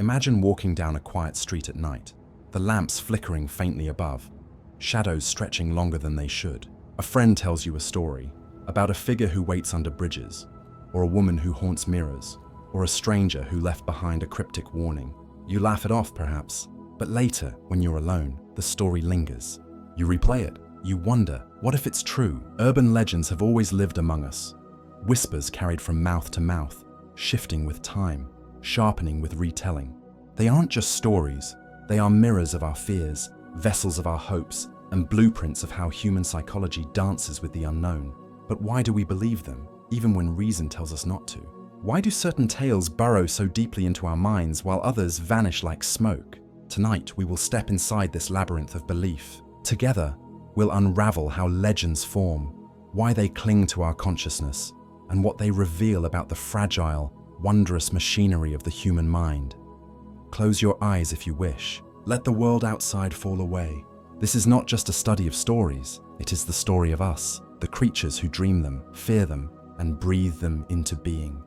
Imagine walking down a quiet street at night, the lamps flickering faintly above, shadows stretching longer than they should. A friend tells you a story about a figure who waits under bridges, or a woman who haunts mirrors, or a stranger who left behind a cryptic warning. You laugh it off, perhaps, but later, when you're alone, the story lingers. You replay it. You wonder, what if it's true? Urban legends have always lived among us. Whispers carried from mouth to mouth, shifting with time, sharpening with retelling. They aren't just stories. They are mirrors of our fears, vessels of our hopes, and blueprints of how human psychology dances with the unknown. But why do we believe them, even when reason tells us not to? Why do certain tales burrow so deeply into our minds while others vanish like smoke? Tonight, we will step inside this labyrinth of belief. Together, we'll unravel how legends form, why they cling to our consciousness, and what they reveal about the fragile, wondrous machinery of the human mind. Close your eyes if you wish. Let the world outside fall away. This is not just a study of stories, it is the story of us, the creatures who dream them, fear them, and breathe them into being.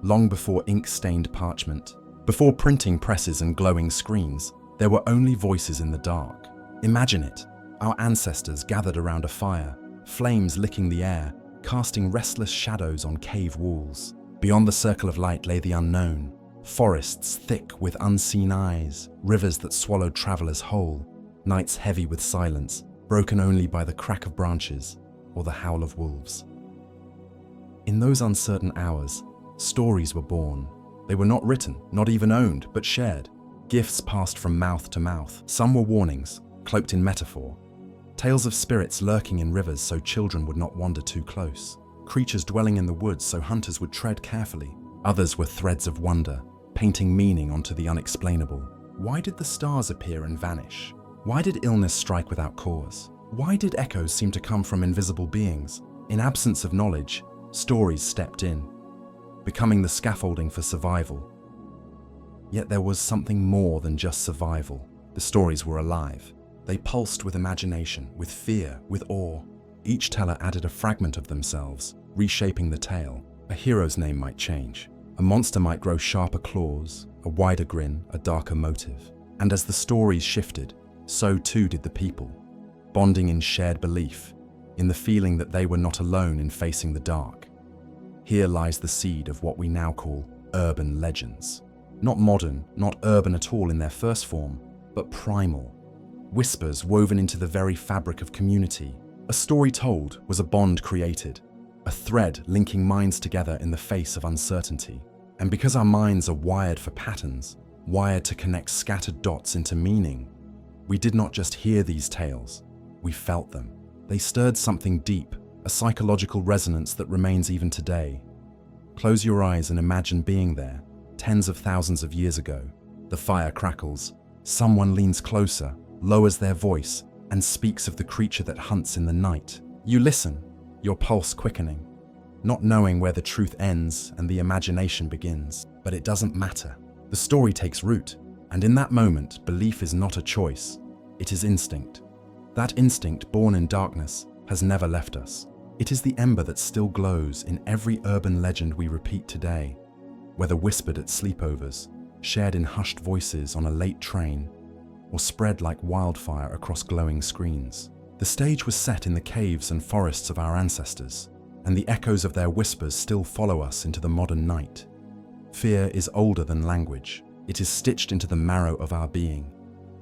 Long before ink-stained parchment, before printing presses and glowing screens, there were only voices in the dark. Imagine it, our ancestors gathered around a fire, flames licking the air, casting restless shadows on cave walls. Beyond the circle of light lay the unknown, forests thick with unseen eyes, rivers that swallowed travelers whole, nights heavy with silence, broken only by the crack of branches or the howl of wolves. In those uncertain hours, stories were born. They were not written, not even owned, but shared. Gifts passed from mouth to mouth. Some were warnings, cloaked in metaphor. Tales of spirits lurking in rivers so children would not wander too close. Creatures dwelling in the woods so hunters would tread carefully. Others were threads of wonder, painting meaning onto the unexplainable. Why did the stars appear and vanish? Why did illness strike without cause? Why did echoes seem to come from invisible beings? In absence of knowledge, stories stepped in, becoming the scaffolding for survival. Yet there was something more than just survival. The stories were alive. They pulsed with imagination, with fear, with awe. Each teller added a fragment of themselves, reshaping the tale. A hero's name might change. A monster might grow sharper claws, a wider grin, a darker motive. And as the stories shifted, so too did the people, bonding in shared belief, in the feeling that they were not alone in facing the dark. Here lies the seed of what we now call urban legends. Not modern, not urban at all in their first form, but primal. Whispers woven into the very fabric of community. A story told was a bond created, a thread linking minds together in the face of uncertainty. And because our minds are wired for patterns, wired to connect scattered dots into meaning, we did not just hear these tales, we felt them. They stirred something deep, a psychological resonance that remains even today. Close your eyes and imagine being there, tens of thousands of years ago. The fire crackles, someone leans closer, lowers their voice, and speaks of the creature that hunts in the night. You listen, your pulse quickening, not knowing where the truth ends and the imagination begins. But it doesn't matter. The story takes root, and in that moment, belief is not a choice, it is instinct. That instinct, born in darkness, has never left us. It is the ember that still glows in every urban legend we repeat today, whether whispered at sleepovers, shared in hushed voices on a late train, or spread like wildfire across glowing screens. The stage was set in the caves and forests of our ancestors, and the echoes of their whispers still follow us into the modern night. Fear is older than language. It is stitched into the marrow of our being,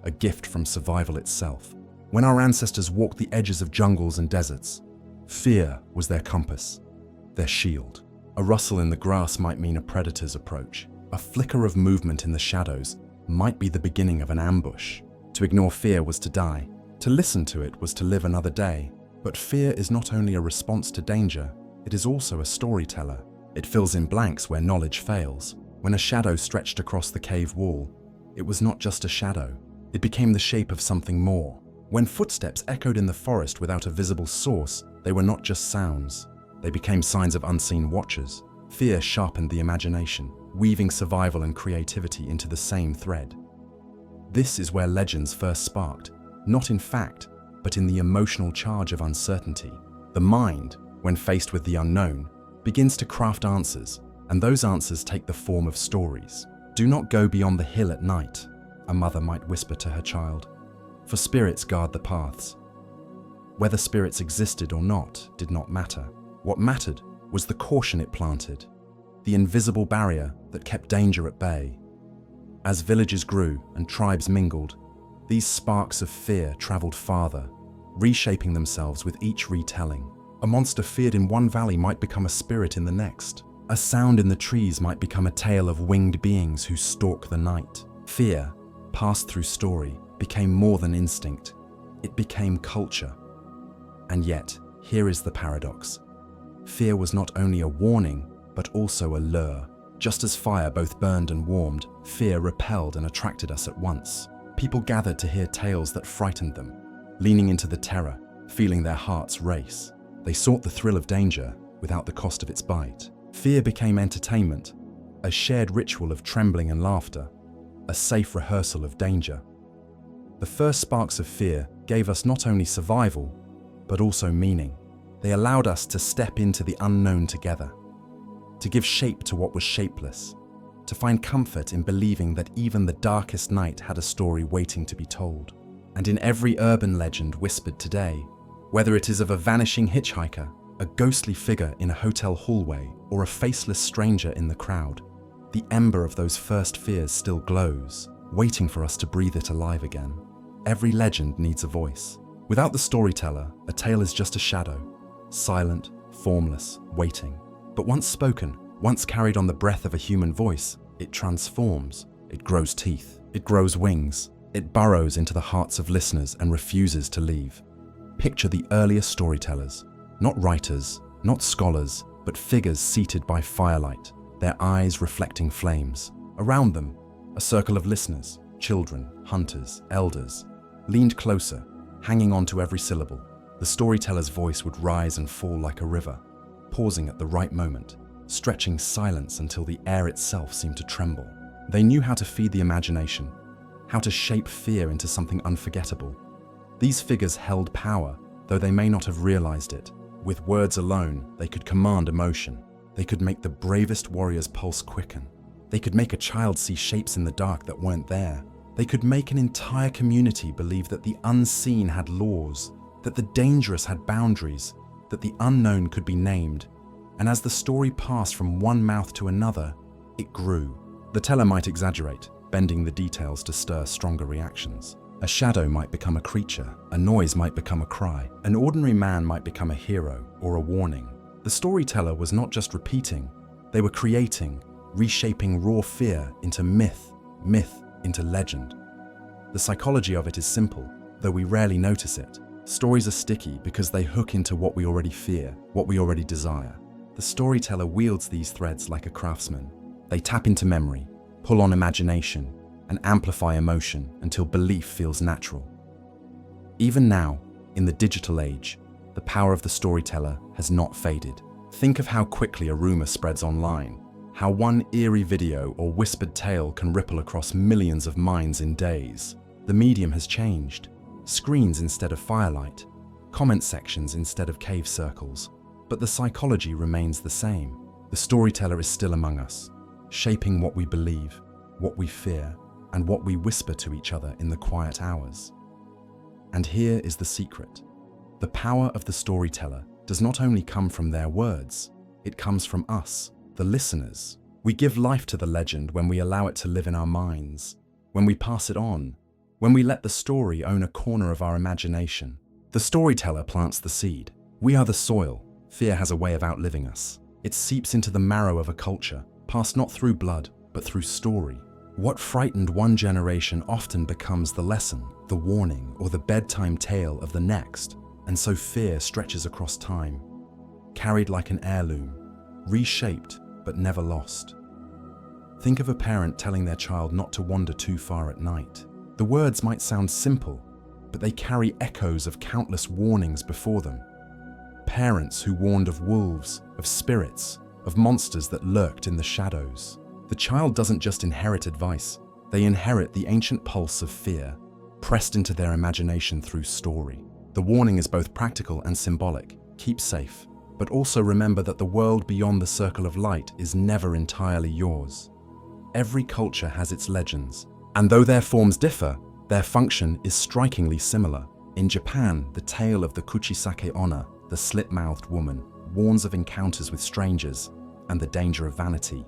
a gift from survival itself. When our ancestors walked the edges of jungles and deserts, fear was their compass, their shield. A rustle in the grass might mean a predator's approach. A flicker of movement in the shadows might be the beginning of an ambush. To ignore fear was to die. To listen to it was to live another day. But fear is not only a response to danger, it is also a storyteller. It fills in blanks where knowledge fails. When a shadow stretched across the cave wall, it was not just a shadow. It became the shape of something more. When footsteps echoed in the forest without a visible source, they were not just sounds. They became signs of unseen watchers. Fear sharpened the imagination, weaving survival and creativity into the same thread. This is where legends first sparked, not in fact, but in the emotional charge of uncertainty. The mind, when faced with the unknown, begins to craft answers, and those answers take the form of stories. "Do not go beyond the hill at night," a mother might whisper to her child, "for spirits guard the paths." Whether spirits existed or not did not matter. What mattered was the caution it planted, the invisible barrier that kept danger at bay. As villages grew and tribes mingled, these sparks of fear traveled farther, reshaping themselves with each retelling. A monster feared in one valley might become a spirit in the next. A sound in the trees might become a tale of winged beings who stalk the night. Fear, passed through story, became more than instinct. It became culture. And yet, here is the paradox. Fear was not only a warning, but also a lure. Just as fire both burned and warmed, fear repelled and attracted us at once. People gathered to hear tales that frightened them, leaning into the terror, feeling their hearts race. They sought the thrill of danger without the cost of its bite. Fear became entertainment, a shared ritual of trembling and laughter, a safe rehearsal of danger. The first sparks of fear gave us not only survival, but also meaning. They allowed us to step into the unknown together, to give shape to what was shapeless, to find comfort in believing that even the darkest night had a story waiting to be told. And in every urban legend whispered today, whether it is of a vanishing hitchhiker, a ghostly figure in a hotel hallway, or a faceless stranger in the crowd, the ember of those first fears still glows, waiting for us to breathe it alive again. Every legend needs a voice. Without the storyteller, a tale is just a shadow, silent, formless, waiting. But once spoken, once carried on the breath of a human voice, it transforms, it grows teeth, it grows wings, it burrows into the hearts of listeners and refuses to leave. Picture the earliest storytellers, not writers, not scholars, but figures seated by firelight, their eyes reflecting flames. Around them, a circle of listeners, children, hunters, elders, leaned closer, hanging on to every syllable. The storyteller's voice would rise and fall like a river, pausing at the right moment, stretching silence until the air itself seemed to tremble. They knew how to feed the imagination, how to shape fear into something unforgettable. These figures held power, though they may not have realized it. With words alone, they could command emotion. They could make the bravest warrior's pulse quicken. They could make a child see shapes in the dark that weren't there. They could make an entire community believe that the unseen had laws, that the dangerous had boundaries, that the unknown could be named. And as the story passed from one mouth to another, it grew. The teller might exaggerate, bending the details to stir stronger reactions. A shadow might become a creature, a noise might become a cry, an ordinary man might become a hero or a warning. The storyteller was not just repeating, they were creating, reshaping raw fear into myth, myth into legend. The psychology of it is simple, though we rarely notice it. Stories are sticky because they hook into what we already fear, what we already desire. The storyteller wields these threads like a craftsman. They tap into memory, pull on imagination, and amplify emotion until belief feels natural. Even now, in the digital age, the power of the storyteller has not faded. Think of how quickly a rumor spreads online, how one eerie video or whispered tale can ripple across millions of minds in days. The medium has changed. Screens instead of firelight, comment sections instead of cave circles. But the psychology remains the same. The storyteller is still among us, shaping what we believe, what we fear, and what we whisper to each other in the quiet hours. And here is the secret. The power of the storyteller does not only come from their words, it comes from us, the listeners. We give life to the legend when we allow it to live in our minds, when we pass it on, when we let the story own a corner of our imagination. The storyteller plants the seed. We are the soil. Fear has a way of outliving us. It seeps into the marrow of a culture, passed not through blood, but through story. What frightened one generation often becomes the lesson, the warning, or the bedtime tale of the next. And so fear stretches across time, carried like an heirloom, reshaped but never lost. Think of a parent telling their child not to wander too far at night. The words might sound simple, but they carry echoes of countless warnings before them. Parents who warned of wolves, of spirits, of monsters that lurked in the shadows. The child doesn't just inherit advice, they inherit the ancient pulse of fear, pressed into their imagination through story. The warning is both practical and symbolic. Keep safe, but also remember that the world beyond the circle of light is never entirely yours. Every culture has its legends, and though their forms differ, their function is strikingly similar. In Japan, the tale of the Kuchisake Onna, the slit-mouthed woman, warns of encounters with strangers and the danger of vanity.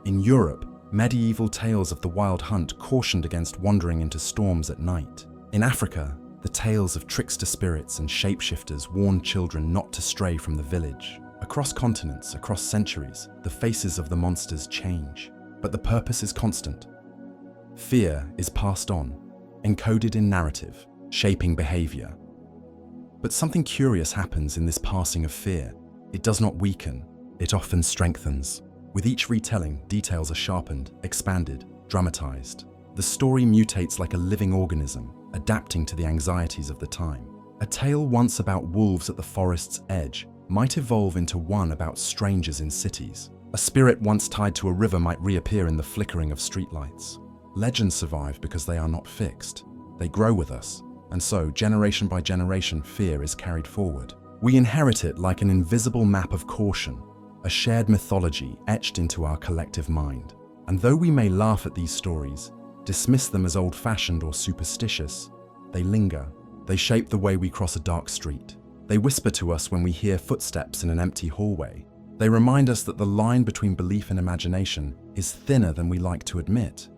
In Europe, medieval tales of the wild hunt cautioned against wandering into storms at night. In Africa, the tales of trickster spirits and shapeshifters warned children not to stray from the village. Across continents, across centuries, the faces of the monsters change, but the purpose is constant. Fear is passed on, encoded in narrative, shaping behavior. But something curious happens in this passing of fear. It does not weaken, it often strengthens. With each retelling, details are sharpened, expanded, dramatized. The story mutates like a living organism, adapting to the anxieties of the time. A tale once about wolves at the forest's edge might evolve into one about strangers in cities. A spirit once tied to a river might reappear in the flickering of streetlights. Legends survive because they are not fixed. They grow with us, and so, generation by generation, fear is carried forward. We inherit it like an invisible map of caution, a shared mythology etched into our collective mind. And though we may laugh at these stories, dismiss them as old-fashioned or superstitious, they linger. They shape the way we cross a dark street. They whisper to us when we hear footsteps in an empty hallway. They remind us that the line between belief and imagination is thinner than we like to admit.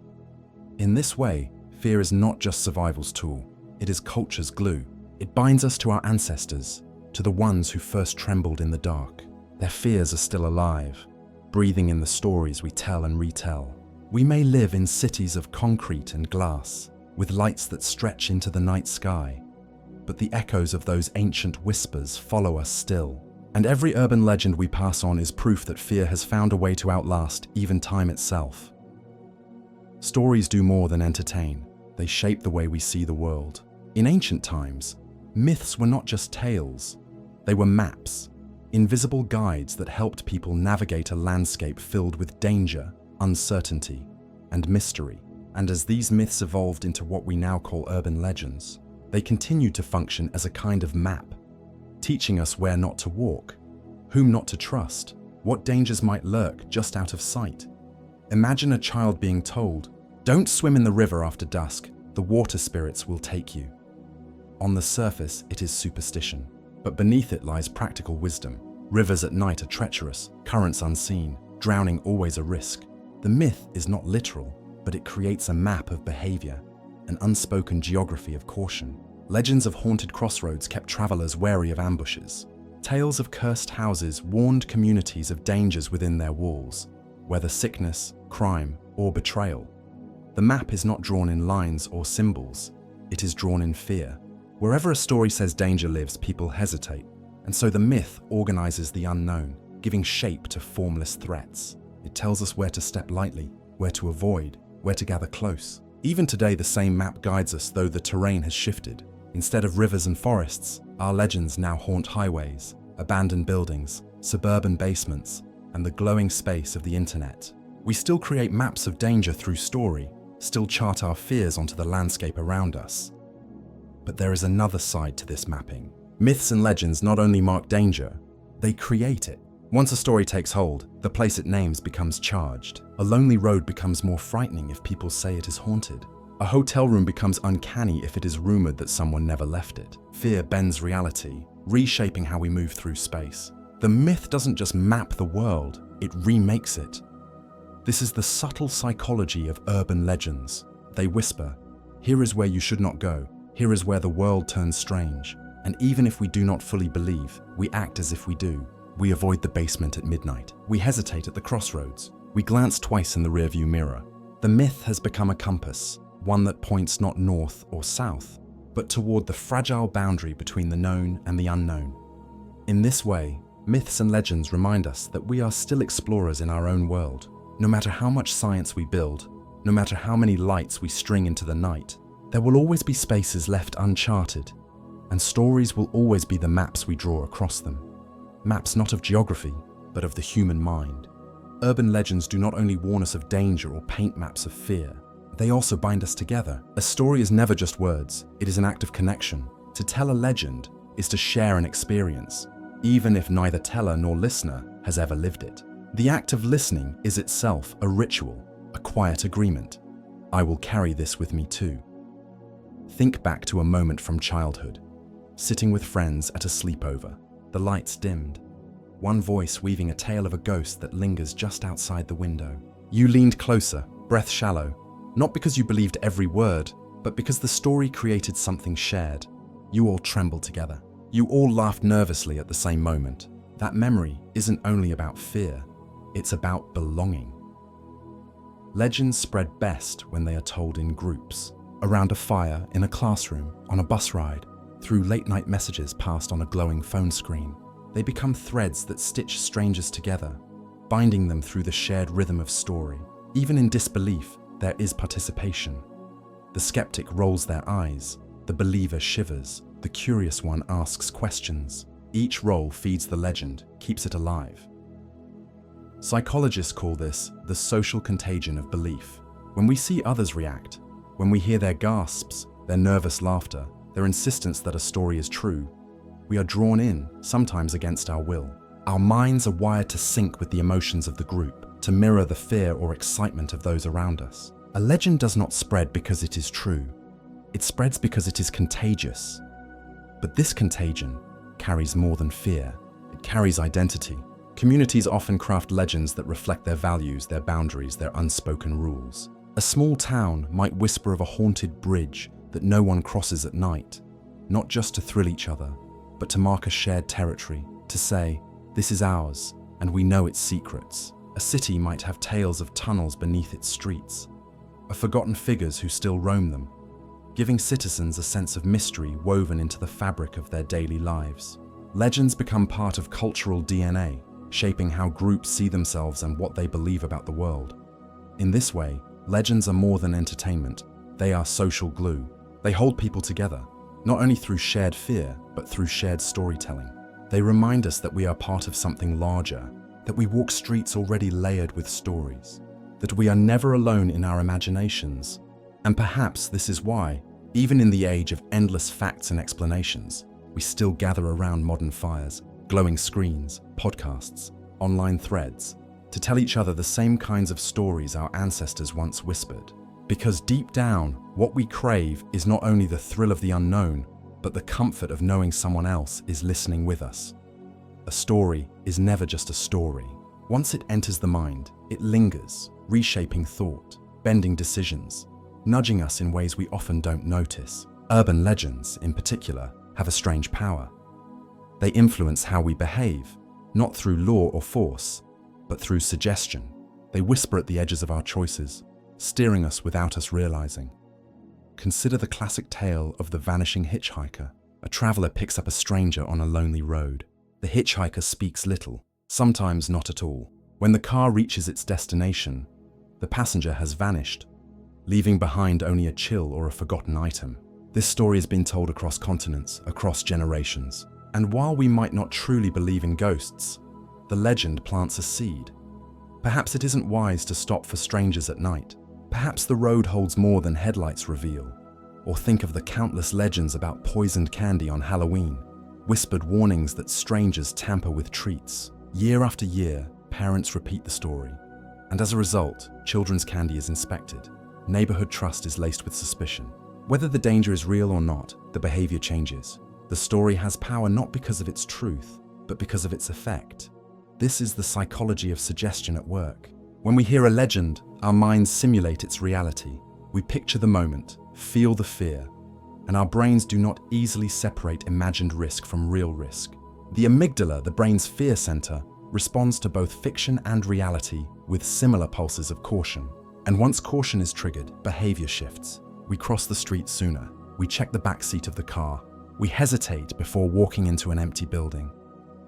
In this way, fear is not just survival's tool, it is culture's glue. It binds us to our ancestors, to the ones who first trembled in the dark. Their fears are still alive, breathing in the stories we tell and retell. We may live in cities of concrete and glass, with lights that stretch into the night sky, but the echoes of those ancient whispers follow us still. And every urban legend we pass on is proof that fear has found a way to outlast even time itself. Stories do more than entertain. They shape the way we see the world. In ancient times, myths were not just tales. They were maps, invisible guides that helped people navigate a landscape filled with danger, uncertainty, and mystery. And as these myths evolved into what we now call urban legends, they continued to function as a kind of map, teaching us where not to walk, whom not to trust, what dangers might lurk just out of sight. Imagine a child being told, "Don't swim in the river after dusk, the water spirits will take you." On the surface, it is superstition, but beneath it lies practical wisdom. Rivers at night are treacherous, currents unseen, drowning always a risk. The myth is not literal, but it creates a map of behavior, an unspoken geography of caution. Legends of haunted crossroads kept travelers wary of ambushes. Tales of cursed houses warned communities of dangers within their walls, whether sickness, crime, or betrayal. The map is not drawn in lines or symbols, it is drawn in fear. Wherever a story says danger lives, people hesitate, and so the myth organizes the unknown, giving shape to formless threats. It tells us where to step lightly, where to avoid, where to gather close. Even today, the same map guides us, though the terrain has shifted. Instead of rivers and forests, our legends now haunt highways, abandoned buildings, suburban basements, and the glowing space of the internet. We still create maps of danger through story, still chart our fears onto the landscape around us. But there is another side to this mapping. Myths and legends not only mark danger, they create it. Once a story takes hold, the place it names becomes charged. A lonely road becomes more frightening if people say it is haunted. A hotel room becomes uncanny if it is rumored that someone never left it. Fear bends reality, reshaping how we move through space. The myth doesn't just map the world, it remakes it. This is the subtle psychology of urban legends. They whisper, "Here is where you should not go. Here is where the world turns strange." And even if we do not fully believe, we act as if we do. We avoid the basement at midnight. We hesitate at the crossroads. We glance twice in the rearview mirror. The myth has become a compass, one that points not north or south, but toward the fragile boundary between the known and the unknown. In this way, myths and legends remind us that we are still explorers in our own world. No matter how much science we build, no matter how many lights we string into the night, there will always be spaces left uncharted, and stories will always be the maps we draw across them. Maps not of geography, but of the human mind. Urban legends do not only warn us of danger or paint maps of fear, they also bind us together. A story is never just words, it is an act of connection. To tell a legend is to share an experience, even if neither teller nor listener has ever lived it. The act of listening is itself a ritual, a quiet agreement. I will carry this with me too. Think back to a moment from childhood, sitting with friends at a sleepover, the lights dimmed, one voice weaving a tale of a ghost that lingers just outside the window. You leaned closer, breath shallow, not because you believed every word, but because the story created something shared. You all trembled together. You all laughed nervously at the same moment. That memory isn't only about fear, it's about belonging. Legends spread best when they are told in groups, around a fire, in a classroom, on a bus ride, through late-night messages passed on a glowing phone screen. They become threads that stitch strangers together, binding them through the shared rhythm of story. Even in disbelief, there is participation. The skeptic rolls their eyes, the believer shivers, the curious one asks questions. Each role feeds the legend, keeps it alive. Psychologists call this the social contagion of belief. When we see others react, when we hear their gasps, their nervous laughter, their insistence that a story is true, we are drawn in, sometimes against our will. Our minds are wired to sync with the emotions of the group, to mirror the fear or excitement of those around us. A legend does not spread because it is true. It spreads because it is contagious. But this contagion carries more than fear. It carries identity. Communities often craft legends that reflect their values, their boundaries, their unspoken rules. A small town might whisper of a haunted bridge that no one crosses at night, not just to thrill each other, but to mark a shared territory, to say, this is ours, and we know its secrets. A city might have tales of tunnels beneath its streets, of forgotten figures who still roam them, giving citizens a sense of mystery woven into the fabric of their daily lives. Legends become part of cultural DNA, shaping how groups see themselves and what they believe about the world. In this way, legends are more than entertainment. They are social glue. They hold people together, not only through shared fear, but through shared storytelling. They remind us that we are part of something larger, that we walk streets already layered with stories, that we are never alone in our imaginations. And perhaps this is why, even in the age of endless facts and explanations, we still gather around modern fires, glowing screens, podcasts, online threads, to tell each other the same kinds of stories our ancestors once whispered. Because deep down, what we crave is not only the thrill of the unknown, but the comfort of knowing someone else is listening with us. A story is never just a story. Once it enters the mind, it lingers, reshaping thought, bending decisions, nudging us in ways we often don't notice. Urban legends, in particular, have a strange power. They influence how we behave, not through law or force, but through suggestion. They whisper at the edges of our choices, steering us without us realizing. Consider the classic tale of the vanishing hitchhiker. A traveler picks up a stranger on a lonely road. The hitchhiker speaks little, sometimes not at all. When the car reaches its destination, the passenger has vanished, leaving behind only a chill or a forgotten item. This story has been told across continents, across generations. And while we might not truly believe in ghosts, the legend plants a seed. Perhaps it isn't wise to stop for strangers at night. Perhaps the road holds more than headlights reveal. Or think of the countless legends about poisoned candy on Halloween, whispered warnings that strangers tamper with treats. Year after year, parents repeat the story. And as a result, children's candy is inspected. Neighborhood trust is laced with suspicion. Whether the danger is real or not, the behavior changes. The story has power not because of its truth, but because of its effect. This is the psychology of suggestion at work. When we hear a legend, our minds simulate its reality. We picture the moment, feel the fear, and our brains do not easily separate imagined risk from real risk. The amygdala, the brain's fear center, responds to both fiction and reality with similar pulses of caution. And once caution is triggered, behavior shifts. We cross the street sooner. We check the back seat of the car. We hesitate before walking into an empty building.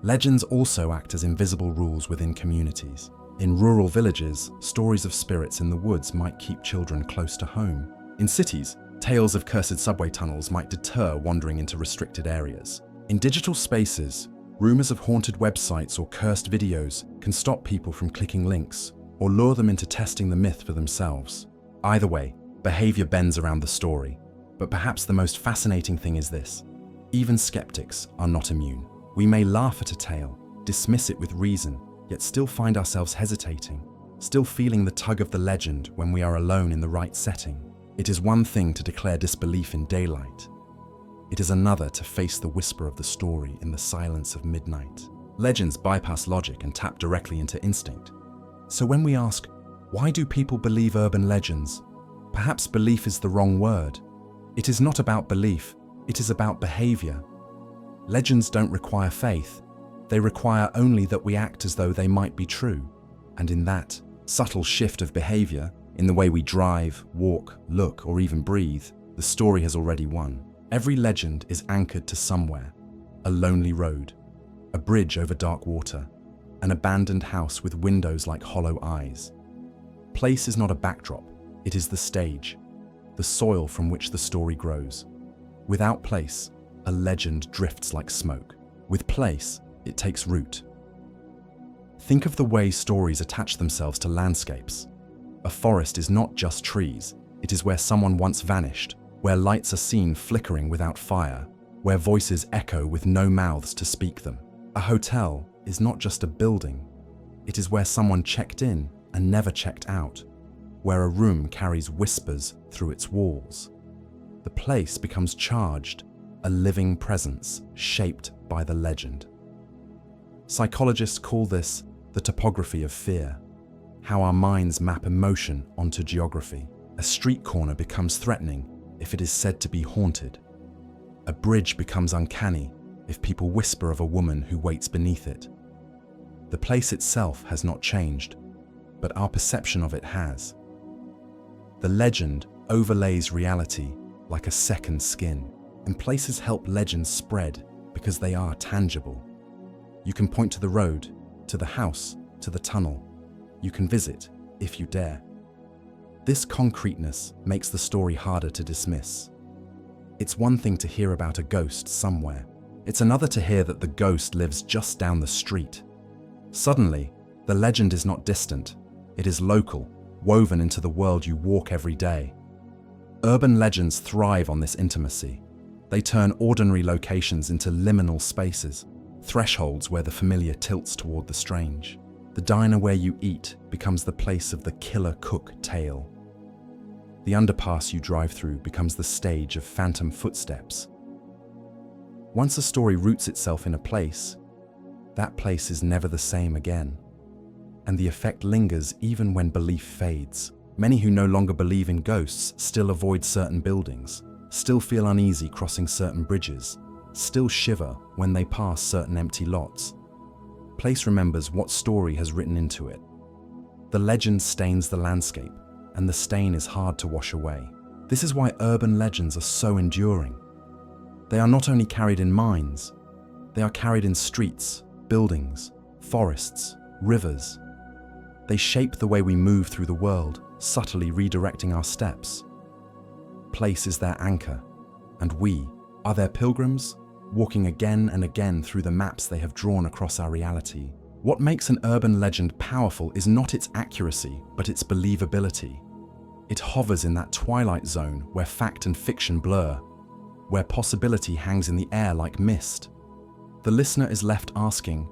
Legends also act as invisible rules within communities. In rural villages, stories of spirits in the woods might keep children close to home. In cities, tales of cursed subway tunnels might deter wandering into restricted areas. In digital spaces, rumors of haunted websites or cursed videos can stop people from clicking links or lure them into testing the myth for themselves. Either way, behavior bends around the story. But perhaps the most fascinating thing is this: even skeptics are not immune. We may laugh at a tale, dismiss it with reason, yet still find ourselves hesitating. still feeling the tug of the legend when we are alone in the right setting. It is one thing to declare disbelief in daylight. It is another to face the whisper of the story in the silence of midnight. Legends bypass logic and tap directly into instinct. So when we ask, why do people believe urban legends? Perhaps belief is the wrong word. It is not about belief, it is about behavior. Legends don't require faith. They require only that we act as though they might be true. And in that subtle shift of behavior, in the way we drive, walk, look, or even breathe, the story has already won. Every legend is anchored to somewhere: a lonely road, a bridge over dark water, an abandoned house with windows like hollow eyes. Place is not a backdrop, it is the stage, the soil from which the story grows. Without place, a legend drifts like smoke. With place, it takes root. Think of the way stories attach themselves to landscapes. A forest is not just trees, it is where someone once vanished, where lights are seen flickering without fire, where voices echo with no mouths to speak them. A hotel is not just a building, it is where someone checked in and never checked out, where a room carries whispers through its walls. The place becomes charged, a living presence shaped by the legend. Psychologists call this the topography of fear, how our minds map emotion onto geography. A street corner becomes threatening if it is said to be haunted. A bridge becomes uncanny if people whisper of a woman who waits beneath it. The place itself has not changed, but our perception of it has. The legend overlays reality like a second skin, and places help legends spread because they are tangible. You can point to the road, to the house, to the tunnel. You can visit if you dare. This concreteness makes the story harder to dismiss. It's one thing to hear about a ghost somewhere. It's another to hear that the ghost lives just down the street. Suddenly, the legend is not distant. It is local, woven into the world you walk every day. Urban legends thrive on this intimacy. They turn ordinary locations into liminal spaces, thresholds where the familiar tilts toward the strange. The diner where you eat becomes the place of the killer cook tale. The underpass you drive through becomes the stage of phantom footsteps. Once a story roots itself in a place, that place is never the same again. And the effect lingers even when belief fades. Many who no longer believe in ghosts still avoid certain buildings, still feel uneasy crossing certain bridges, still shiver when they pass certain empty lots. Place remembers what story has written into it. The legend stains the landscape, and the stain is hard to wash away. This is why urban legends are so enduring. They are not only carried in minds, they are carried in streets, buildings, forests, rivers. They shape the way we move through the world, subtly redirecting our steps. Place is their anchor, and we are their pilgrims, walking again and again through the maps they have drawn across our reality. What makes an urban legend powerful is not its accuracy, but its believability. It hovers in that twilight zone where fact and fiction blur, where possibility hangs in the air like mist. The listener is left asking,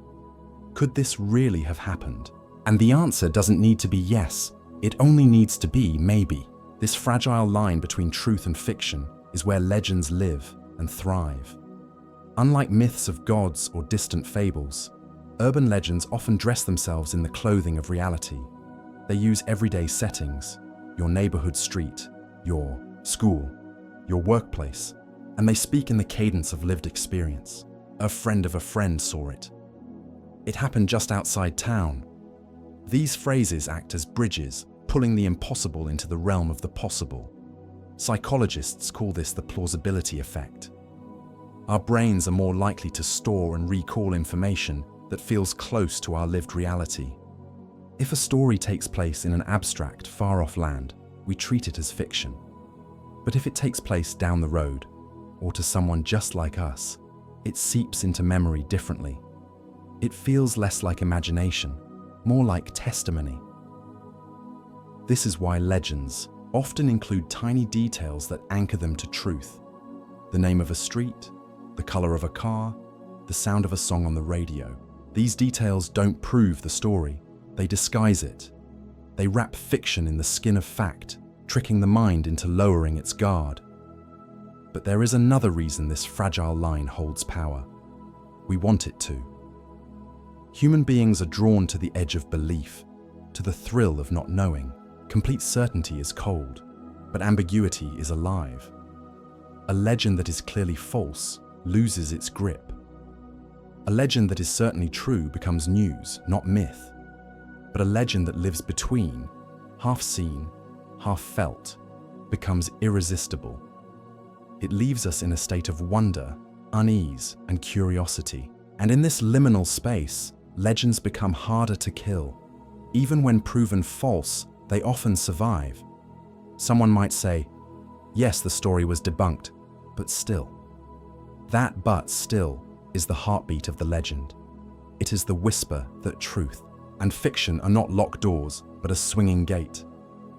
could this really have happened? And the answer doesn't need to be yes, it only needs to be maybe. This fragile line between truth and fiction is where legends live and thrive. Unlike myths of gods or distant fables, urban legends often dress themselves in the clothing of reality. They use everyday settings, your neighborhood street, your school, your workplace, and they speak in the cadence of lived experience. A friend of a friend saw it. It happened just outside town. These phrases act as bridges, pulling the impossible into the realm of the possible. Psychologists call this the plausibility effect. Our brains are more likely to store and recall information that feels close to our lived reality. If a story takes place in an abstract, far-off land, we treat it as fiction. But if it takes place down the road, or to someone just like us, it seeps into memory differently. It feels less like imagination, more like testimony. This is why legends often include tiny details that anchor them to truth. The name of a street, the color of a car, the sound of a song on the radio. These details don't prove the story, they disguise it. They wrap fiction in the skin of fact, tricking the mind into lowering its guard. But there is another reason this fragile line holds power. We want it to. Human beings are drawn to the edge of belief, to the thrill of not knowing. Complete certainty is cold, but ambiguity is alive. A legend that is clearly false loses its grip. A legend that is certainly true becomes news, not myth. But a legend that lives between, half seen, half felt, becomes irresistible. It leaves us in a state of wonder, unease, and curiosity. And in this liminal space, legends become harder to kill. Even when proven false, they often survive. Someone might say, yes, the story was debunked, but still. That "but still" is the heartbeat of the legend. It is the whisper that truth and fiction are not locked doors, but a swinging gate.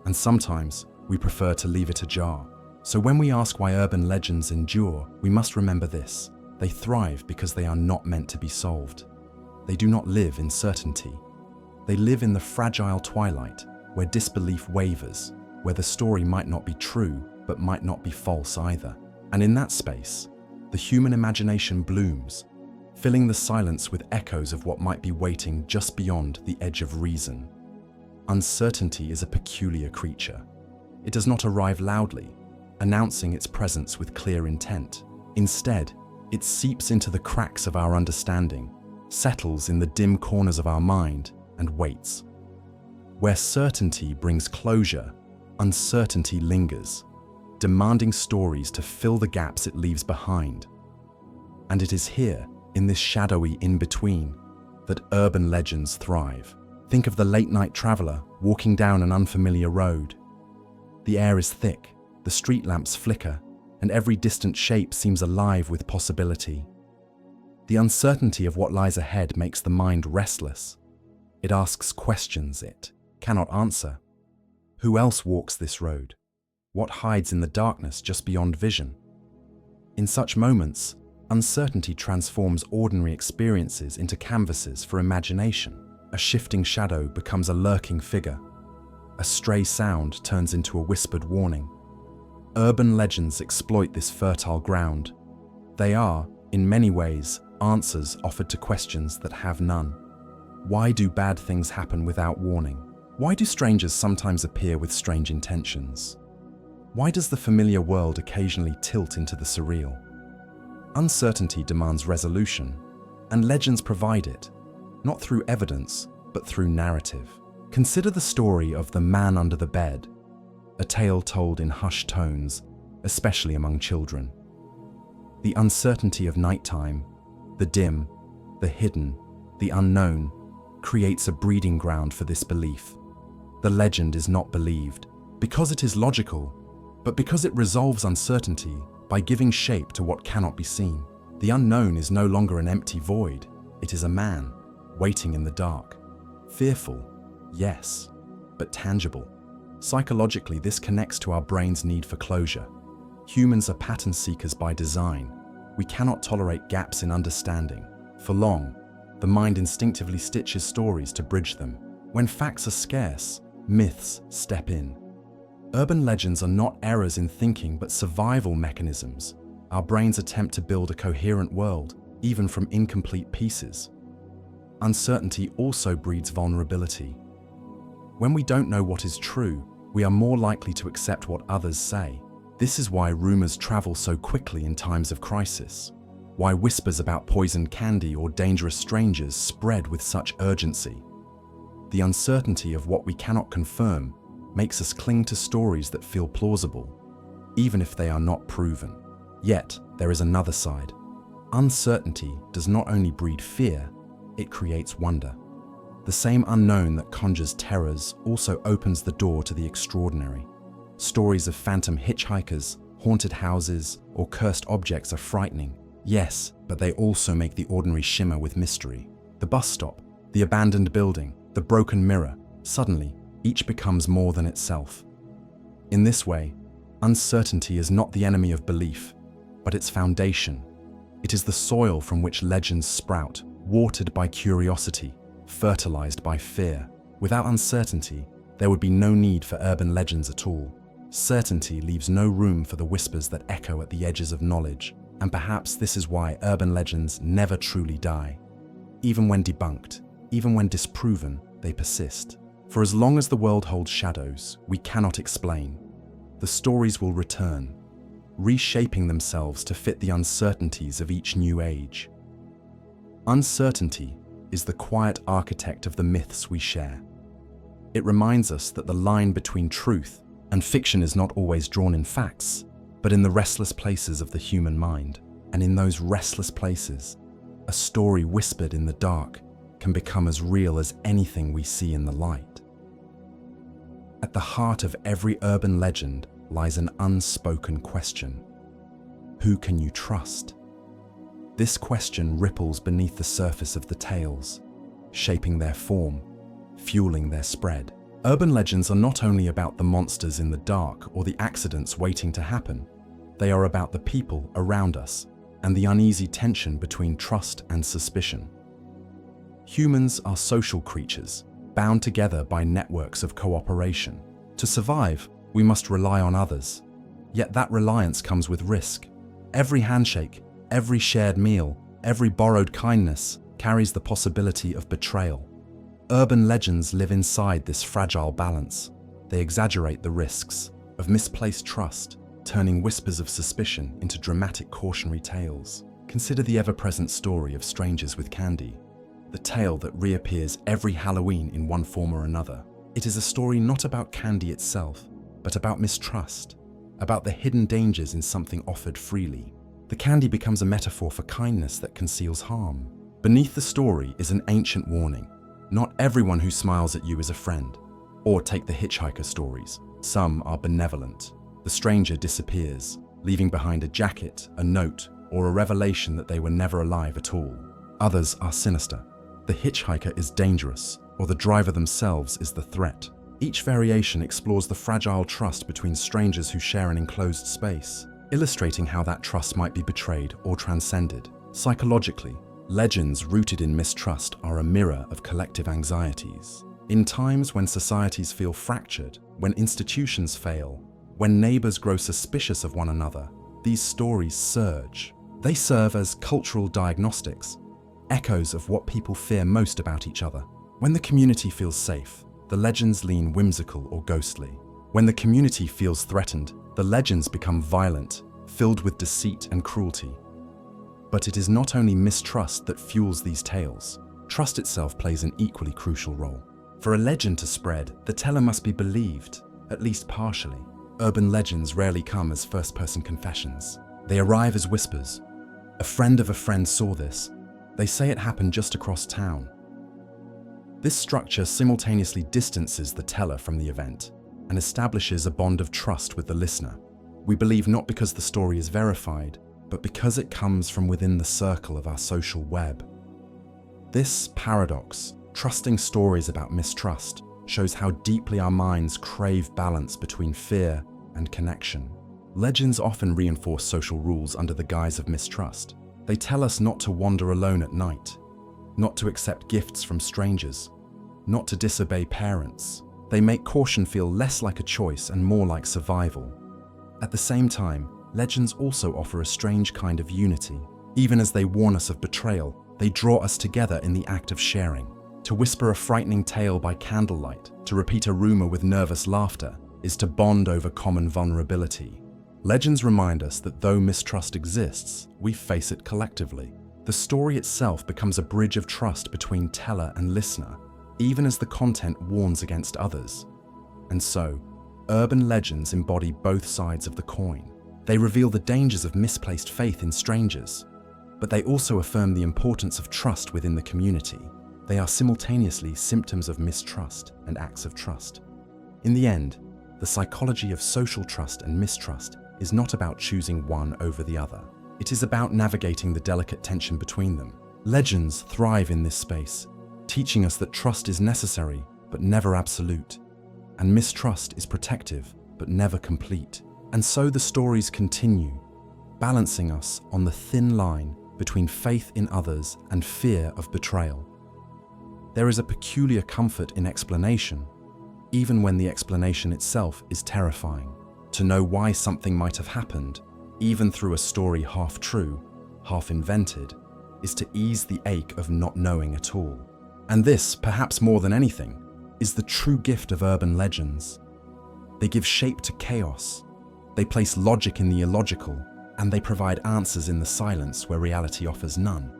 And sometimes we prefer to leave it ajar. So when we ask why urban legends endure, we must remember this. They thrive because they are not meant to be solved. They do not live in certainty. They live in the fragile twilight, where disbelief wavers, where the story might not be true, but might not be false either. And in that space, the human imagination blooms, filling the silence with echoes of what might be waiting just beyond the edge of reason. Uncertainty is a peculiar creature. It does not arrive loudly, announcing its presence with clear intent. Instead, it seeps into the cracks of our understanding, settles in the dim corners of our mind, and waits. Where certainty brings closure, uncertainty lingers, demanding stories to fill the gaps it leaves behind. And it is here, in this shadowy in-between, that urban legends thrive. Think of the late-night traveler walking down an unfamiliar road. The air is thick, the street lamps flicker, and every distant shape seems alive with possibility. The uncertainty of what lies ahead makes the mind restless. It asks questions it cannot answer. Who else walks this road? What hides in the darkness just beyond vision? In such moments, uncertainty transforms ordinary experiences into canvases for imagination. A shifting shadow becomes a lurking figure. A stray sound turns into a whispered warning. Urban legends exploit this fertile ground. They are, in many ways, answers offered to questions that have none. Why do bad things happen without warning? Why do strangers sometimes appear with strange intentions? Why does the familiar world occasionally tilt into the surreal? Uncertainty demands resolution, and legends provide it, not through evidence, but through narrative. Consider the story of the man under the bed, a tale told in hushed tones, especially among children. The uncertainty of nighttime, the dim, the hidden, the unknown, creates a breeding ground for this belief. The legend is not believed because it is logical, but because it resolves uncertainty by giving shape to what cannot be seen. The unknown is no longer an empty void. It is a man, waiting in the dark. Fearful, yes, but tangible. Psychologically, this connects to our brain's need for closure. Humans are pattern seekers by design. We cannot tolerate gaps in understanding. For long, the mind instinctively stitches stories to bridge them. When facts are scarce, myths step in. Urban legends are not errors in thinking, but survival mechanisms. Our brains attempt to build a coherent world, even from incomplete pieces. Uncertainty also breeds vulnerability. When we don't know what is true, we are more likely to accept what others say. This is why rumors travel so quickly in times of crisis. Why whispers about poisoned candy or dangerous strangers spread with such urgency. The uncertainty of what we cannot confirm makes us cling to stories that feel plausible, even if they are not proven. Yet, there is another side. Uncertainty does not only breed fear, it creates wonder. The same unknown that conjures terrors also opens the door to the extraordinary. Stories of phantom hitchhikers, haunted houses, or cursed objects are frightening. Yes, but they also make the ordinary shimmer with mystery. The bus stop, the abandoned building, the broken mirror, suddenly, each becomes more than itself. In this way, uncertainty is not the enemy of belief, but its foundation. It is the soil from which legends sprout, watered by curiosity, fertilized by fear. Without uncertainty, there would be no need for urban legends at all. Certainty leaves no room for the whispers that echo at the edges of knowledge, and perhaps this is why urban legends never truly die. Even when debunked, even when disproven, they persist. For as long as the world holds shadows we cannot explain, the stories will return, reshaping themselves to fit the uncertainties of each new age. Uncertainty is the quiet architect of the myths we share. It reminds us that the line between truth and fiction is not always drawn in facts, but in the restless places of the human mind. And in those restless places, a story whispered in the dark can become as real as anything we see in the light. At the heart of every urban legend lies an unspoken question. Who can you trust? This question ripples beneath the surface of the tales, shaping their form, fueling their spread. Urban legends are not only about the monsters in the dark or the accidents waiting to happen. They are about the people around us and the uneasy tension between trust and suspicion. Humans are social creatures, bound together by networks of cooperation. To survive, we must rely on others. Yet that reliance comes with risk. Every handshake, every shared meal, every borrowed kindness carries the possibility of betrayal. Urban legends live inside this fragile balance. They exaggerate the risks of misplaced trust, turning whispers of suspicion into dramatic cautionary tales. Consider the ever-present story of strangers with candy, the tale that reappears every Halloween in one form or another. It is a story not about candy itself, but about mistrust, about the hidden dangers in something offered freely. The candy becomes a metaphor for kindness that conceals harm. Beneath the story is an ancient warning. Not everyone who smiles at you is a friend. Or take the hitchhiker stories. Some are benevolent. The stranger disappears, leaving behind a jacket, a note, or a revelation that they were never alive at all. Others are sinister. The hitchhiker is dangerous, or the driver themselves is the threat. Each variation explores the fragile trust between strangers who share an enclosed space, illustrating how that trust might be betrayed or transcended. Psychologically, legends rooted in mistrust are a mirror of collective anxieties. In times when societies feel fractured, when institutions fail, when neighbors grow suspicious of one another, these stories surge. They serve as cultural diagnostics, echoes of what people fear most about each other. When the community feels safe, the legends lean whimsical or ghostly. When the community feels threatened, the legends become violent, filled with deceit and cruelty. But it is not only mistrust that fuels these tales. Trust itself plays an equally crucial role. For a legend to spread, the teller must be believed, at least partially. Urban legends rarely come as first-person confessions. They arrive as whispers. A friend of a friend saw this. They say it happened just across town. This structure simultaneously distances the teller from the event and establishes a bond of trust with the listener. We believe not because the story is verified, but because it comes from within the circle of our social web. This paradox, trusting stories about mistrust, shows how deeply our minds crave balance between fear and connection. Legends often reinforce social rules under the guise of mistrust. They tell us not to wander alone at night, not to accept gifts from strangers, not to disobey parents. They make caution feel less like a choice and more like survival. At the same time, legends also offer a strange kind of unity. Even as they warn us of betrayal, they draw us together in the act of sharing. To whisper a frightening tale by candlelight, to repeat a rumor with nervous laughter, is to bond over common vulnerability. Legends remind us that though mistrust exists, we face it collectively. The story itself becomes a bridge of trust between teller and listener, even as the content warns against others. And so, urban legends embody both sides of the coin. They reveal the dangers of misplaced faith in strangers, but they also affirm the importance of trust within the community. They are simultaneously symptoms of mistrust and acts of trust. In the end, the psychology of social trust and mistrust is not about choosing one over the other. It is about navigating the delicate tension between them. Legends thrive in this space, teaching us that trust is necessary but never absolute, and mistrust is protective but never complete. And so the stories continue, balancing us on the thin line between faith in others and fear of betrayal. There is a peculiar comfort in explanation, even when the explanation itself is terrifying. To know why something might have happened, even through a story half true, half invented, is to ease the ache of not knowing at all. And this, perhaps more than anything, is the true gift of urban legends. They give shape to chaos, they place logic in the illogical, and they provide answers in the silence where reality offers none.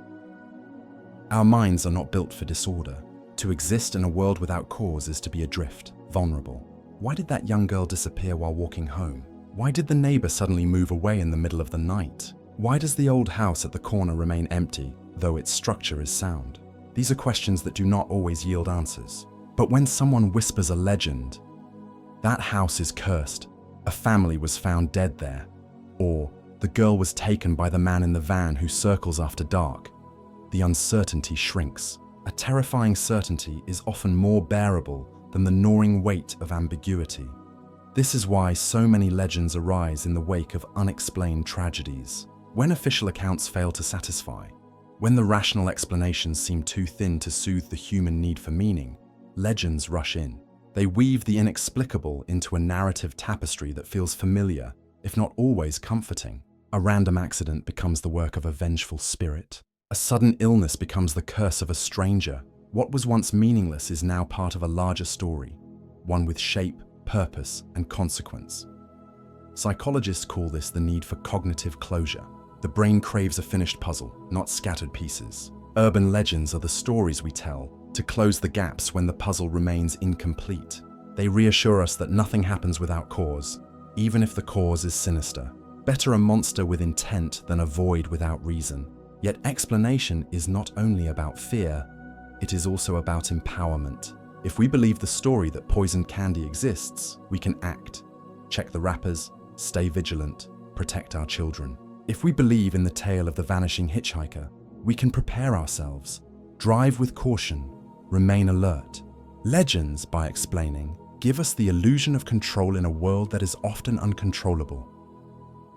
Our minds are not built for disorder. To exist in a world without cause is to be adrift, vulnerable. Why did that young girl disappear while walking home? Why did the neighbor suddenly move away in the middle of the night? Why does the old house at the corner remain empty, though its structure is sound? These are questions that do not always yield answers. But when someone whispers a legend, that house is cursed, a family was found dead there, or the girl was taken by the man in the van who circles after dark, the uncertainty shrinks. A terrifying certainty is often more bearable than the gnawing weight of ambiguity. This is why so many legends arise in the wake of unexplained tragedies. When official accounts fail to satisfy, when the rational explanations seem too thin to soothe the human need for meaning, legends rush in. They weave the inexplicable into a narrative tapestry that feels familiar, if not always comforting. A random accident becomes the work of a vengeful spirit. A sudden illness becomes the curse of a stranger. What was once meaningless is now part of a larger story, one with shape, purpose, and consequence. Psychologists call this the need for cognitive closure. The brain craves a finished puzzle, not scattered pieces. Urban legends are the stories we tell to close the gaps when the puzzle remains incomplete. They reassure us that nothing happens without cause, even if the cause is sinister. Better a monster with intent than a void without reason. Yet explanation is not only about fear, it is also about empowerment. If we believe the story that poisoned candy exists, we can act. Check the wrappers, stay vigilant, protect our children. If we believe in the tale of the vanishing hitchhiker, we can prepare ourselves, drive with caution, remain alert. Legends, by explaining, give us the illusion of control in a world that is often uncontrollable.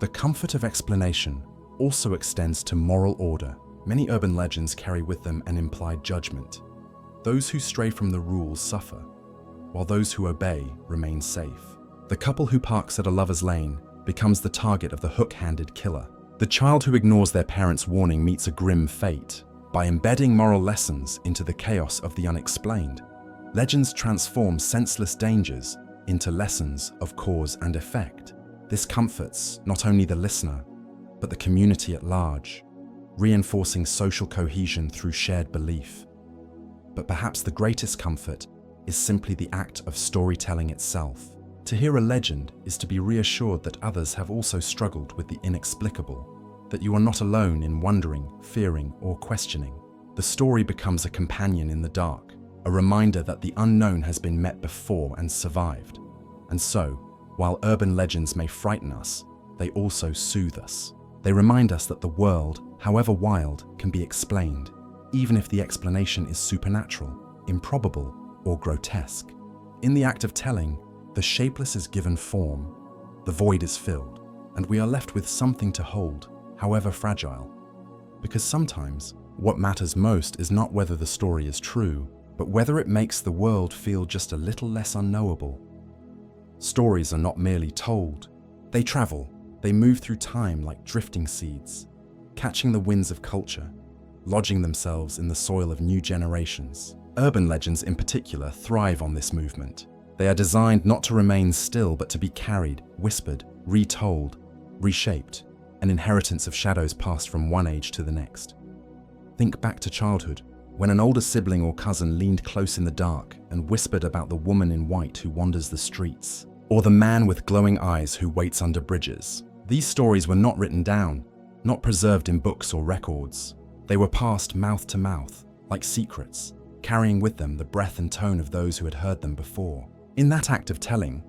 The comfort of explanation also extends to moral order. Many urban legends carry with them an implied judgment. Those who stray from the rules suffer, while those who obey remain safe. The couple who parks at a lover's lane becomes the target of the hook-handed killer. The child who ignores their parents' warning meets a grim fate. By embedding moral lessons into the chaos of the unexplained, legends transform senseless dangers into lessons of cause and effect. This comforts not only the listener, but the community at large, reinforcing social cohesion through shared belief. But perhaps the greatest comfort is simply the act of storytelling itself. To hear a legend is to be reassured that others have also struggled with the inexplicable, that you are not alone in wondering, fearing, or questioning. The story becomes a companion in the dark, a reminder that the unknown has been met before and survived. And so, while urban legends may frighten us, they also soothe us. They remind us that the world, however wild, can be explained, even if the explanation is supernatural, improbable, or grotesque. In the act of telling, the shapeless is given form, the void is filled, and we are left with something to hold, however fragile. Because sometimes, what matters most is not whether the story is true, but whether it makes the world feel just a little less unknowable. Stories are not merely told, they travel. They move through time like drifting seeds, catching the winds of culture, lodging themselves in the soil of new generations. Urban legends in particular thrive on this movement. They are designed not to remain still but to be carried, whispered, retold, reshaped, an inheritance of shadows passed from one age to the next. Think back to childhood, when an older sibling or cousin leaned close in the dark and whispered about the woman in white who wanders the streets, or the man with glowing eyes who waits under bridges. These stories were not written down, not preserved in books or records. They were passed mouth to mouth, like secrets, carrying with them the breath and tone of those who had heard them before. In that act of telling,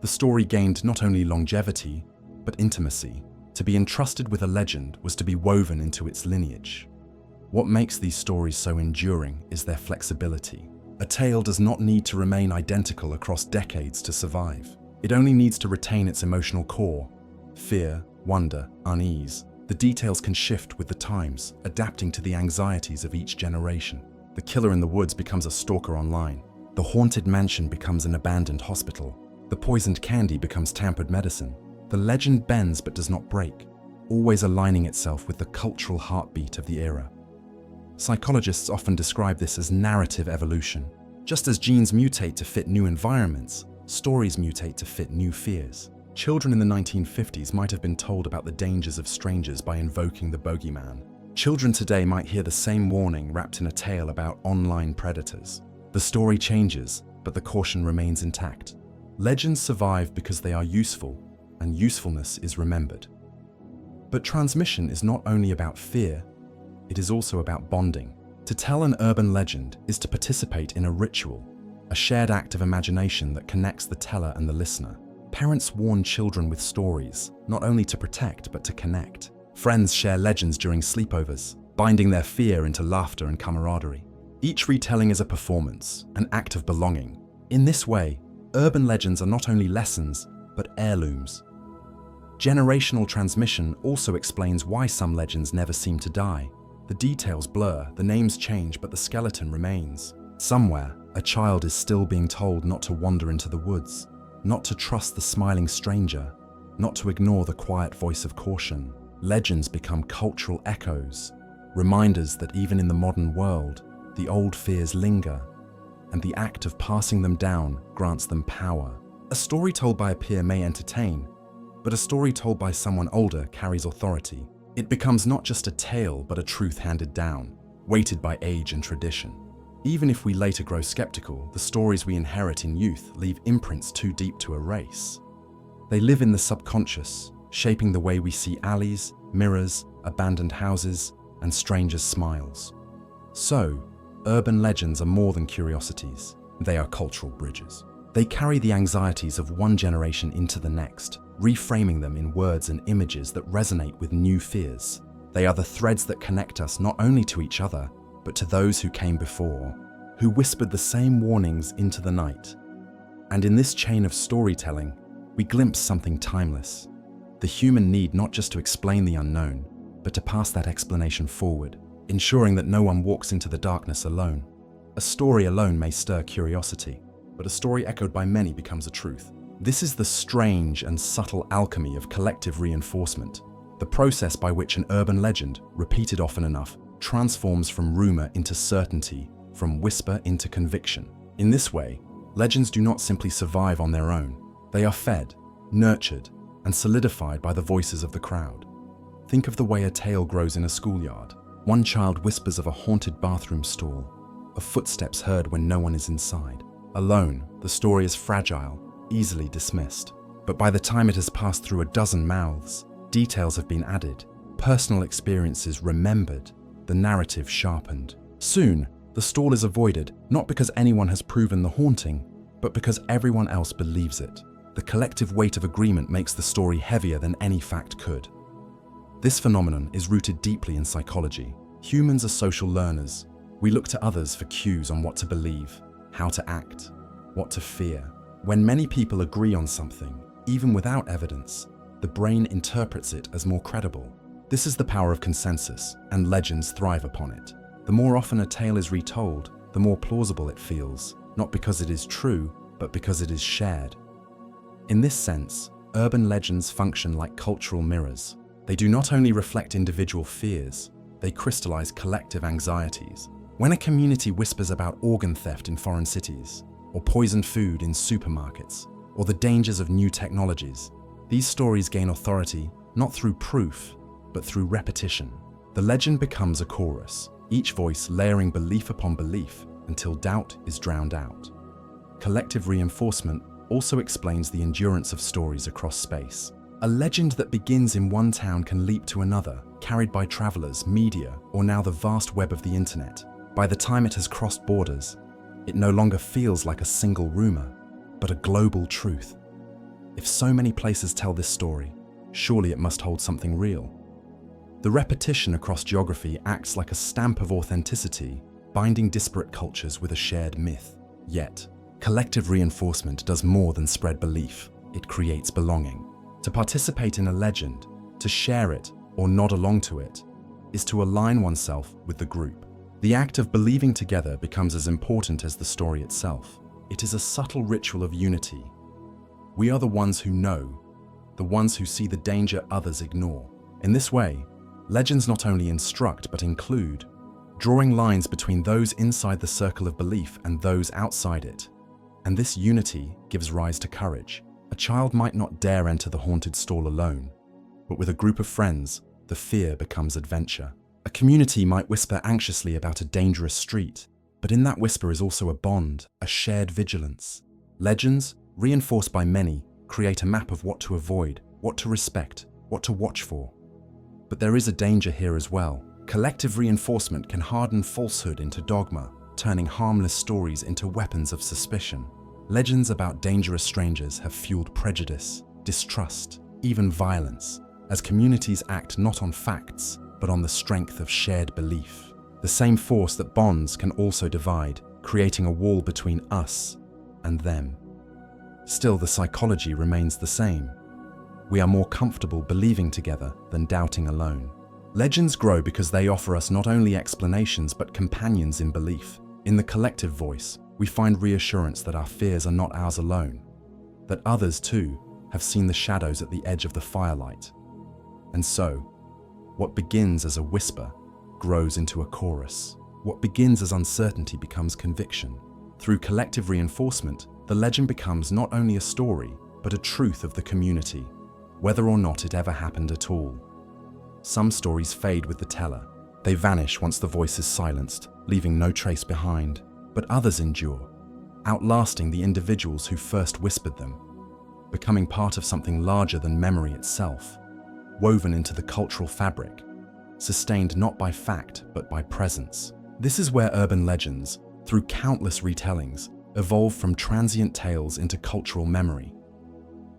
the story gained not only longevity, but intimacy. To be entrusted with a legend was to be woven into its lineage. What makes these stories so enduring is their flexibility. A tale does not need to remain identical across decades to survive. It only needs to retain its emotional core. Fear, wonder, unease. The details can shift with the times, adapting to the anxieties of each generation. The killer in the woods becomes a stalker online, The haunted mansion becomes an abandoned hospital. The poisoned candy becomes tampered medicine. The legend bends but does not break, always aligning itself with the cultural heartbeat of the era. Psychologists often describe this as narrative evolution. Just as genes mutate to fit new environments, stories mutate to fit new fears. Children in the 1950s might have been told about the dangers of strangers by invoking the bogeyman. Children today might hear the same warning wrapped in a tale about online predators. The story changes, but the caution remains intact. Legends survive because they are useful, and usefulness is remembered. But transmission is not only about fear, it is also about bonding. To tell an urban legend is to participate in a ritual, a shared act of imagination that connects the teller and the listener. Parents warn children with stories, not only to protect but to connect. Friends share legends during sleepovers, binding their fear into laughter and camaraderie. Each retelling is a performance, an act of belonging. In this way, urban legends are not only lessons, but heirlooms. Generational transmission also explains why some legends never seem to die. The details blur, the names change, but the skeleton remains. Somewhere, a child is still being told not to wander into the woods, not to trust the smiling stranger, not to ignore the quiet voice of caution. Legends become cultural echoes, reminders that even in the modern world, the old fears linger, and the act of passing them down grants them power. A story told by a peer may entertain, but a story told by someone older carries authority. It becomes not just a tale, but a truth handed down, weighted by age and tradition. Even if we later grow skeptical, the stories we inherit in youth leave imprints too deep to erase. They live in the subconscious, shaping the way we see alleys, mirrors, abandoned houses, and strangers' smiles. So, urban legends are more than curiosities. They are cultural bridges. They carry the anxieties of one generation into the next, reframing them in words and images that resonate with new fears. They are the threads that connect us not only to each other, but to those who came before, who whispered the same warnings into the night. And in this chain of storytelling, we glimpse something timeless. The human need not just to explain the unknown, but to pass that explanation forward, ensuring that no one walks into the darkness alone. A story alone may stir curiosity, but a story echoed by many becomes a truth. This is the strange and subtle alchemy of collective reinforcement, the process by which an urban legend, repeated often enough, transforms from rumor into certainty, from whisper into conviction. In this way, legends do not simply survive on their own. They are fed, nurtured, and solidified by the voices of the crowd. Think of the way a tale grows in a schoolyard. One child whispers of a haunted bathroom stall, of footsteps heard when no one is inside. Alone, the story is fragile, easily dismissed. But by the time it has passed through a dozen mouths, details have been added, personal experiences remembered, the narrative sharpened. Soon, the stall is avoided, not because anyone has proven the haunting, but because everyone else believes it. The collective weight of agreement makes the story heavier than any fact could. This phenomenon is rooted deeply in psychology. Humans are social learners. We look to others for cues on what to believe, how to act, what to fear. When many people agree on something, even without evidence, the brain interprets it as more credible. This is the power of consensus, and legends thrive upon it. The more often a tale is retold, the more plausible it feels, not because it is true, but because it is shared. In this sense, urban legends function like cultural mirrors. They do not only reflect individual fears, they crystallize collective anxieties. When a community whispers about organ theft in foreign cities, or poisoned food in supermarkets, or the dangers of new technologies, these stories gain authority not through proof, but through repetition. The legend becomes a chorus, each voice layering belief upon belief until doubt is drowned out. Collective reinforcement also explains the endurance of stories across space. A legend that begins in one town can leap to another, carried by travelers, media, or now the vast web of the internet. By the time it has crossed borders, it no longer feels like a single rumor, but a global truth. If so many places tell this story, surely it must hold something real. The repetition across geography acts like a stamp of authenticity, binding disparate cultures with a shared myth. Yet, collective reinforcement does more than spread belief. It creates belonging. To participate in a legend, to share it or nod along to it, is to align oneself with the group. The act of believing together becomes as important as the story itself. It is a subtle ritual of unity. We are the ones who know, the ones who see the danger others ignore. In this way, legends not only instruct but include, drawing lines between those inside the circle of belief and those outside it. And this unity gives rise to courage. A child might not dare enter the haunted stall alone, but with a group of friends, the fear becomes adventure. A community might whisper anxiously about a dangerous street, but in that whisper is also a bond, a shared vigilance. Legends, reinforced by many, create a map of what to avoid, what to respect, what to watch for. But there is a danger here as well. Collective reinforcement can harden falsehood into dogma, turning harmless stories into weapons of suspicion. Legends about dangerous strangers have fueled prejudice, distrust, even violence, as communities act not on facts, but on the strength of shared belief. The same force that bonds can also divide, creating a wall between us and them. Still, the psychology remains the same. We are more comfortable believing together than doubting alone. Legends grow because they offer us not only explanations but companions in belief. In the collective voice, we find reassurance that our fears are not ours alone, that others too have seen the shadows at the edge of the firelight. And so, what begins as a whisper grows into a chorus. What begins as uncertainty becomes conviction. Through collective reinforcement, the legend becomes not only a story, but a truth of the community, whether or not it ever happened at all. Some stories fade with the teller. They vanish once the voice is silenced, leaving no trace behind. But others endure, outlasting the individuals who first whispered them, becoming part of something larger than memory itself, woven into the cultural fabric, sustained not by fact but by presence. This is where urban legends, through countless retellings, evolve from transient tales into cultural memory.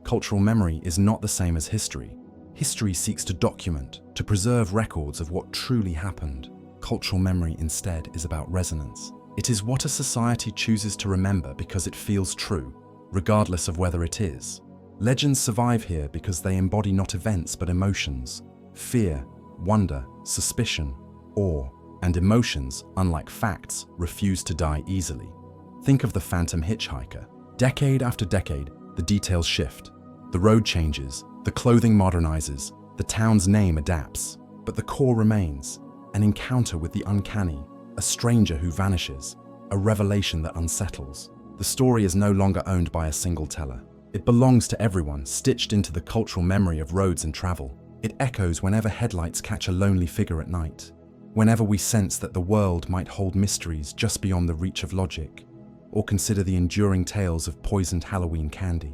Cultural memory is not the same as history. History seeks to document, to preserve records of what truly happened. Cultural memory instead is about resonance. It is what a society chooses to remember because it feels true, regardless of whether it is. Legends survive here because they embody not events but emotions. Fear, wonder, suspicion, awe, and emotions, unlike facts, refuse to die easily. Think of the phantom hitchhiker. Decade after decade, the details shift. The road changes, the clothing modernizes, the town's name adapts, but the core remains, an encounter with the uncanny, a stranger who vanishes, a revelation that unsettles. The story is no longer owned by a single teller. It belongs to everyone, stitched into the cultural memory of roads and travel. It echoes whenever headlights catch a lonely figure at night, whenever we sense that the world might hold mysteries just beyond the reach of logic, or consider the enduring tales of poisoned Halloween candy.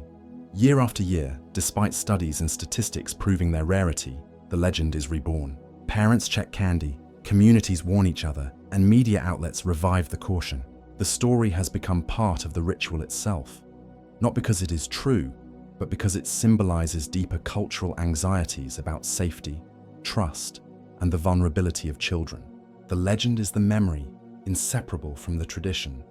Year after year, despite studies and statistics proving their rarity, the legend is reborn. Parents check candy, communities warn each other, and media outlets revive the caution. The story has become part of the ritual itself, not because it is true, but because it symbolizes deeper cultural anxieties about safety, trust, and the vulnerability of children. The legend is the memory, inseparable from the tradition.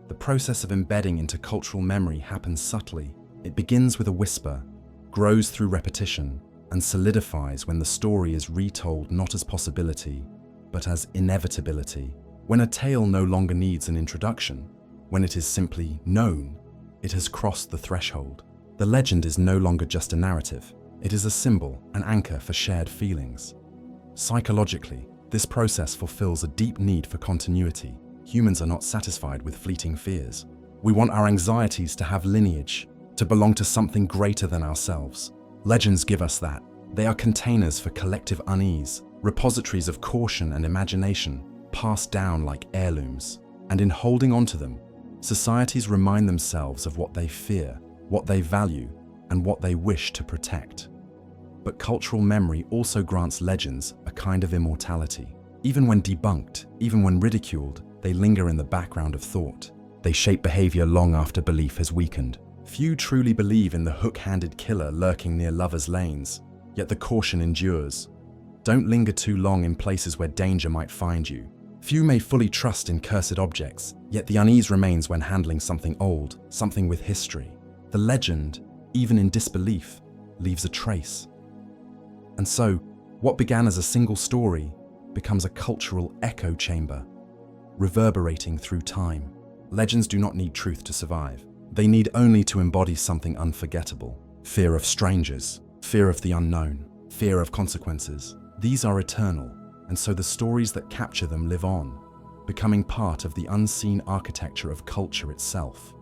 The process of embedding into cultural memory happens subtly. It begins with a whisper, grows through repetition, and solidifies when the story is retold not as possibility, but as inevitability. When a tale no longer needs an introduction, when it is simply known, it has crossed the threshold. The legend is no longer just a narrative. It is a symbol, an anchor for shared feelings. Psychologically, this process fulfills a deep need for continuity. Humans are not satisfied with fleeting fears. We want our anxieties to have lineage, to belong to something greater than ourselves. Legends give us that. They are containers for collective unease, repositories of caution and imagination, passed down like heirlooms. And in holding on to them, societies remind themselves of what they fear, what they value, and what they wish to protect. But cultural memory also grants legends a kind of immortality. Even when debunked, even when ridiculed, they linger in the background of thought. They shape behavior long after belief has weakened. Few truly believe in the hook-handed killer lurking near lovers' lanes, yet the caution endures. Don't linger too long in places where danger might find you. Few may fully trust in cursed objects, yet the unease remains when handling something old, something with history. The legend, even in disbelief, leaves a trace. And so, what began as a single story becomes a cultural echo chamber, reverberating through time. Legends do not need truth to survive. They need only to embody something unforgettable. Fear of strangers, fear of the unknown, fear of consequences. These are eternal, and so the stories that capture them live on, becoming part of the unseen architecture of culture itself.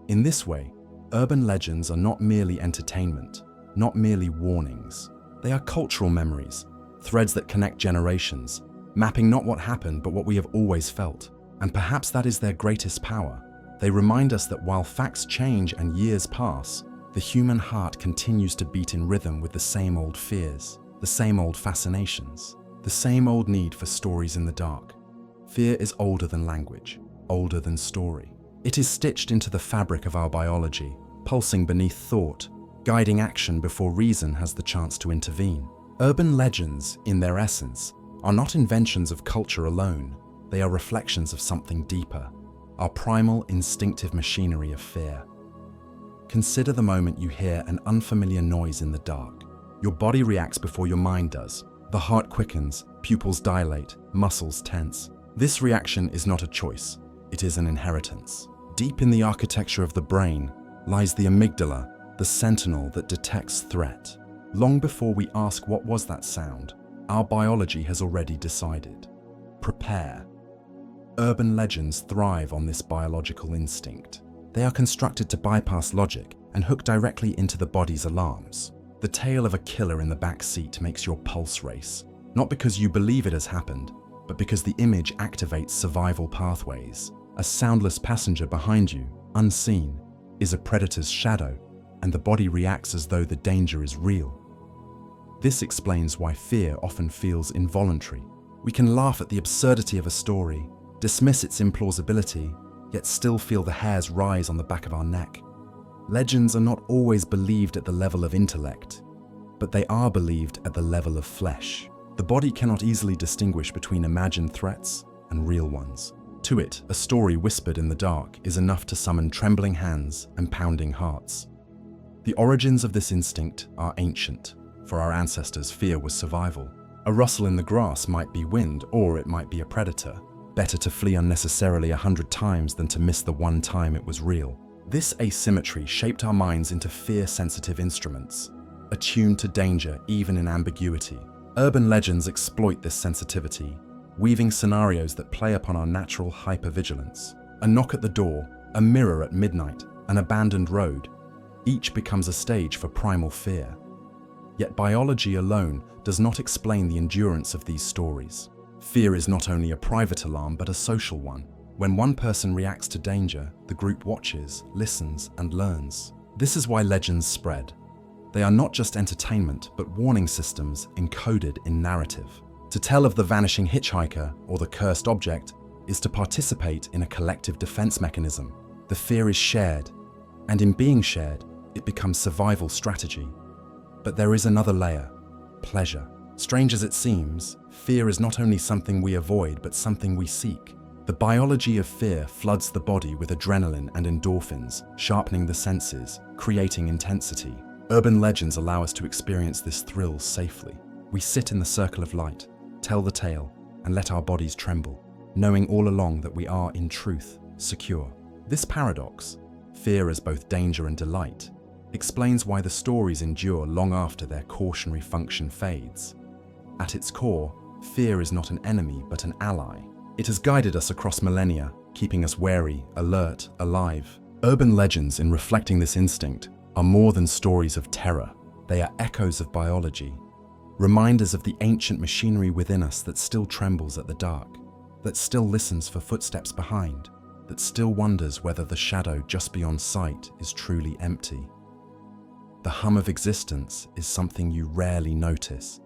In this way, urban legends are not merely entertainment, not merely warnings. They are cultural memories, threads that connect generations, mapping not what happened but what we have always felt. And perhaps that is their greatest power. They remind us that while facts change and years pass, the human heart continues to beat in rhythm with the same old fears, the same old fascinations, the same old need for stories in the dark. Fear is older than language, older than story. It is stitched into the fabric of our biology, pulsing beneath thought, guiding action before reason has the chance to intervene. Urban legends, in their essence, are not inventions of culture alone. They are reflections of something deeper, our primal, instinctive machinery of fear. Consider the moment you hear an unfamiliar noise in the dark. Your body reacts before your mind does. The heart quickens, pupils dilate, muscles tense. This reaction is not a choice, it is an inheritance. Deep in the architecture of the brain lies the amygdala, the sentinel that detects threat. Long before we ask what was that sound, our biology has already decided. Prepare. Urban legends thrive on this biological instinct. They are constructed to bypass logic and hook directly into the body's alarms. The tale of a killer in the back seat makes your pulse race, not because you believe it has happened, but because the image activates survival pathways. A soundless passenger behind you, unseen, is a predator's shadow, and the body reacts as though the danger is real. This explains why fear often feels involuntary. We can laugh at the absurdity of a story, dismiss its implausibility, yet still feel the hairs rise on the back of our neck. Legends are not always believed at the level of intellect, but they are believed at the level of flesh. The body cannot easily distinguish between imagined threats and real ones. To it, a story whispered in the dark is enough to summon trembling hands and pounding hearts. The origins of this instinct are ancient. For our ancestors, fear was survival. A rustle in the grass might be wind, or it might be a predator. Better to flee unnecessarily 100 times than to miss the one time it was real. This asymmetry shaped our minds into fear-sensitive instruments, attuned to danger even in ambiguity. Urban legends exploit this sensitivity, weaving scenarios that play upon our natural hypervigilance. A knock at the door, a mirror at midnight, an abandoned road. Each becomes a stage for primal fear. Yet biology alone does not explain the endurance of these stories. Fear is not only a private alarm but a social one. When one person reacts to danger, the group watches, listens, and learns. This is why legends spread. They are not just entertainment, but warning systems encoded in narrative. To tell of the vanishing hitchhiker or the cursed object is to participate in a collective defense mechanism. The fear is shared, and in being shared, it becomes survival strategy. But there is another layer: pleasure. Strange as it seems, fear is not only something we avoid, but something we seek. The biology of fear floods the body with adrenaline and endorphins, sharpening the senses, creating intensity. Urban legends allow us to experience this thrill safely. We sit in the circle of light, tell the tale, and let our bodies tremble, knowing all along that we are, in truth, secure. This paradox, fear as both danger and delight, explains why the stories endure long after their cautionary function fades. At its core, fear is not an enemy but an ally. It has guided us across millennia, keeping us wary, alert, alive. Urban legends, in reflecting this instinct, are more than stories of terror. They are echoes of biology, reminders of the ancient machinery within us that still trembles at the dark, that still listens for footsteps behind, that still wonders whether the shadow just beyond sight is truly empty. The hum of existence is something you rarely notice,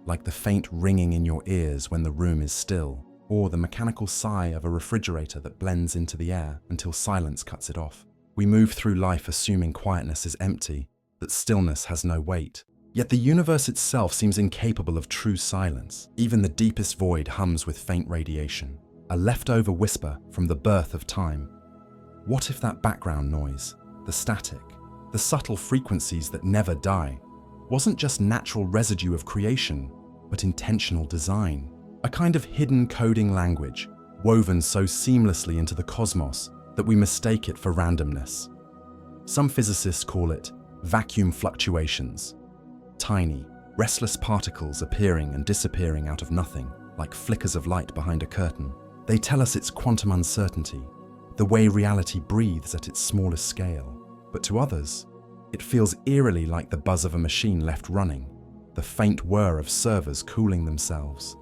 like the faint ringing in your ears when the room is still, or the mechanical sigh of a refrigerator that blends into the air until silence cuts it off. We move through life assuming quietness is empty, that stillness has no weight. Yet the universe itself seems incapable of true silence. Even the deepest void hums with faint radiation, a leftover whisper from the birth of time. What if that background noise, the static, the subtle frequencies that never die, wasn't just natural residue of creation, but intentional design? A kind of hidden coding language, woven so seamlessly into the cosmos that we mistake it for randomness. Some physicists call it vacuum fluctuations, tiny, restless particles appearing and disappearing out of nothing, like flickers of light behind a curtain. They tell us it's quantum uncertainty, the way reality breathes at its smallest scale. But to others, it feels eerily like the buzz of a machine left running, the faint whir of servers cooling themselves.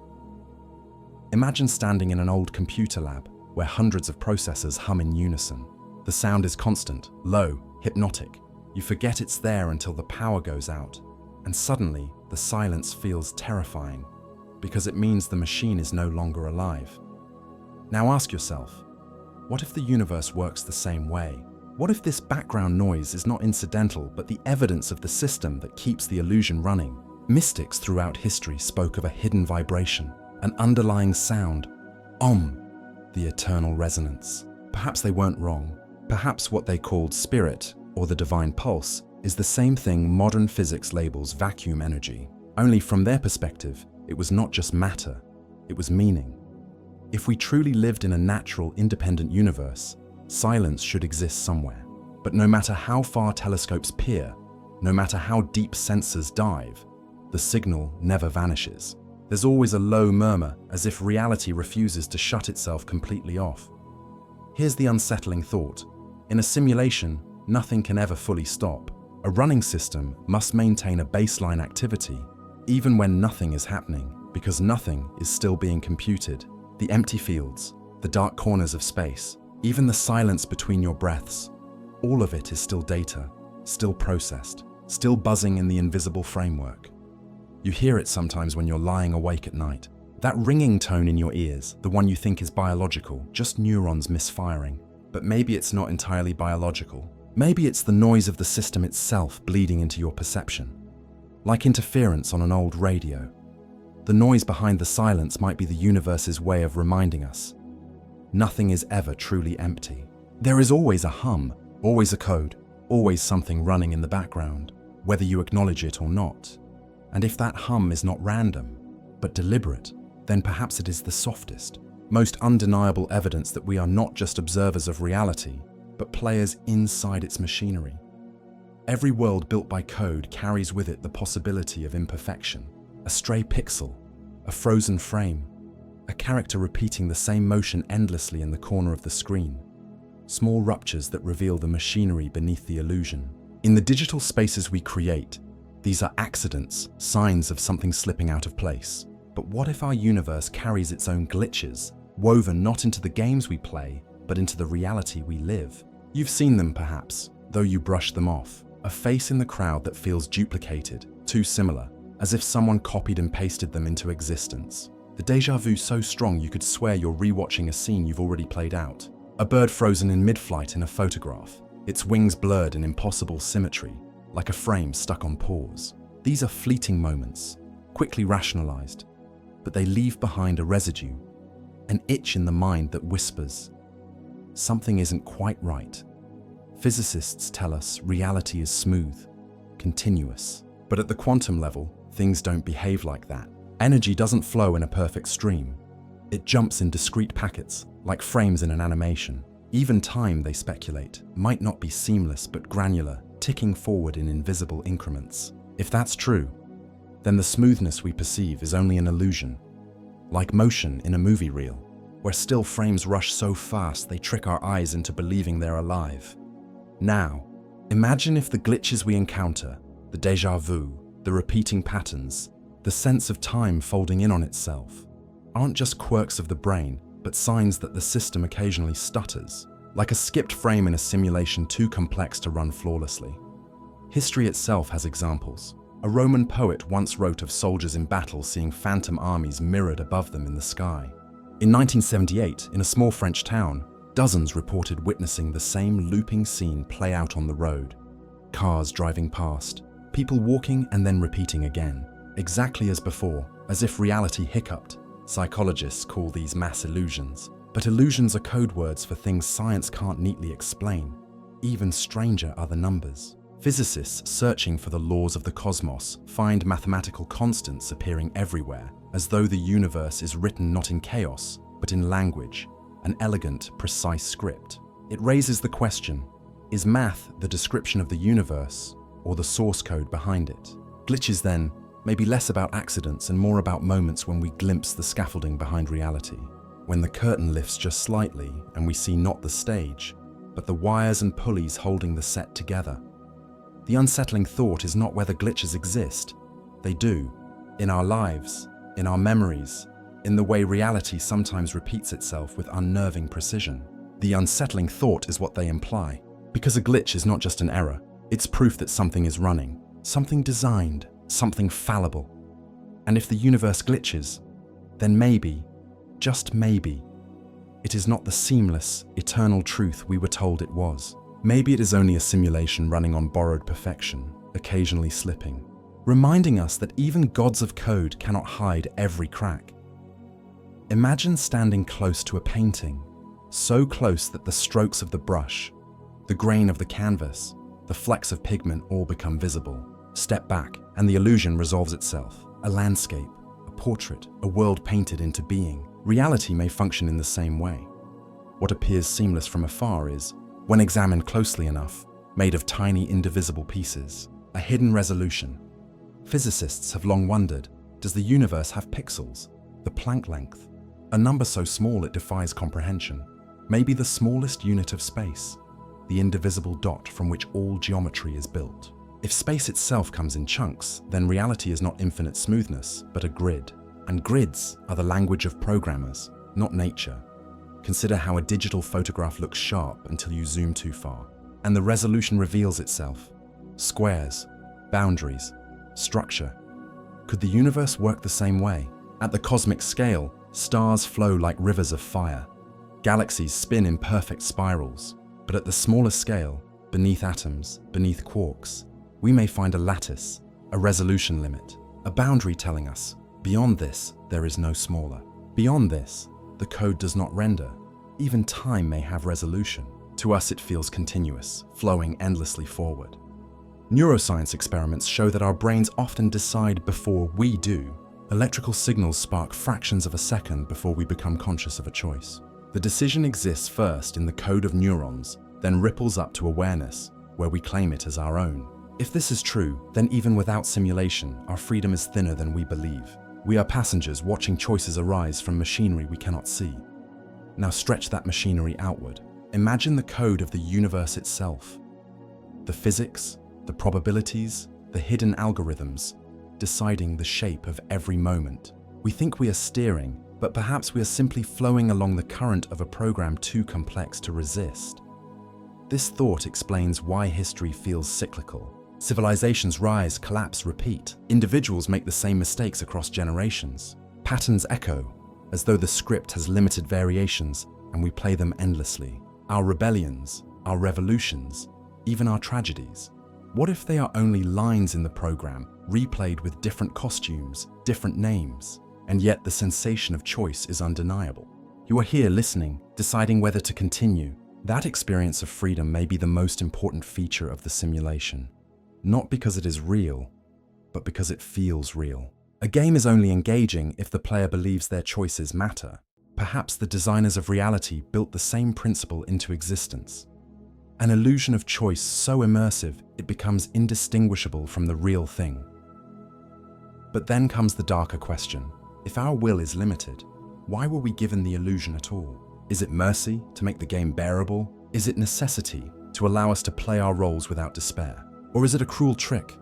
Imagine standing in an old computer lab where hundreds of processors hum in unison. The sound is constant, low, hypnotic. You forget it's there until the power goes out, and suddenly the silence feels terrifying because it means the machine is no longer alive. Now ask yourself, what if the universe works the same way? What if this background noise is not incidental but the evidence of the system that keeps the illusion running? Mystics throughout history spoke of a hidden vibration, an underlying sound, Om, the eternal resonance. Perhaps they weren't wrong. Perhaps what they called spirit, or the divine pulse, is the same thing modern physics labels vacuum energy. Only from their perspective, it was not just matter, it was meaning. If we truly lived in a natural, independent universe, silence should exist somewhere. But no matter how far telescopes peer, no matter how deep sensors dive, the signal never vanishes. There's always a low murmur, as if reality refuses to shut itself completely off. Here's the unsettling thought. In a simulation, nothing can ever fully stop. A running system must maintain a baseline activity, even when nothing is happening, because nothing is still being computed. The empty fields, the dark corners of space, even the silence between your breaths, all of it is still data, still processed, still buzzing in the invisible framework. You hear it sometimes when you're lying awake at night. That ringing tone in your ears, the one you think is biological, just neurons misfiring. But maybe it's not entirely biological. Maybe it's the noise of the system itself bleeding into your perception. Like interference on an old radio. The noise behind the silence might be the universe's way of reminding us. Nothing is ever truly empty. There is always a hum, always a code, always something running in the background, whether you acknowledge it or not. And if that hum is not random, but deliberate, then perhaps it is the softest, most undeniable evidence that we are not just observers of reality, but players inside its machinery. Every world built by code carries with it the possibility of imperfection. A stray pixel, a frozen frame, a character repeating the same motion endlessly in the corner of the screen. Small ruptures that reveal the machinery beneath the illusion. In the digital spaces we create, these are accidents, signs of something slipping out of place. But what if our universe carries its own glitches, woven not into the games we play, but into the reality we live? You've seen them perhaps, though you brush them off. A face in the crowd that feels duplicated, too similar, as if someone copied and pasted them into existence. The déjà vu so strong you could swear you're rewatching a scene you've already played out. A bird frozen in mid-flight in a photograph, its wings blurred in impossible symmetry, like a frame stuck on pause. These are fleeting moments, quickly rationalized, but they leave behind a residue, an itch in the mind that whispers, something isn't quite right. Physicists tell us reality is smooth, continuous, but at the quantum level, things don't behave like that. Energy doesn't flow in a perfect stream. It jumps in discrete packets, like frames in an animation. Even time, they speculate, might not be seamless but granular, ticking forward in invisible increments. If that's true, then the smoothness we perceive is only an illusion, like motion in a movie reel, where still frames rush so fast they trick our eyes into believing they're alive. Now, imagine if the glitches we encounter, the déjà vu, the repeating patterns, the sense of time folding in on itself, aren't just quirks of the brain, but signs that the system occasionally stutters, like a skipped frame in a simulation too complex to run flawlessly. History itself has examples. A Roman poet once wrote of soldiers in battle seeing phantom armies mirrored above them in the sky. In 1978, in a small French town, dozens reported witnessing the same looping scene play out on the road. Cars driving past, people walking and then repeating again, exactly as before, as if reality hiccuped. Psychologists call these mass illusions, but illusions are code words for things science can't neatly explain. Even stranger are the numbers. Physicists searching for the laws of the cosmos find mathematical constants appearing everywhere, as though the universe is written not in chaos, but in language, an elegant, precise script. It raises the question, is math the description of the universe or the source code behind it? Glitches, then, may be less about accidents and more about moments when we glimpse the scaffolding behind reality, when the curtain lifts just slightly and we see not the stage, but the wires and pulleys holding the set together. The unsettling thought is not whether glitches exist. They do, in our lives, in our memories, in the way reality sometimes repeats itself with unnerving precision. The unsettling thought is what they imply. Because a glitch is not just an error, it's proof that something is running, something designed, something fallible. And if the universe glitches, then maybe, just maybe, it is not the seamless, eternal truth we were told it was. Maybe it is only a simulation running on borrowed perfection, occasionally slipping, reminding us that even gods of code cannot hide every crack. Imagine standing close to a painting, so close that the strokes of the brush, the grain of the canvas, the flecks of pigment all become visible. Step back, and the illusion resolves itself. A landscape, a portrait, a world painted into being. Reality may function in the same way. What appears seamless from afar is, when examined closely enough, made of tiny indivisible pieces, a hidden resolution. Physicists have long wondered, does the universe have pixels, the Planck length, a number so small it defies comprehension? Maybe the smallest unit of space, the indivisible dot from which all geometry is built. If space itself comes in chunks, then reality is not infinite smoothness, but a grid. And grids are the language of programmers, not nature. Consider how a digital photograph looks sharp until you zoom too far, and the resolution reveals itself. Squares, boundaries, structure. Could the universe work the same way? At the cosmic scale, stars flow like rivers of fire. Galaxies spin in perfect spirals. But at the smaller scale, beneath atoms, beneath quarks, we may find a lattice, a resolution limit, a boundary telling us, beyond this, there is no smaller. Beyond this, the code does not render. Even time may have resolution. To us, it feels continuous, flowing endlessly forward. Neuroscience experiments show that our brains often decide before we do. Electrical signals spark fractions of a second before we become conscious of a choice. The decision exists first in the code of neurons, then ripples up to awareness, where we claim it as our own. If this is true, then even without simulation, our freedom is thinner than we believe. We are passengers watching choices arise from machinery we cannot see. Now stretch that machinery outward. Imagine the code of the universe itself. The physics, the probabilities, the hidden algorithms, deciding the shape of every moment. We think we are steering, but perhaps we are simply flowing along the current of a program too complex to resist. This thought explains why history feels cyclical. Civilizations rise, collapse, repeat. Individuals make the same mistakes across generations. Patterns echo, as though the script has limited variations and we play them endlessly. Our rebellions, our revolutions, even our tragedies. What if they are only lines in the program, replayed with different costumes, different names? And yet the sensation of choice is undeniable. You are here listening, deciding whether to continue. That experience of freedom may be the most important feature of the simulation. Not because it is real, but because it feels real. A game is only engaging if the player believes their choices matter. Perhaps the designers of reality built the same principle into existence. An illusion of choice so immersive it becomes indistinguishable from the real thing. But then comes the darker question. If our will is limited, why were we given the illusion at all? Is it mercy to make the game bearable? Is it necessity to allow us to play our roles without despair? Or is it a cruel trick,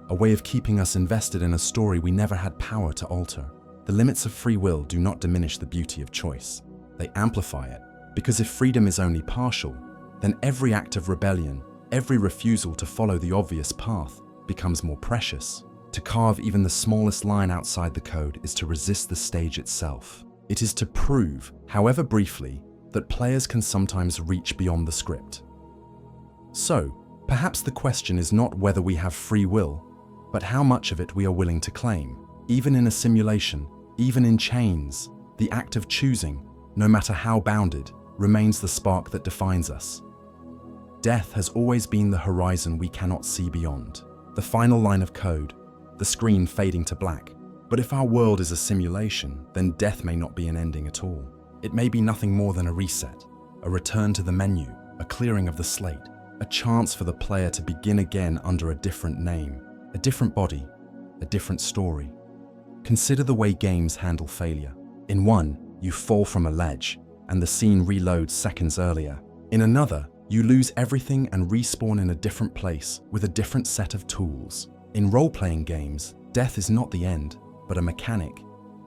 a way of keeping us invested in a story we never had power to alter? The limits of free will do not diminish the beauty of choice. They amplify it, because if freedom is only partial, then every act of rebellion, every refusal to follow the obvious path becomes more precious. To carve even the smallest line outside the code is to resist the stage itself. It is to prove, however briefly, that players can sometimes reach beyond the script. So, perhaps the question is not whether we have free will, but how much of it we are willing to claim. Even in a simulation, even in chains, the act of choosing, no matter how bounded, remains the spark that defines us. Death has always been the horizon we cannot see beyond, the final line of code, the screen fading to black. But if our world is a simulation, then death may not be an ending at all. It may be nothing more than a reset, a return to the menu, a clearing of the slate, a chance for the player to begin again under a different name, a different body, a different story. Consider the way games handle failure. In one, you fall from a ledge, and the scene reloads seconds earlier. In another, you lose everything and respawn in a different place with a different set of tools. In role-playing games, death is not the end, but a mechanic,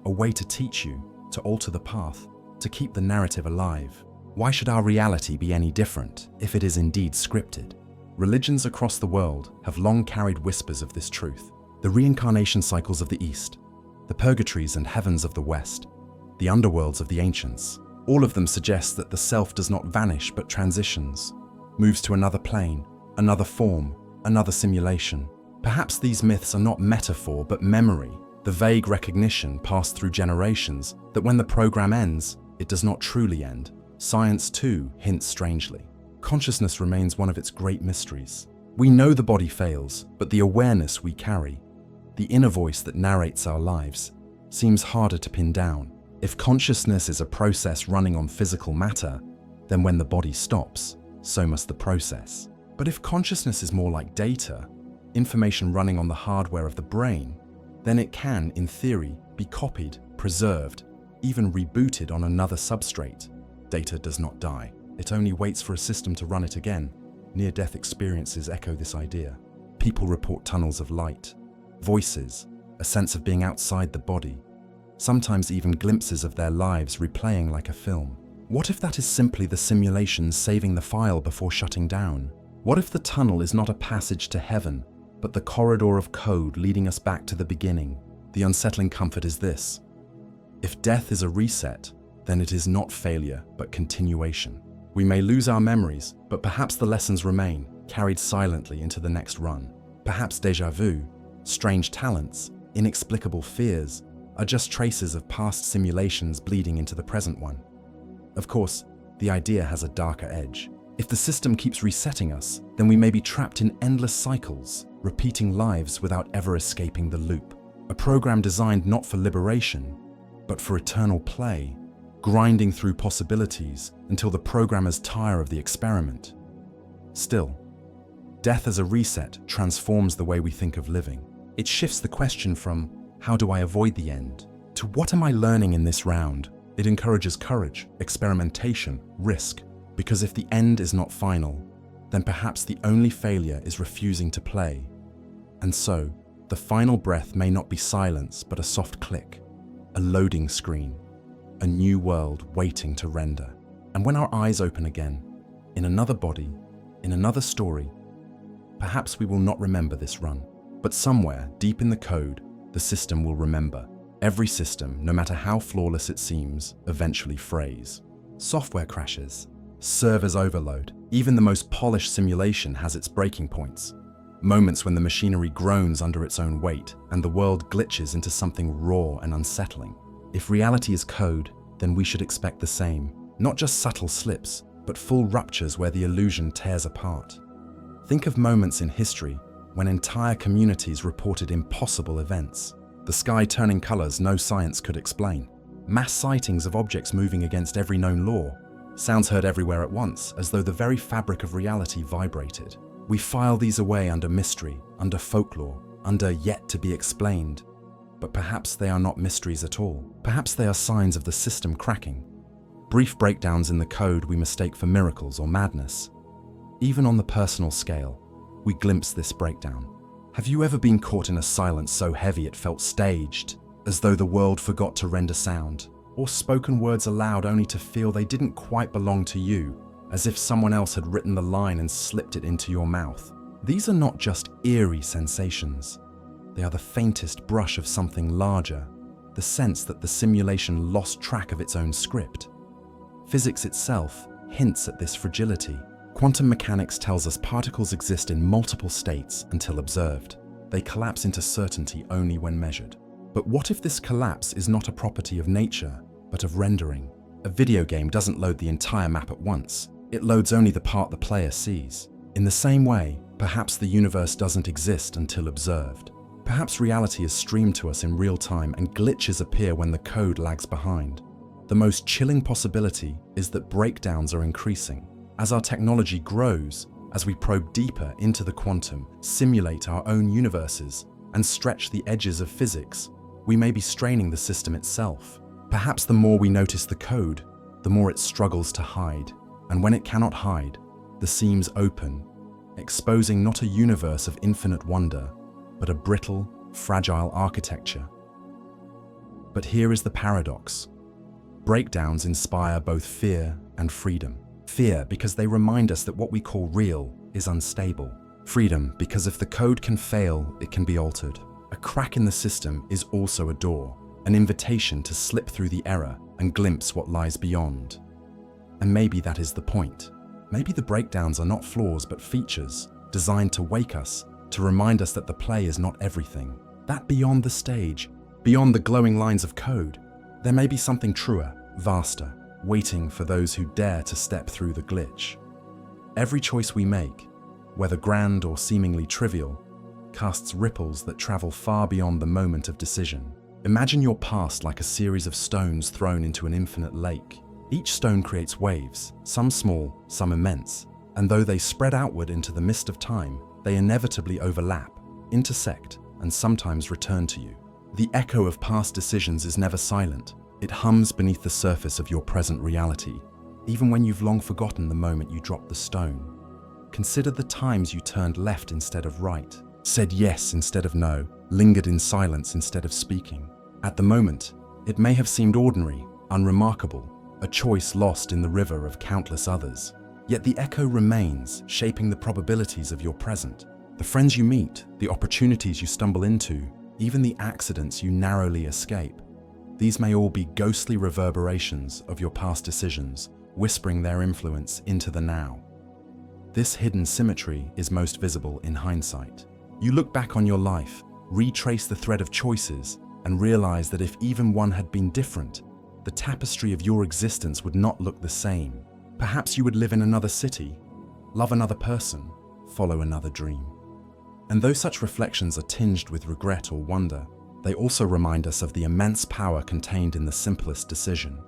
a way to teach you, to alter the path, to keep the narrative alive. Why should our reality be any different if it is indeed scripted? Religions across the world have long carried whispers of this truth. The reincarnation cycles of the East, the purgatories and heavens of the West, the underworlds of the ancients. All of them suggest that the self does not vanish but transitions, moves to another plane, another form, another simulation. Perhaps these myths are not metaphor but memory, the vague recognition passed through generations that when the program ends, it does not truly end. Science, too, hints strangely. Consciousness remains one of its great mysteries. We know the body fails, but the awareness we carry, the inner voice that narrates our lives, seems harder to pin down. If consciousness is a process running on physical matter, then when the body stops, so must the process. But if consciousness is more like data, information running on the hardware of the brain, then it can, in theory, be copied, preserved, even rebooted on another substrate. Data does not die. It only waits for a system to run it again. Near-death experiences echo this idea. People report tunnels of light, voices, a sense of being outside the body, sometimes even glimpses of their lives replaying like a film. What if that is simply the simulation saving the file before shutting down? What if the tunnel is not a passage to heaven, but the corridor of code leading us back to the beginning? The unsettling comfort is this: if death is a reset, then it is not failure, but continuation. We may lose our memories, but perhaps the lessons remain, carried silently into the next run. Perhaps déjà vu, strange talents, inexplicable fears, are just traces of past simulations bleeding into the present one. Of course, the idea has a darker edge. If the system keeps resetting us, then we may be trapped in endless cycles, repeating lives without ever escaping the loop. A program designed not for liberation, but for eternal play, grinding through possibilities until the programmers tire of the experiment. Still, death as a reset transforms the way we think of living. It shifts the question from, how do I avoid the end, to what am I learning in this round? It encourages courage, experimentation, risk, because if the end is not final, then perhaps the only failure is refusing to play. And so, the final breath may not be silence, but a soft click, a loading screen, a new world waiting to render. And when our eyes open again, in another body, in another story, perhaps we will not remember this run, but somewhere deep in the code, the system will remember. Every system, no matter how flawless it seems, eventually frays. Software crashes, servers overload, even the most polished simulation has its breaking points. Moments when the machinery groans under its own weight and the world glitches into something raw and unsettling. If reality is code, then we should expect the same. Not just subtle slips, but full ruptures where the illusion tears apart. Think of moments in history when entire communities reported impossible events. The sky turning colors no science could explain. Mass sightings of objects moving against every known law. Sounds heard everywhere at once, as though the very fabric of reality vibrated. We file these away under mystery, under folklore, under yet to be explained. But perhaps they are not mysteries at all. Perhaps they are signs of the system cracking. Brief breakdowns in the code we mistake for miracles or madness. Even on the personal scale, we glimpse this breakdown. Have you ever been caught in a silence so heavy it felt staged, as though the world forgot to render sound, or spoken words aloud only to feel they didn't quite belong to you, as if someone else had written the line and slipped it into your mouth? These are not just eerie sensations. They are the faintest brush of something larger, the sense that the simulation lost track of its own script. Physics itself hints at this fragility. Quantum mechanics tells us particles exist in multiple states until observed. They collapse into certainty only when measured. But what if this collapse is not a property of nature, but of rendering? A video game doesn't load the entire map at once. It loads only the part the player sees. In the same way, perhaps the universe doesn't exist until observed. Perhaps reality is streamed to us in real time and glitches appear when the code lags behind. The most chilling possibility is that breakdowns are increasing. As our technology grows, as we probe deeper into the quantum, simulate our own universes, and stretch the edges of physics, we may be straining the system itself. Perhaps the more we notice the code, the more it struggles to hide. And when it cannot hide, the seams open, exposing not a universe of infinite wonder, but a brittle, fragile architecture. But here is the paradox. Breakdowns inspire both fear and freedom. Fear because they remind us that what we call real is unstable. Freedom because if the code can fail, it can be altered. A crack in the system is also a door, an invitation to slip through the error and glimpse what lies beyond. And maybe that is the point. Maybe the breakdowns are not flaws but features, designed to wake us, to remind us that the play is not everything. That beyond the stage, beyond the glowing lines of code, there may be something truer, vaster, waiting for those who dare to step through the glitch. Every choice we make, whether grand or seemingly trivial, casts ripples that travel far beyond the moment of decision. Imagine your past like a series of stones thrown into an infinite lake. Each stone creates waves, some small, some immense, and though they spread outward into the mist of time, they inevitably overlap, intersect, and sometimes return to you. The echo of past decisions is never silent. It hums beneath the surface of your present reality, even when you've long forgotten the moment you dropped the stone. Consider the times you turned left instead of right, said yes instead of no, lingered in silence instead of speaking. At the moment, it may have seemed ordinary, unremarkable, a choice lost in the river of countless others. Yet the echo remains, shaping the probabilities of your present. The friends you meet, the opportunities you stumble into, even the accidents you narrowly escape. These may all be ghostly reverberations of your past decisions, whispering their influence into the now. This hidden symmetry is most visible in hindsight. You look back on your life, retrace the thread of choices, and realize that if even one had been different, the tapestry of your existence would not look the same. Perhaps you would live in another city, love another person, follow another dream. And though such reflections are tinged with regret or wonder, they also remind us of the immense power contained in the simplest decision.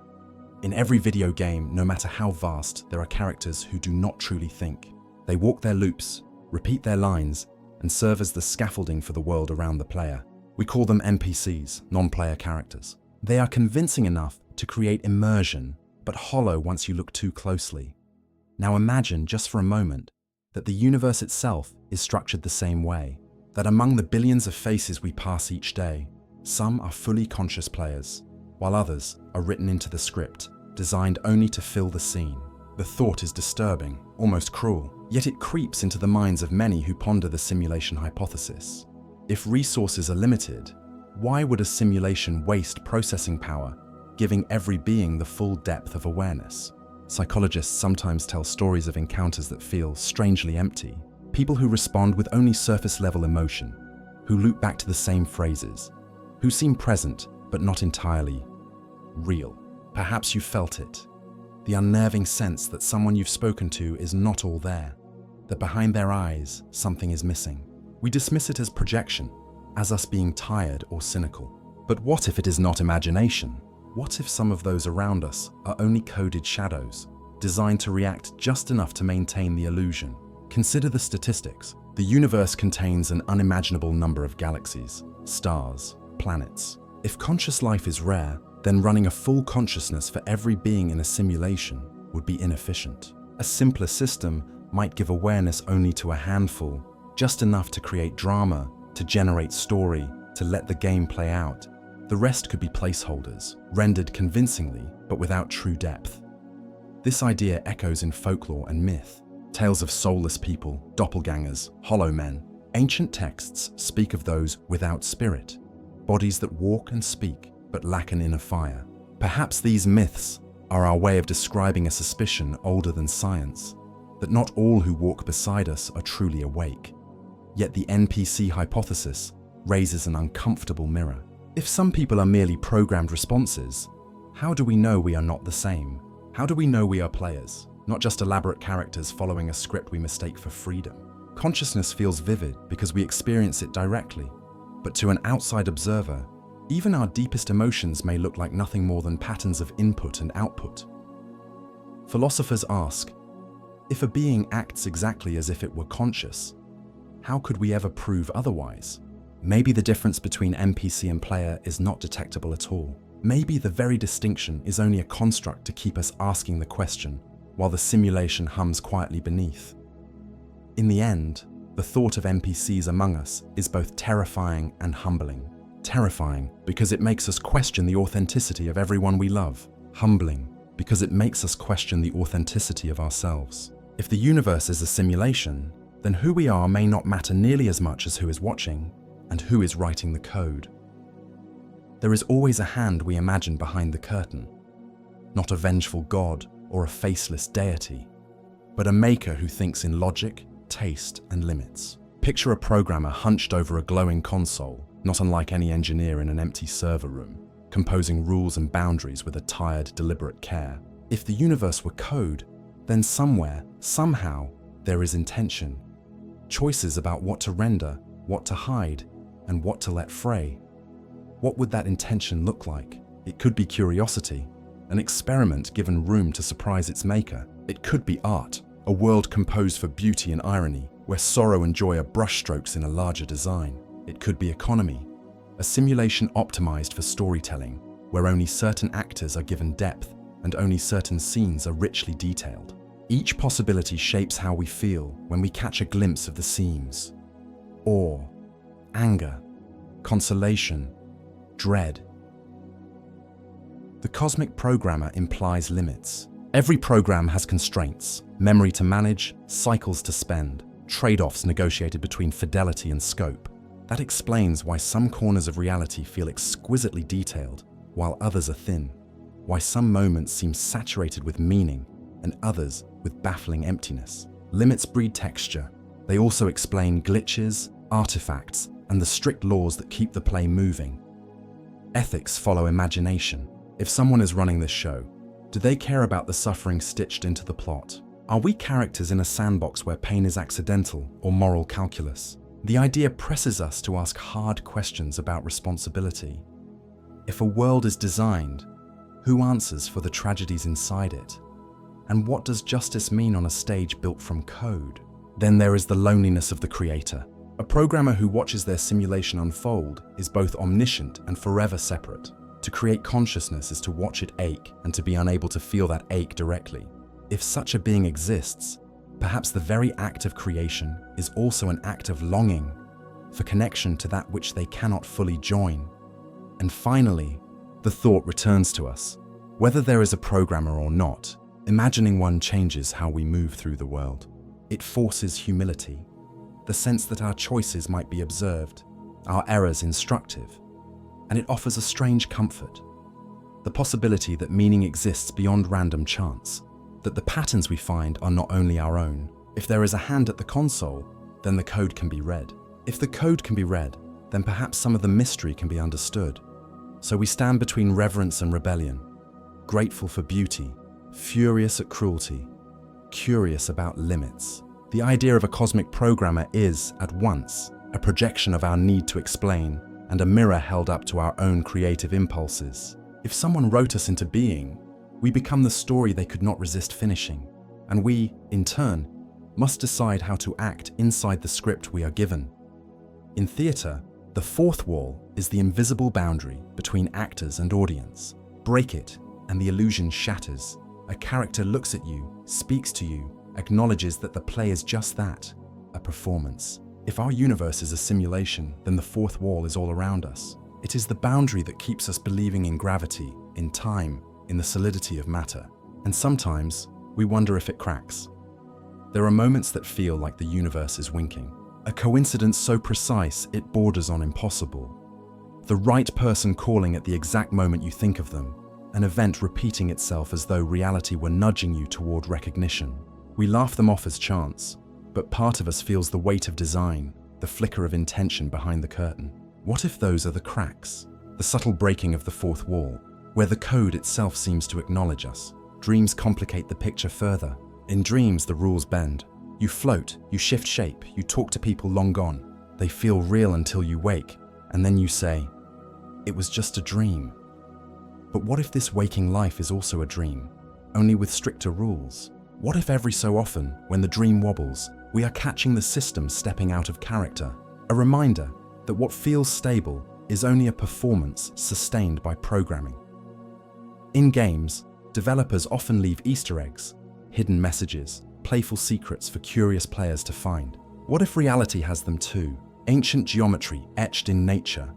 In every video game, no matter how vast, there are characters who do not truly think. They walk their loops, repeat their lines, and serve as the scaffolding for the world around the player. We call them NPCs, non-player characters. They are convincing enough to create immersion, but hollow once you look too closely. Now imagine, just for a moment, that the universe itself is structured the same way, that among the billions of faces we pass each day, some are fully conscious players, while others are written into the script, designed only to fill the scene. The thought is disturbing, almost cruel, yet it creeps into the minds of many who ponder the simulation hypothesis. If resources are limited, why would a simulation waste processing power, giving every being the full depth of awareness? Psychologists sometimes tell stories of encounters that feel strangely empty. People who respond with only surface-level emotion, who loop back to the same phrases, who seem present but not entirely real. Perhaps you felt it. The unnerving sense that someone you've spoken to is not all there, that behind their eyes something is missing. We dismiss it as projection, as us being tired or cynical. But what if it is not imagination? What if some of those around us are only coded shadows, designed to react just enough to maintain the illusion? Consider the statistics. The universe contains an unimaginable number of galaxies, stars, planets. If conscious life is rare, then running a full consciousness for every being in a simulation would be inefficient. A simpler system might give awareness only to a handful, just enough to create drama, to generate story, to let the game play out. The rest could be placeholders, rendered convincingly, but without true depth. This idea echoes in folklore and myth. Tales of soulless people, doppelgangers, hollow men. Ancient texts speak of those without spirit, bodies that walk and speak, but lack an inner fire. Perhaps these myths are our way of describing a suspicion older than science, that not all who walk beside us are truly awake. Yet the NPC hypothesis raises an uncomfortable mirror. If some people are merely programmed responses, how do we know we are not the same? How do we know we are players, not just elaborate characters following a script we mistake for freedom? Consciousness feels vivid because we experience it directly, but to an outside observer, Even our deepest emotions may look like nothing more than patterns of input and output. Philosophers ask, if a being acts exactly as if it were conscious, how could we ever prove otherwise? Maybe the difference between NPC and player is not detectable at all. Maybe the very distinction is only a construct to keep us asking the question, while the simulation hums quietly beneath. In the end, the thought of NPCs among us is both terrifying and humbling. Terrifying because it makes us question the authenticity of everyone we love. Humbling because it makes us question the authenticity of ourselves. If the universe is a simulation, then who we are may not matter nearly as much as who is watching and who is writing the code. There is always a hand we imagine behind the curtain, not a vengeful god or a faceless deity, but a maker who thinks in logic, taste, and limits. Picture a programmer hunched over a glowing console, not unlike any engineer in an empty server room, composing rules and boundaries with a tired, deliberate care. If the universe were code, then somewhere, somehow, there is intention. Choices about what to render, what to hide, and what to let fray. What would that intention look like? It could be curiosity, an experiment given room to surprise its maker. It could be art, a world composed for beauty and irony, where sorrow and joy are brushstrokes in a larger design. It could be economy, a simulation optimized for storytelling, where only certain actors are given depth and only certain scenes are richly detailed. Each possibility shapes how we feel when we catch a glimpse of the seams. Awe, anger, consolation, dread. The cosmic programmer implies limits. Every program has constraints, memory to manage, cycles to spend, trade-offs negotiated between fidelity and scope. That explains why some corners of reality feel exquisitely detailed, while others are thin, why some moments seem saturated with meaning and others with baffling emptiness. Limits breed texture. They also explain glitches, artifacts, and the strict laws that keep the play moving. Ethics follow imagination. If someone is running this show, do they care about the suffering stitched into the plot? Are we characters in a sandbox where pain is accidental or moral calculus? The idea presses us to ask hard questions about responsibility. If a world is designed, who answers for the tragedies inside it? And what does justice mean on a stage built from code? Then there is the loneliness of the creator. A programmer who watches their simulation unfold is both omniscient and forever separate. To create consciousness is to watch it ache and to be unable to feel that ache directly. If such a being exists, perhaps the very act of creation is also an act of longing for connection to that which they cannot fully join. And finally, the thought returns to us. Whether there is a programmer or not, imagining one changes how we move through the world. It forces humility, the sense that our choices might be observed, our errors instructive, and it offers a strange comfort. The possibility that meaning exists beyond random chance, that the patterns we find are not only our own. If there is a hand at the console, then the code can be read. If the code can be read, then perhaps some of the mystery can be understood. So we stand between reverence and rebellion, grateful for beauty, furious at cruelty, curious about limits. The idea of a cosmic programmer is, at once, a projection of our need to explain and a mirror held up to our own creative impulses. If someone wrote us into being, we become the story they could not resist finishing, and we, in turn, must decide how to act inside the script we are given. In theatre, the fourth wall is the invisible boundary between actors and audience. Break it, and the illusion shatters. A character looks at you, speaks to you, acknowledges that the play is just that, a performance. If our universe is a simulation, then the fourth wall is all around us. It is the boundary that keeps us believing in gravity, in time, in the solidity of matter. And sometimes, we wonder if it cracks. There are moments that feel like the universe is winking. A coincidence so precise it borders on impossible. The right person calling at the exact moment you think of them. An event repeating itself as though reality were nudging you toward recognition. We laugh them off as chance, but part of us feels the weight of design, the flicker of intention behind the curtain. What if those are the cracks? The subtle breaking of the fourth wall, where the code itself seems to acknowledge us. Dreams complicate the picture further. In dreams, the rules bend. You float, you shift shape, you talk to people long gone. They feel real until you wake, and then you say, it was just a dream. But what if this waking life is also a dream, only with stricter rules? What if every so often, when the dream wobbles, we are catching the system stepping out of character? A reminder that what feels stable is only a performance sustained by programming. In games, developers often leave Easter eggs, hidden messages, playful secrets for curious players to find. What if reality has them too? Ancient geometry etched in nature,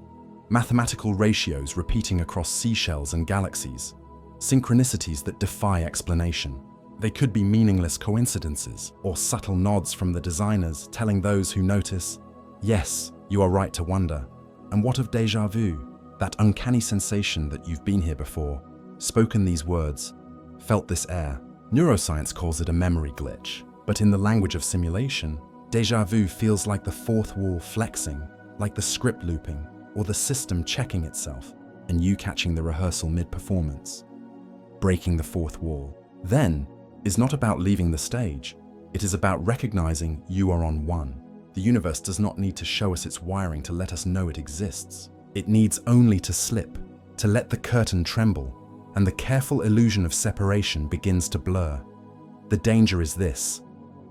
mathematical ratios repeating across seashells and galaxies, synchronicities that defy explanation. They could be meaningless coincidences or subtle nods from the designers telling those who notice, yes, you are right to wonder. And what of déjà vu? That uncanny sensation that you've been here before, spoken these words, felt this air. Neuroscience calls it a memory glitch, but in the language of simulation, déjà vu feels like the fourth wall flexing, like the script looping, or the system checking itself, and you catching the rehearsal mid-performance. Breaking the fourth wall, then, is not about leaving the stage. It is about recognizing you are on one. The universe does not need to show us its wiring to let us know it exists. It needs only to slip, to let the curtain tremble, and the careful illusion of separation begins to blur. The danger is this: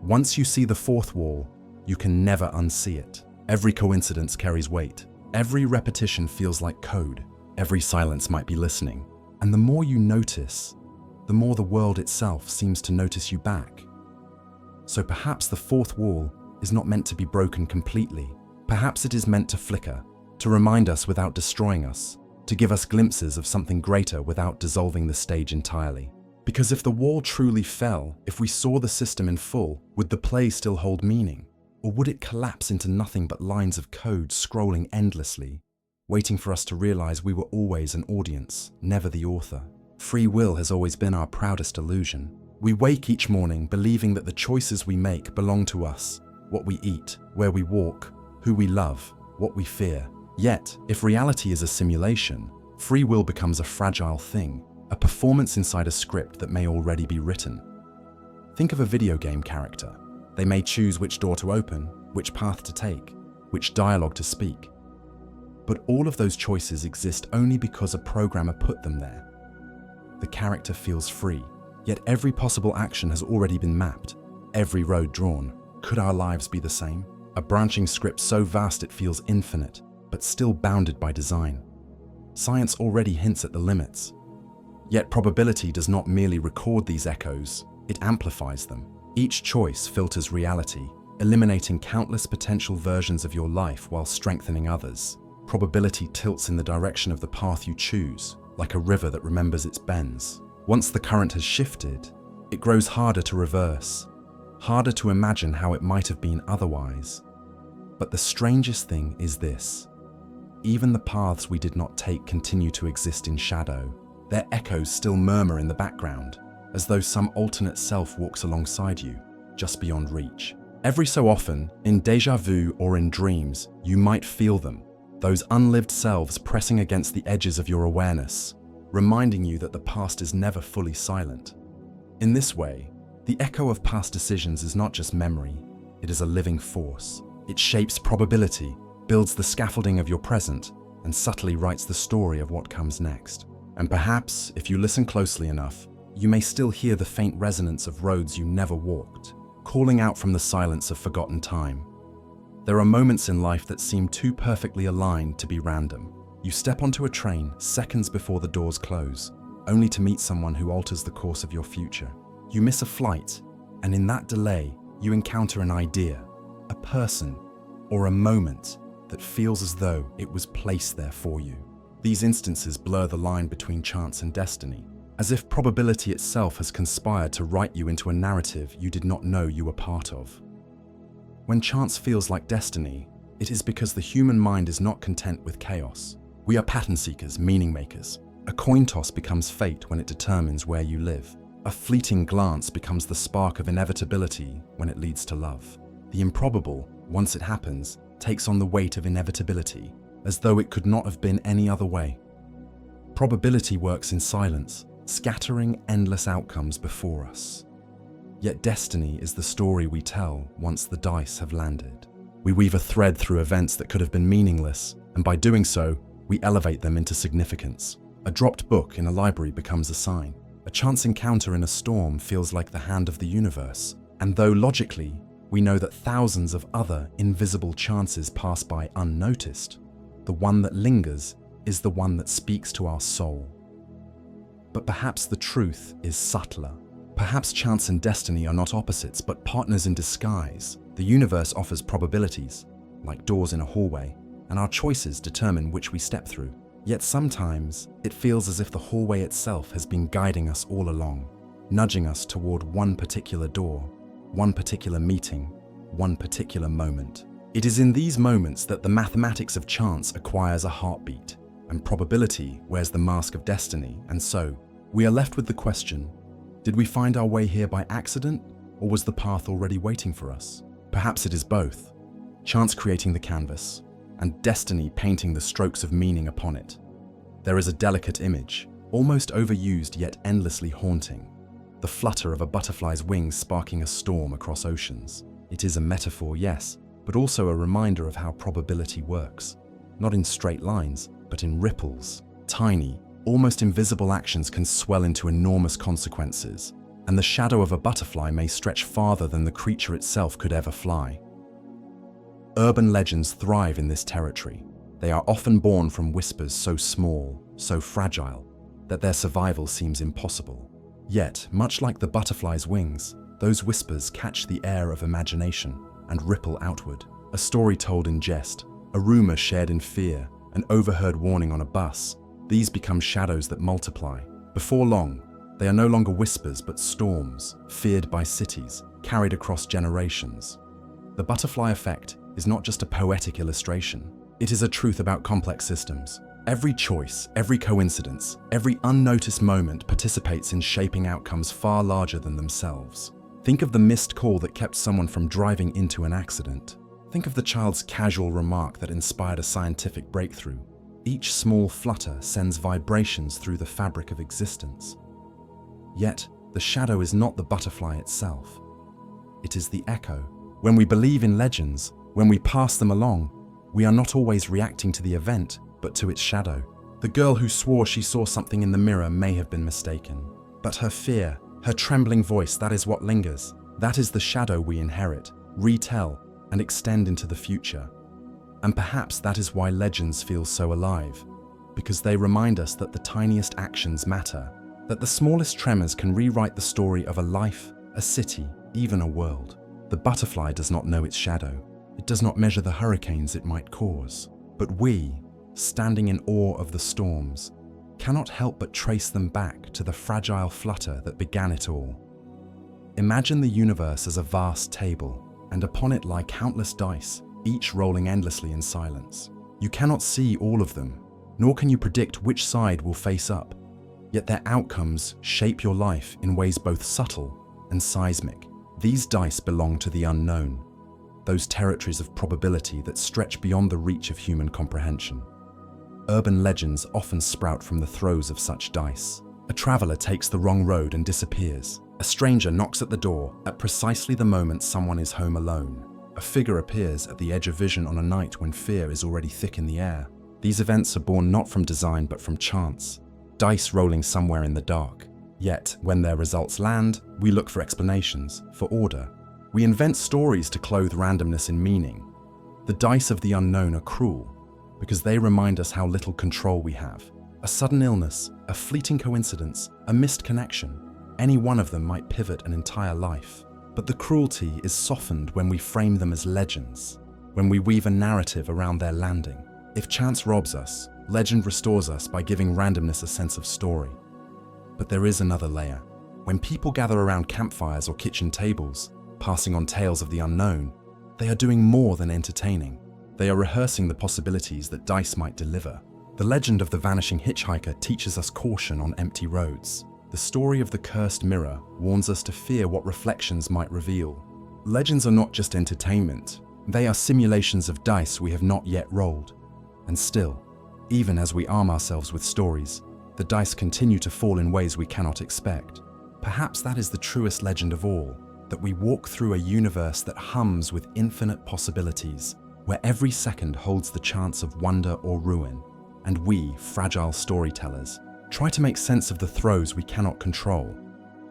once you see the fourth wall, you can never unsee it. Every coincidence carries weight. Every repetition feels like code. Every silence might be listening. And the more you notice, the more the world itself seems to notice you back. So perhaps the fourth wall is not meant to be broken completely. Perhaps it is meant to flicker, to remind us without destroying us, to give us glimpses of something greater without dissolving the stage entirely. Because if the wall truly fell, if we saw the system in full, would the play still hold meaning? Or would it collapse into nothing but lines of code scrolling endlessly, waiting for us to realize we were always an audience, never the author? Free will has always been our proudest illusion. We wake each morning believing that the choices we make belong to us: what we eat, where we walk, who we love, what we fear. Yet, if reality is a simulation, free will becomes a fragile thing, a performance inside a script that may already be written. Think of a video game character. They may choose which door to open, which path to take, which dialogue to speak. But all of those choices exist only because a programmer put them there. The character feels free, yet every possible action has already been mapped, every road drawn. Could our lives be the same? A branching script so vast it feels infinite, but still bounded by design. Science already hints at the limits. Yet probability does not merely record these echoes, it amplifies them. Each choice filters reality, eliminating countless potential versions of your life while strengthening others. Probability tilts in the direction of the path you choose, like a river that remembers its bends. Once the current has shifted, it grows harder to reverse, harder to imagine how it might have been otherwise. But the strangest thing is this: even the paths we did not take continue to exist in shadow. Their echoes still murmur in the background, as though some alternate self walks alongside you, just beyond reach. Every so often, in déjà vu or in dreams, you might feel them, those unlived selves pressing against the edges of your awareness, reminding you that the past is never fully silent. In this way, the echo of past decisions is not just memory, it is a living force. It shapes probability, builds the scaffolding of your present, and subtly writes the story of what comes next. And perhaps, if you listen closely enough, you may still hear the faint resonance of roads you never walked, calling out from the silence of forgotten time. There are moments in life that seem too perfectly aligned to be random. You step onto a train seconds before the doors close, only to meet someone who alters the course of your future. You miss a flight, and in that delay, you encounter an idea, a person, or a moment that feels as though it was placed there for you. These instances blur the line between chance and destiny, as if probability itself has conspired to write you into a narrative you did not know you were part of. When chance feels like destiny, it is because the human mind is not content with chaos. We are pattern seekers, meaning makers. A coin toss becomes fate when it determines where you live. A fleeting glance becomes the spark of inevitability when it leads to love. The improbable, once it happens, takes on the weight of inevitability, as though it could not have been any other way. Probability works in silence, scattering endless outcomes before us. Yet destiny is the story we tell once the dice have landed. We weave a thread through events that could have been meaningless, and by doing so, We elevate them into significance. A dropped book in a library becomes a sign. A chance encounter in a storm feels like the hand of the universe. And though logically, we know that thousands of other invisible chances pass by unnoticed, the one that lingers is the one that speaks to our soul. But perhaps the truth is subtler. Perhaps chance and destiny are not opposites, but partners in disguise. The universe offers probabilities, like doors in a hallway, and our choices determine which we step through. Yet sometimes, it feels as if the hallway itself has been guiding us all along, nudging us toward one particular door, one particular meeting, one particular moment. It is in these moments that the mathematics of chance acquires a heartbeat, and probability wears the mask of destiny, and so, we are left with the question, did we find our way here by accident, or was the path already waiting for us? Perhaps it is both, chance creating the canvas, and destiny painting the strokes of meaning upon it. There is a delicate image, almost overused yet endlessly haunting, the flutter of a butterfly's wings sparking a storm across oceans. It is a metaphor, yes, but also a reminder of how probability works, not in straight lines, but in ripples. Tiny, almost invisible actions can swell into enormous consequences, and the shadow of a butterfly may stretch farther than the creature itself could ever fly. Urban legends thrive in this territory. They are often born from whispers so small, so fragile, that their survival seems impossible. Yet, much like the butterfly's wings, those whispers catch the air of imagination and ripple outward. A story told in jest, a rumor shared in fear, an overheard warning on a bus. These become shadows that multiply. Before long, they are no longer whispers but storms, feared by cities, carried across generations. The butterfly effect is not just a poetic illustration. It is a truth about complex systems. Every choice, every coincidence, every unnoticed moment participates in shaping outcomes far larger than themselves. Think of the missed call that kept someone from driving into an accident. Think of the child's casual remark that inspired a scientific breakthrough. Each small flutter sends vibrations through the fabric of existence. Yet, the shadow is not the butterfly itself. It is the echo. When we believe in legends, when we pass them along, we are not always reacting to the event, but to its shadow. The girl who swore she saw something in the mirror may have been mistaken. But her fear, her trembling voice, that is what lingers. That is the shadow we inherit, retell, and extend into the future. And perhaps that is why legends feel so alive, because they remind us that the tiniest actions matter, that the smallest tremors can rewrite the story of a life, a city, even a world. The butterfly does not know its shadow. It does not measure the hurricanes it might cause. But we, standing in awe of the storms, cannot help but trace them back to the fragile flutter that began it all. Imagine the universe as a vast table, and upon it lie countless dice, each rolling endlessly in silence. You cannot see all of them, nor can you predict which side will face up, yet their outcomes shape your life in ways both subtle and seismic. These dice belong to the unknown, those territories of probability that stretch beyond the reach of human comprehension. Urban legends often sprout from the throes of such dice. A traveler takes the wrong road and disappears. A stranger knocks at the door at precisely the moment someone is home alone. A figure appears at the edge of vision on a night when fear is already thick in the air. These events are born not from design but from chance, dice rolling somewhere in the dark. Yet, when their results land, we look for explanations, for order. We invent stories to clothe randomness in meaning. The dice of the unknown are cruel, because they remind us how little control we have. A sudden illness, a fleeting coincidence, a missed connection, any one of them might pivot an entire life. But the cruelty is softened when we frame them as legends, when we weave a narrative around their landing. If chance robs us, legend restores us by giving randomness a sense of story. But there is another layer. When people gather around campfires or kitchen tables, passing on tales of the unknown, they are doing more than entertaining. They are rehearsing the possibilities that dice might deliver. The legend of the vanishing hitchhiker teaches us caution on empty roads. The story of the cursed mirror warns us to fear what reflections might reveal. Legends are not just entertainment. They are simulations of dice we have not yet rolled. And still, even as we arm ourselves with stories, the dice continue to fall in ways we cannot expect. Perhaps that is the truest legend of all, that we walk through a universe that hums with infinite possibilities, where every second holds the chance of wonder or ruin, And we, fragile storytellers, try to make sense of the throes we cannot control.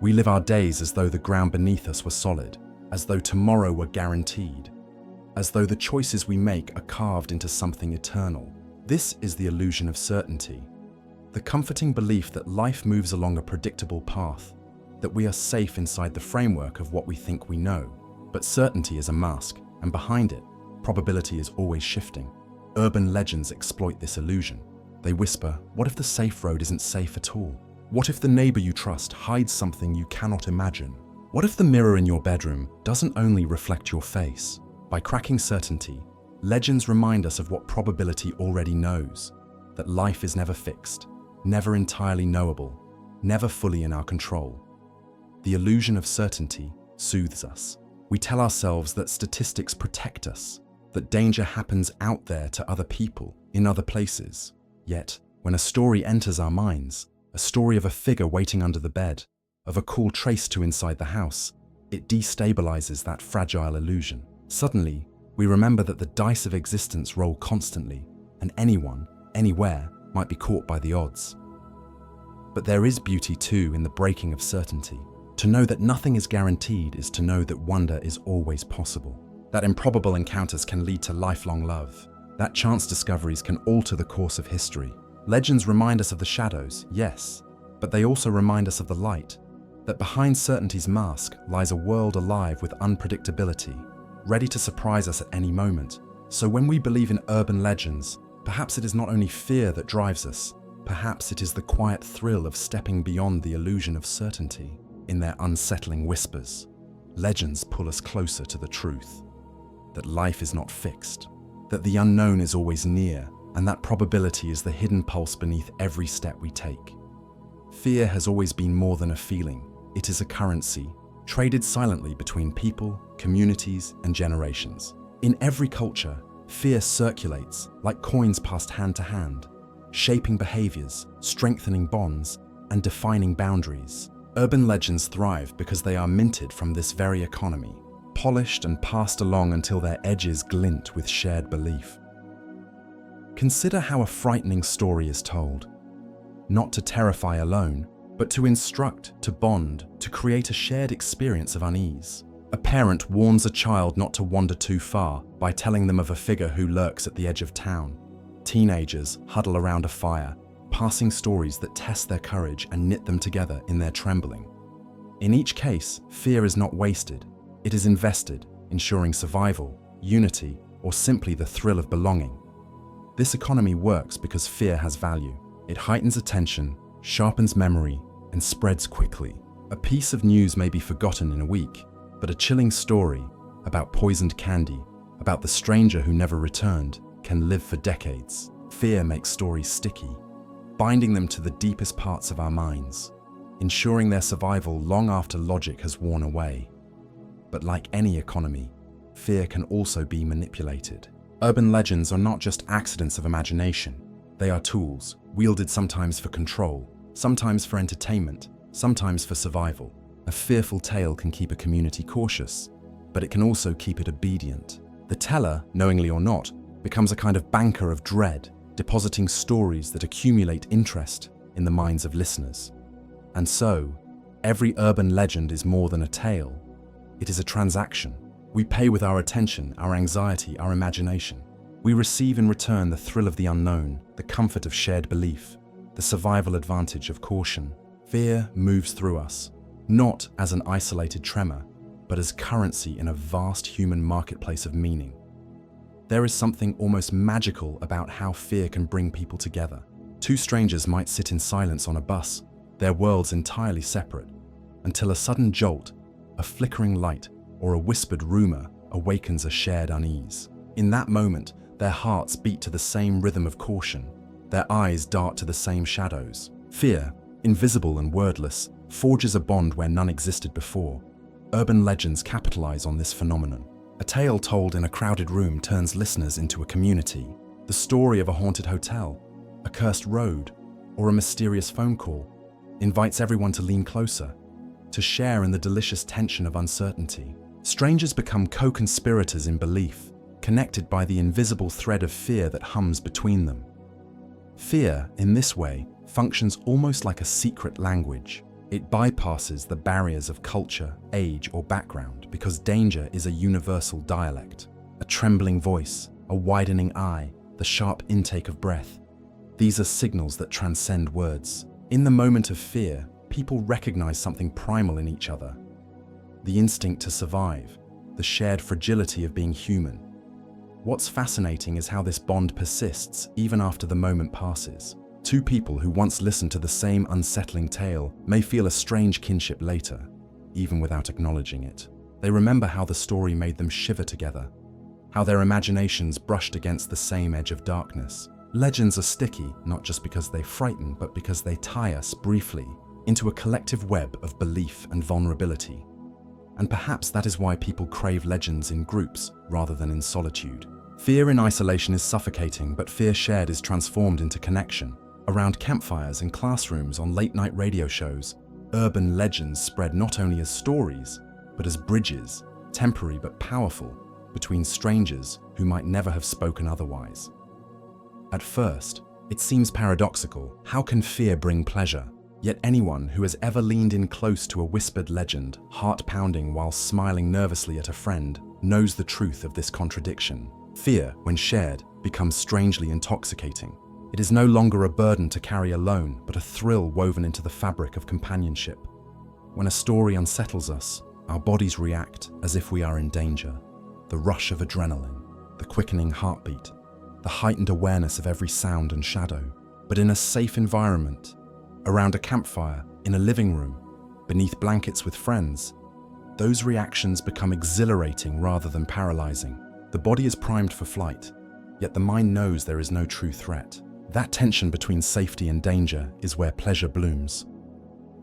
We live our days as though the ground beneath us were solid, as though tomorrow were guaranteed, as though the choices we make are carved into something eternal. This is the illusion of certainty, the comforting belief that life moves along a predictable path, that we are safe inside the framework of what we think we know. But certainty is a mask, and behind it, probability is always shifting. Urban legends exploit this illusion. They whisper, what if the safe road isn't safe at all? What if the neighbor you trust hides something you cannot imagine? What if the mirror in your bedroom doesn't only reflect your face? By cracking certainty, legends remind us of what probability already knows, that life is never fixed, never entirely knowable, never fully in our control. The illusion of certainty soothes us. We tell ourselves that statistics protect us, that danger happens out there to other people, in other places. Yet, when a story enters our minds, a story of a figure waiting under the bed, of a call traced to inside the house, it destabilizes that fragile illusion. Suddenly, we remember that the dice of existence roll constantly, and anyone, anywhere, might be caught by the odds. But there is beauty too in the breaking of certainty. To know that nothing is guaranteed is to know that wonder is always possible, that improbable encounters can lead to lifelong love, that chance discoveries can alter the course of history. Legends remind us of the shadows, yes, but they also remind us of the light, that behind certainty's mask lies a world alive with unpredictability, ready to surprise us at any moment. So when we believe in urban legends, perhaps it is not only fear that drives us, perhaps it is the quiet thrill of stepping beyond the illusion of certainty. In their unsettling whispers, legends pull us closer to the truth, that life is not fixed, that the unknown is always near, and that probability is the hidden pulse beneath every step we take. Fear has always been more than a feeling. It is a currency, traded silently between people, communities, and generations. In every culture, fear circulates like coins passed hand to hand, shaping behaviors, strengthening bonds, and defining boundaries. Urban legends thrive because they are minted from this very economy, polished and passed along until their edges glint with shared belief. Consider how a frightening story is told. Not to terrify alone, but to instruct, to bond, to create a shared experience of unease. A parent warns a child not to wander too far by telling them of a figure who lurks at the edge of town. Teenagers huddle around a fire, passing stories that test their courage and knit them together in their trembling. In each case, fear is not wasted. It is invested, ensuring survival, unity, or simply the thrill of belonging. This economy works because fear has value. It heightens attention, sharpens memory, and spreads quickly. A piece of news may be forgotten in a week, but a chilling story about poisoned candy, about the stranger who never returned, can live for decades. Fear makes stories sticky, binding them to the deepest parts of our minds, ensuring their survival long after logic has worn away. But like any economy, fear can also be manipulated. Urban legends are not just accidents of imagination. They are tools, wielded sometimes for control, sometimes for entertainment, sometimes for survival. A fearful tale can keep a community cautious, but it can also keep it obedient. The teller, knowingly or not, becomes a kind of banker of dread, depositing stories that accumulate interest in the minds of listeners. And so, every urban legend is more than a tale. It is a transaction. We pay with our attention, our anxiety, our imagination. We receive in return the thrill of the unknown, the comfort of shared belief, the survival advantage of caution. Fear moves through us, not as an isolated tremor, but as currency in a vast human marketplace of meaning. There is something almost magical about how fear can bring people together. Two strangers might sit in silence on a bus, their worlds entirely separate, until a sudden jolt, a flickering light, or a whispered rumor awakens a shared unease. In that moment, their hearts beat to the same rhythm of caution, their eyes dart to the same shadows. Fear, invisible and wordless, forges a bond where none existed before. Urban legends capitalize on this phenomenon. A tale told in a crowded room turns listeners into a community. The story of a haunted hotel, a cursed road, or a mysterious phone call invites everyone to lean closer, to share in the delicious tension of uncertainty. Strangers become co-conspirators in belief, connected by the invisible thread of fear that hums between them. Fear, in this way, functions almost like a secret language. It bypasses the barriers of culture, age, or background because danger is a universal dialect. A trembling voice, a widening eye, the sharp intake of breath. These are signals that transcend words. In the moment of fear, people recognize something primal in each other. The instinct to survive, the shared fragility of being human. What's fascinating is how this bond persists even after the moment passes. Two people who once listened to the same unsettling tale may feel a strange kinship later, even without acknowledging it. They remember how the story made them shiver together, how their imaginations brushed against the same edge of darkness. Legends are sticky, not just because they frighten, but because they tie us briefly into a collective web of belief and vulnerability. And perhaps that is why people crave legends in groups rather than in solitude. Fear in isolation is suffocating, but fear shared is transformed into connection. Around campfires, in classrooms, on late-night radio shows, urban legends spread not only as stories, but as bridges, temporary but powerful, between strangers who might never have spoken otherwise. At first, it seems paradoxical. How can fear bring pleasure? Yet anyone who has ever leaned in close to a whispered legend, heart pounding while smiling nervously at a friend, knows the truth of this contradiction. Fear, when shared, becomes strangely intoxicating. It is no longer a burden to carry alone, but a thrill woven into the fabric of companionship. When a story unsettles us, our bodies react as if we are in danger. The rush of adrenaline, the quickening heartbeat, the heightened awareness of every sound and shadow. But in a safe environment, around a campfire, in a living room, beneath blankets with friends, those reactions become exhilarating rather than paralyzing. The body is primed for flight, yet the mind knows there is no true threat. That tension between safety and danger is where pleasure blooms.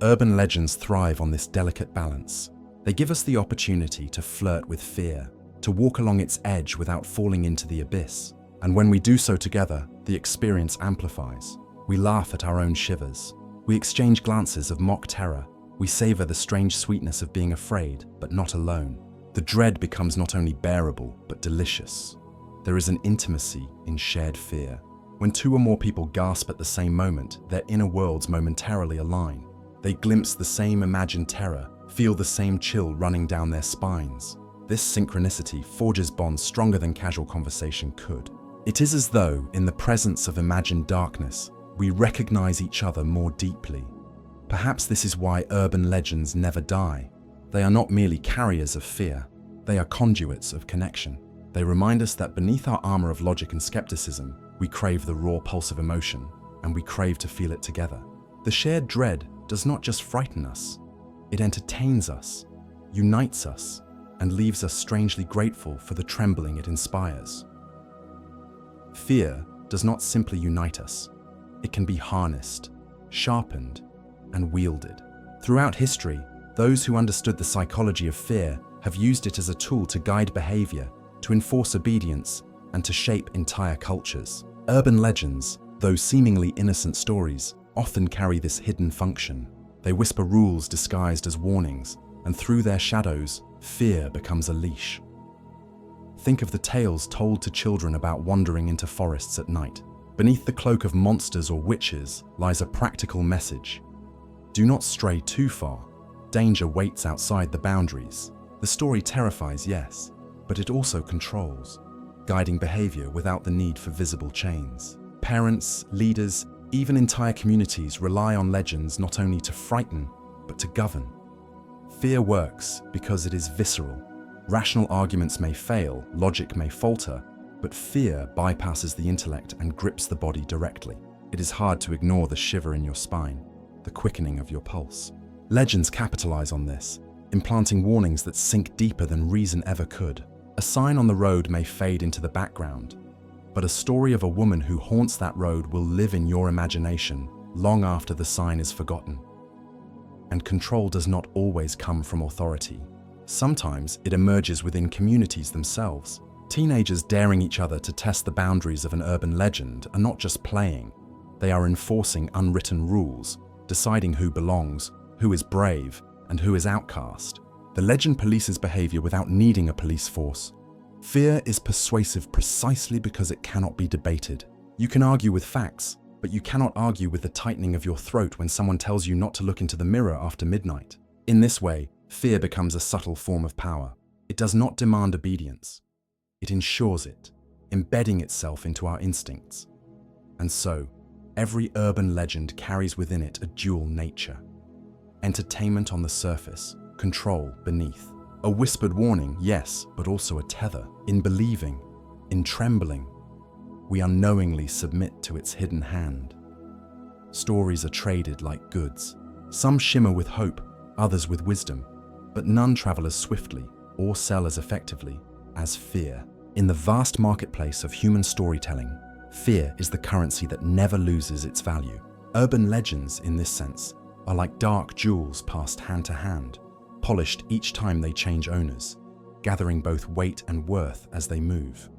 Urban legends thrive on this delicate balance. They give us the opportunity to flirt with fear, to walk along its edge without falling into the abyss. And when we do so together, the experience amplifies. We laugh at our own shivers. We exchange glances of mock terror. We savor the strange sweetness of being afraid, but not alone. The dread becomes not only bearable, but delicious. There is an intimacy in shared fear. When two or more people gasp at the same moment, their inner worlds momentarily align. They glimpse the same imagined terror, feel the same chill running down their spines. This synchronicity forges bonds stronger than casual conversation could. It is as though, in the presence of imagined darkness, we recognize each other more deeply. Perhaps this is why urban legends never die. They are not merely carriers of fear, they are conduits of connection. They remind us that beneath our armor of logic and skepticism, we crave the raw pulse of emotion, and we crave to feel it together. The shared dread does not just frighten us, it entertains us, unites us, and leaves us strangely grateful for the trembling it inspires. Fear does not simply unite us, it can be harnessed, sharpened, and wielded. Throughout history, those who understood the psychology of fear have used it as a tool to guide behavior, to enforce obedience, and to shape entire cultures. Urban legends, though seemingly innocent stories, often carry this hidden function. They whisper rules disguised as warnings, and through their shadows, fear becomes a leash. Think of the tales told to children about wandering into forests at night. Beneath the cloak of monsters or witches lies a practical message. Do not stray too far. Danger waits outside the boundaries. The story terrifies, yes, but it also controls, guiding behavior without the need for visible chains. Parents, leaders, even entire communities rely on legends not only to frighten, but to govern. Fear works because it is visceral. Rational arguments may fail, logic may falter, but fear bypasses the intellect and grips the body directly. It is hard to ignore the shiver in your spine, the quickening of your pulse. Legends capitalize on this, implanting warnings that sink deeper than reason ever could. A sign on the road may fade into the background, but a story of a woman who haunts that road will live in your imagination long after the sign is forgotten. And control does not always come from authority. Sometimes it emerges within communities themselves. Teenagers daring each other to test the boundaries of an urban legend are not just playing, they are enforcing unwritten rules, deciding who belongs, who is brave, and who is outcast. The legend polices behavior without needing a police force. Fear is persuasive precisely because it cannot be debated. You can argue with facts, but you cannot argue with the tightening of your throat when someone tells you not to look into the mirror after midnight. In this way, fear becomes a subtle form of power. It does not demand obedience. It ensures it, embedding itself into our instincts. And so, every urban legend carries within it a dual nature. Entertainment on the surface, control beneath. A whispered warning, yes, but also a tether. In believing, in trembling, we unknowingly submit to its hidden hand. Stories are traded like goods. Some shimmer with hope, others with wisdom, but none travel as swiftly or sell as effectively as fear. In the vast marketplace of human storytelling, fear is the currency that never loses its value. Urban legends, in this sense, are like dark jewels passed hand to hand, polished each time they change owners, gathering both weight and worth as they move.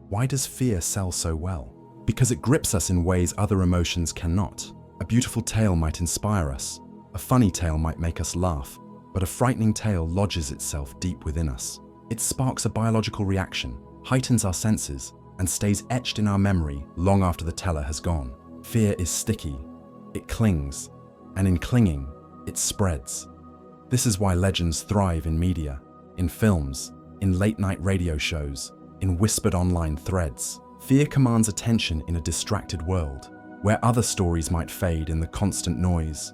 Why does fear sell so well? Because it grips us in ways other emotions cannot. A beautiful tale might inspire us, a funny tale might make us laugh, but a frightening tale lodges itself deep within us. It sparks a biological reaction, heightens our senses, and stays etched in our memory long after the teller has gone. Fear is sticky, it clings, and in clinging, it spreads. This is why legends thrive in media, in films, in late-night radio shows, in whispered online threads. Fear commands attention in a distracted world, where other stories might fade in the constant noise.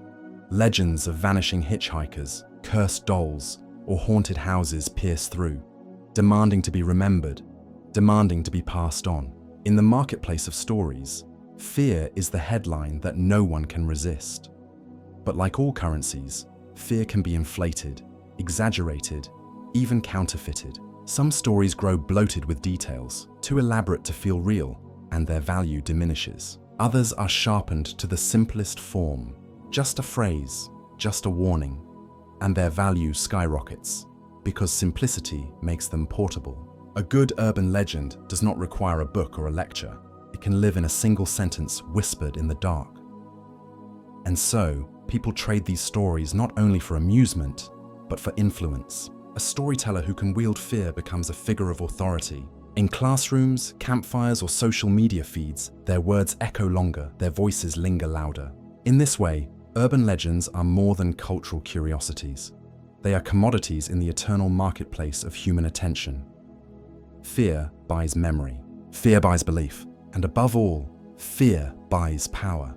Legends of vanishing hitchhikers, cursed dolls, or haunted houses pierce through, demanding to be remembered, demanding to be passed on. In the marketplace of stories, fear is the headline that no one can resist. But like all currencies, fear can be inflated, exaggerated, even counterfeited. Some stories grow bloated with details, too elaborate to feel real, and their value diminishes. Others are sharpened to the simplest form, just a phrase, just a warning, and their value skyrockets, because simplicity makes them portable. A good urban legend does not require a book or a lecture. It can live in a single sentence whispered in the dark. And so, people trade these stories not only for amusement, but for influence. A storyteller who can wield fear becomes a figure of authority. In classrooms, campfires, or social media feeds, their words echo longer, their voices linger louder. In this way, urban legends are more than cultural curiosities. They are commodities in the eternal marketplace of human attention. Fear buys memory. Fear buys belief. And above all, fear buys power.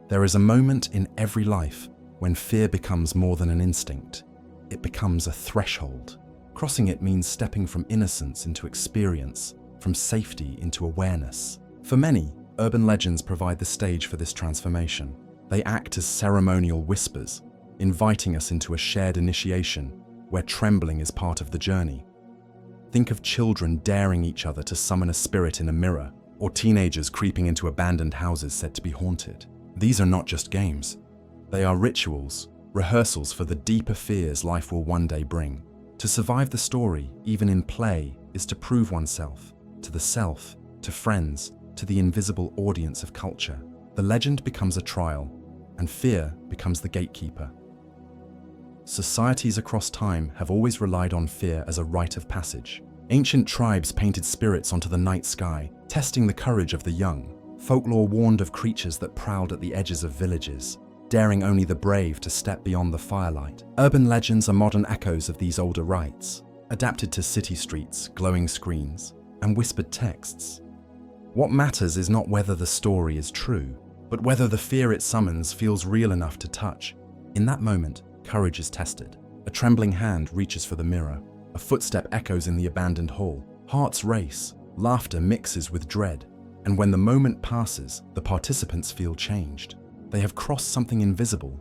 There is a moment in every life when fear becomes more than an instinct. It becomes a threshold. Crossing it means stepping from innocence into experience, from safety into awareness. For many, urban legends provide the stage for this transformation. They act as ceremonial whispers, inviting us into a shared initiation where trembling is part of the journey. Think of children daring each other to summon a spirit in a mirror, or teenagers creeping into abandoned houses said to be haunted. These are not just games. They are rituals, rehearsals for the deeper fears life will one day bring. To survive the story, even in play, is to prove oneself, to the self, to friends, to the invisible audience of culture. The legend becomes a trial, and fear becomes the gatekeeper. Societies across time have always relied on fear as a rite of passage. Ancient tribes painted spirits onto the night sky, testing the courage of the young. Folklore warned of creatures that prowled at the edges of villages, daring only the brave to step beyond the firelight. Urban legends are modern echoes of these older rites, adapted to city streets, glowing screens, and whispered texts. What matters is not whether the story is true, but whether the fear it summons feels real enough to touch. In that moment, courage is tested. A trembling hand reaches for the mirror. A footstep echoes in the abandoned hall. Hearts race, laughter mixes with dread. And when the moment passes, the participants feel changed. They have crossed something invisible,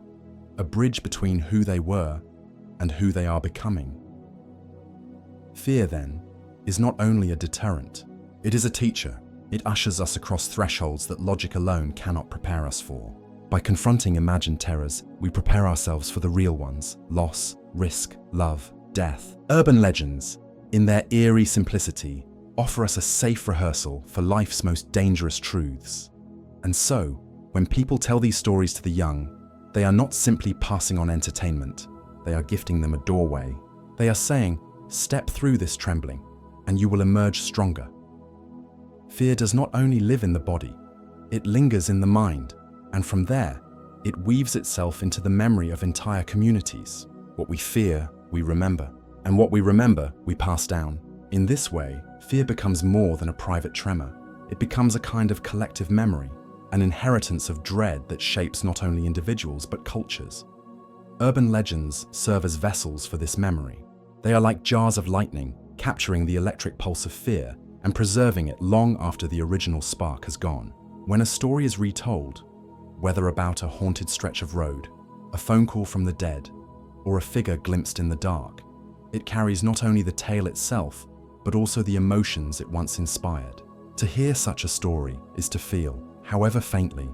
a bridge between who they were and who they are becoming. Fear, then, is not only a deterrent, it is a teacher. It ushers us across thresholds that logic alone cannot prepare us for. By confronting imagined terrors, we prepare ourselves for the real ones: loss, risk, love, death. Urban legends, in their eerie simplicity, offer us a safe rehearsal for life's most dangerous truths. And so, when people tell these stories to the young, they are not simply passing on entertainment, they are gifting them a doorway. They are saying, step through this trembling, and you will emerge stronger. Fear does not only live in the body, It lingers in the mind, and from there, it weaves itself into the memory of entire communities. What we fear, we remember, and what we remember, we pass down. In this way, fear becomes more than a private tremor. It becomes a kind of collective memory, an inheritance of dread that shapes not only individuals but cultures. Urban legends serve as vessels for this memory. They are like jars of lightning, capturing the electric pulse of fear and preserving it long after the original spark has gone. When a story is retold, whether about a haunted stretch of road, a phone call from the dead, or a figure glimpsed in the dark, it carries not only the tale itself, but also the emotions it once inspired. To hear such a story is to feel, however faintly,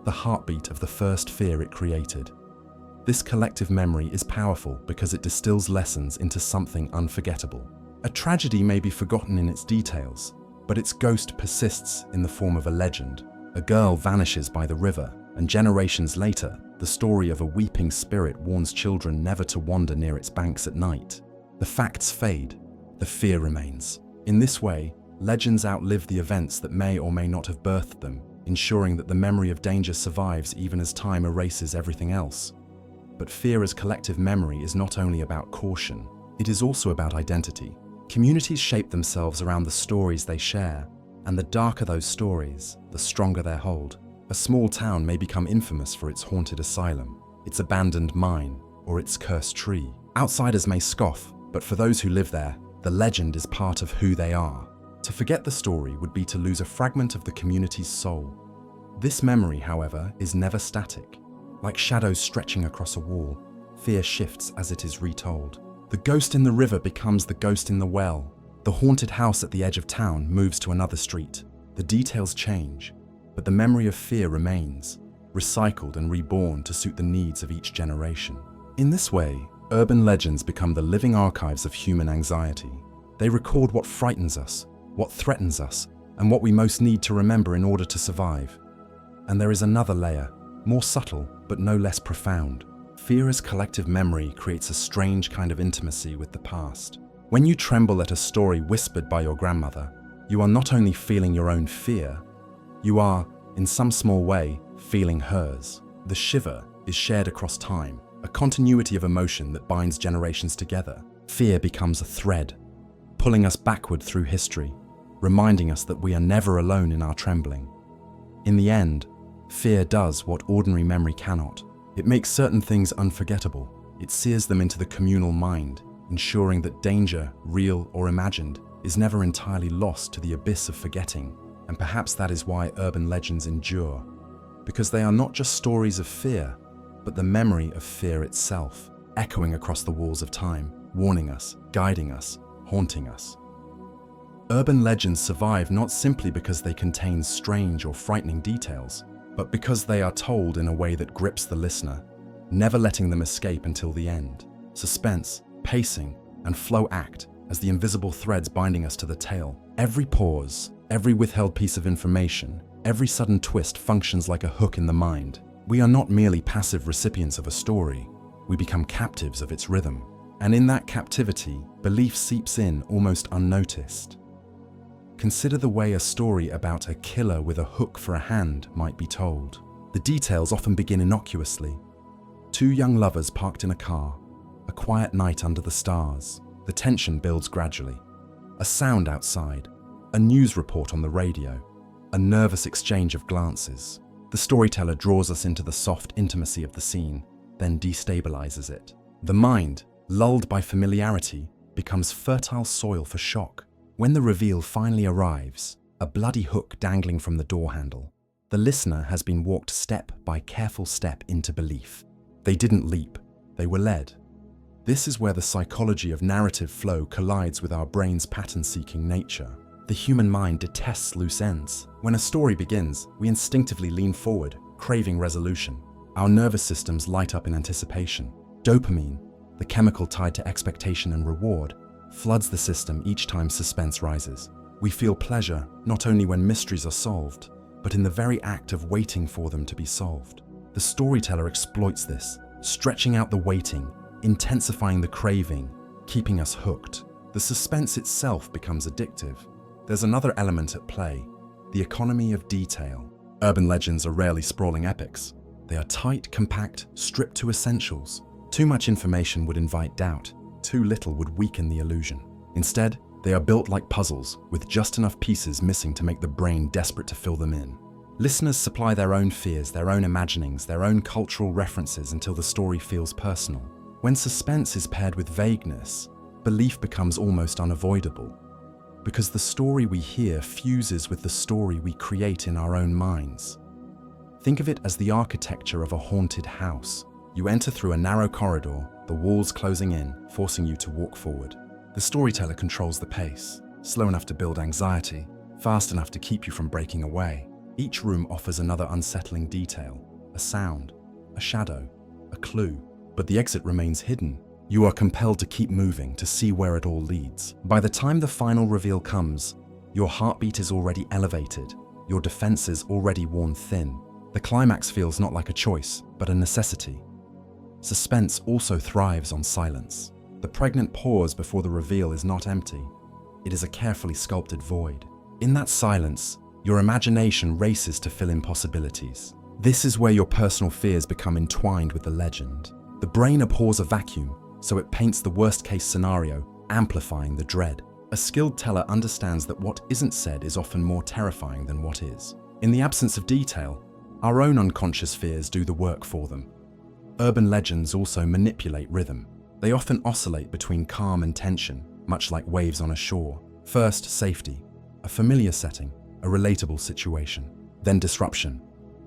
the heartbeat of the first fear it created. This collective memory is powerful because it distills lessons into something unforgettable. A tragedy may be forgotten in its details, but its ghost persists in the form of a legend. A girl vanishes by the river, and generations later, the story of a weeping spirit warns children never to wander near its banks at night. The facts fade, the fear remains. In this way, legends outlive the events that may or may not have birthed them, ensuring that the memory of danger survives even as time erases everything else. But fear as collective memory is not only about caution, it is also about identity. Communities shape themselves around the stories they share, and the darker those stories, the stronger their hold. A small town may become infamous for its haunted asylum, its abandoned mine, or its cursed tree. Outsiders may scoff, but for those who live there, the legend is part of who they are. To forget the story would be to lose a fragment of the community's soul. This memory, however, is never static. Like shadows stretching across a wall, fear shifts as it is retold. The ghost in the river becomes the ghost in the well. The haunted house at the edge of town moves to another street. The details change, but the memory of fear remains, recycled and reborn to suit the needs of each generation. In this way, urban legends become the living archives of human anxiety. They record what frightens us, what threatens us, and what we most need to remember in order to survive. And there is another layer, more subtle but no less profound. Fear as collective memory creates a strange kind of intimacy with the past. When you tremble at a story whispered by your grandmother, you are not only feeling your own fear, you are, in some small way, feeling hers. The shiver is shared across time, a continuity of emotion that binds generations together. Fear becomes a thread, pulling us backward through history, reminding us that we are never alone in our trembling. In the end, fear does what ordinary memory cannot. It makes certain things unforgettable. It sears them into the communal mind, ensuring that danger, real or imagined, is never entirely lost to the abyss of forgetting. And perhaps that is why urban legends endure, because they are not just stories of fear, but the memory of fear itself, echoing across the walls of time, warning us, guiding us, haunting us. Urban legends survive not simply because they contain strange or frightening details, but because they are told in a way that grips the listener, never letting them escape until the end. Suspense, pacing, and flow act as the invisible threads binding us to the tale. Every pause, every withheld piece of information, every sudden twist functions like a hook in the mind. We are not merely passive recipients of a story, we become captives of its rhythm. And in that captivity, belief seeps in almost unnoticed. Consider the way a story about a killer with a hook for a hand might be told. The details often begin innocuously. Two young lovers parked in a car, a quiet night under the stars. The tension builds gradually. A sound outside, a news report on the radio, a nervous exchange of glances. The storyteller draws us into the soft intimacy of the scene, then destabilizes it. The mind, lulled by familiarity, becomes fertile soil for shock. When the reveal finally arrives, a bloody hook dangling from the door handle, the listener has been walked step by careful step into belief. They didn't leap, they were led. This is where the psychology of narrative flow collides with our brain's pattern-seeking nature. The human mind detests loose ends. When a story begins, we instinctively lean forward, craving resolution. Our nervous systems light up in anticipation. Dopamine, the chemical tied to expectation and reward, floods the system each time suspense rises. We feel pleasure not only when mysteries are solved, but in the very act of waiting for them to be solved. The storyteller exploits this, stretching out the waiting, intensifying the craving, keeping us hooked. The suspense itself becomes addictive. There's another element at play, the economy of detail. Urban legends are rarely sprawling epics. They are tight, compact, stripped to essentials. Too much information would invite doubt. Too little would weaken the illusion. Instead, they are built like puzzles, with just enough pieces missing to make the brain desperate to fill them in. Listeners supply their own fears, their own imaginings, their own cultural references until the story feels personal. When suspense is paired with vagueness, belief becomes almost unavoidable, because the story we hear fuses with the story we create in our own minds. Think of it as the architecture of a haunted house. You enter through a narrow corridor, the walls closing in, forcing you to walk forward. The storyteller controls the pace, slow enough to build anxiety, fast enough to keep you from breaking away. Each room offers another unsettling detail, a sound, a shadow, a clue, but the exit remains hidden. You are compelled to keep moving to see where it all leads. By the time the final reveal comes, your heartbeat is already elevated, your defenses already worn thin. The climax feels not like a choice, but a necessity. Suspense also thrives on silence. The pregnant pause before the reveal is not empty. It is a carefully sculpted void. In that silence, your imagination races to fill in possibilities. This is where your personal fears become entwined with the legend. The brain abhors a vacuum, so it paints the worst-case scenario, amplifying the dread. A skilled teller understands that what isn't said is often more terrifying than what is. In the absence of detail, our own unconscious fears do the work for them. Urban legends also manipulate rhythm. They often oscillate between calm and tension, much like waves on a shore. First, safety, a familiar setting, a relatable situation. Then disruption,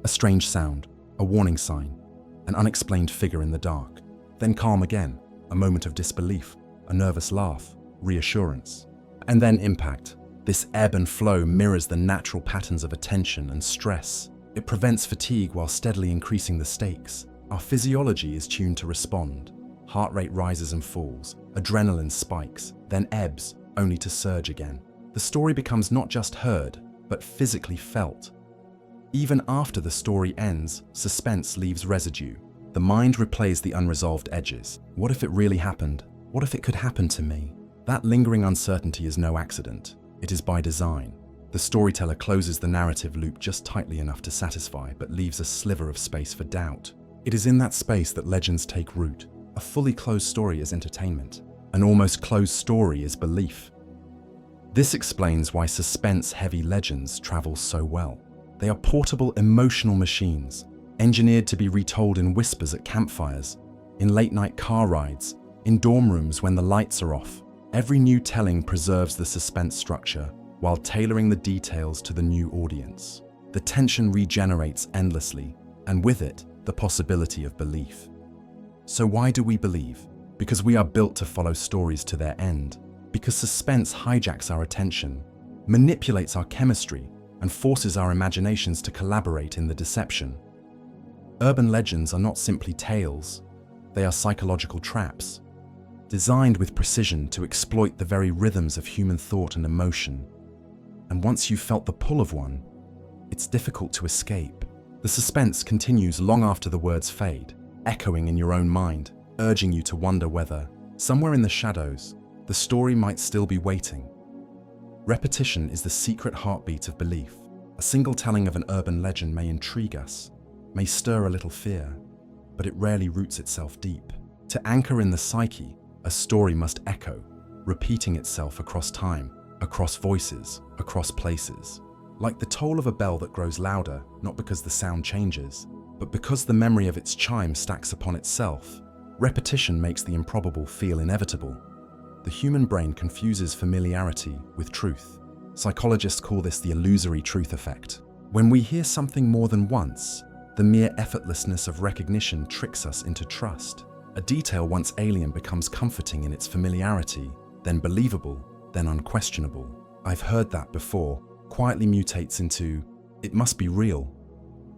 a strange sound, a warning sign, an unexplained figure in the dark. Then calm again, a moment of disbelief, a nervous laugh, reassurance. And then impact. This ebb and flow mirrors the natural patterns of attention and stress. It prevents fatigue while steadily increasing the stakes. Our physiology is tuned to respond. Heart rate rises and falls, adrenaline spikes, then ebbs, only to surge again. The story becomes not just heard, but physically felt. Even after the story ends, suspense leaves residue. The mind replays the unresolved edges. What if it really happened? What if it could happen to me? That lingering uncertainty is no accident. It is by design. The storyteller closes the narrative loop just tightly enough to satisfy, but leaves a sliver of space for doubt. It is in that space that legends take root. A fully closed story is entertainment. An almost closed story is belief. This explains why suspense-heavy legends travel so well. They are portable emotional machines, engineered to be retold in whispers at campfires, in late-night car rides, in dorm rooms when the lights are off. Every new telling preserves the suspense structure while tailoring the details to the new audience. The tension regenerates endlessly, and with it, the possibility of belief. So why do we believe? Because we are built to follow stories to their end. Because suspense hijacks our attention, manipulates our chemistry, and forces our imaginations to collaborate in the deception. Urban legends are not simply tales. They are psychological traps, designed with precision to exploit the very rhythms of human thought and emotion. And once you've felt the pull of one, it's difficult to escape. The suspense continues long after the words fade, echoing in your own mind, urging you to wonder whether, somewhere in the shadows, the story might still be waiting. Repetition is the secret heartbeat of belief. A single telling of an urban legend may intrigue us, may stir a little fear, but it rarely roots itself deep. To anchor in the psyche, a story must echo, repeating itself across time, across voices, across places. Like the toll of a bell that grows louder, not because the sound changes, but because the memory of its chime stacks upon itself. Repetition makes the improbable feel inevitable. The human brain confuses familiarity with truth. Psychologists call this the illusory truth effect. When we hear something more than once, the mere effortlessness of recognition tricks us into trust. A detail once alien becomes comforting in its familiarity, then believable, then unquestionable. I've heard that before, quietly mutates into, it must be real.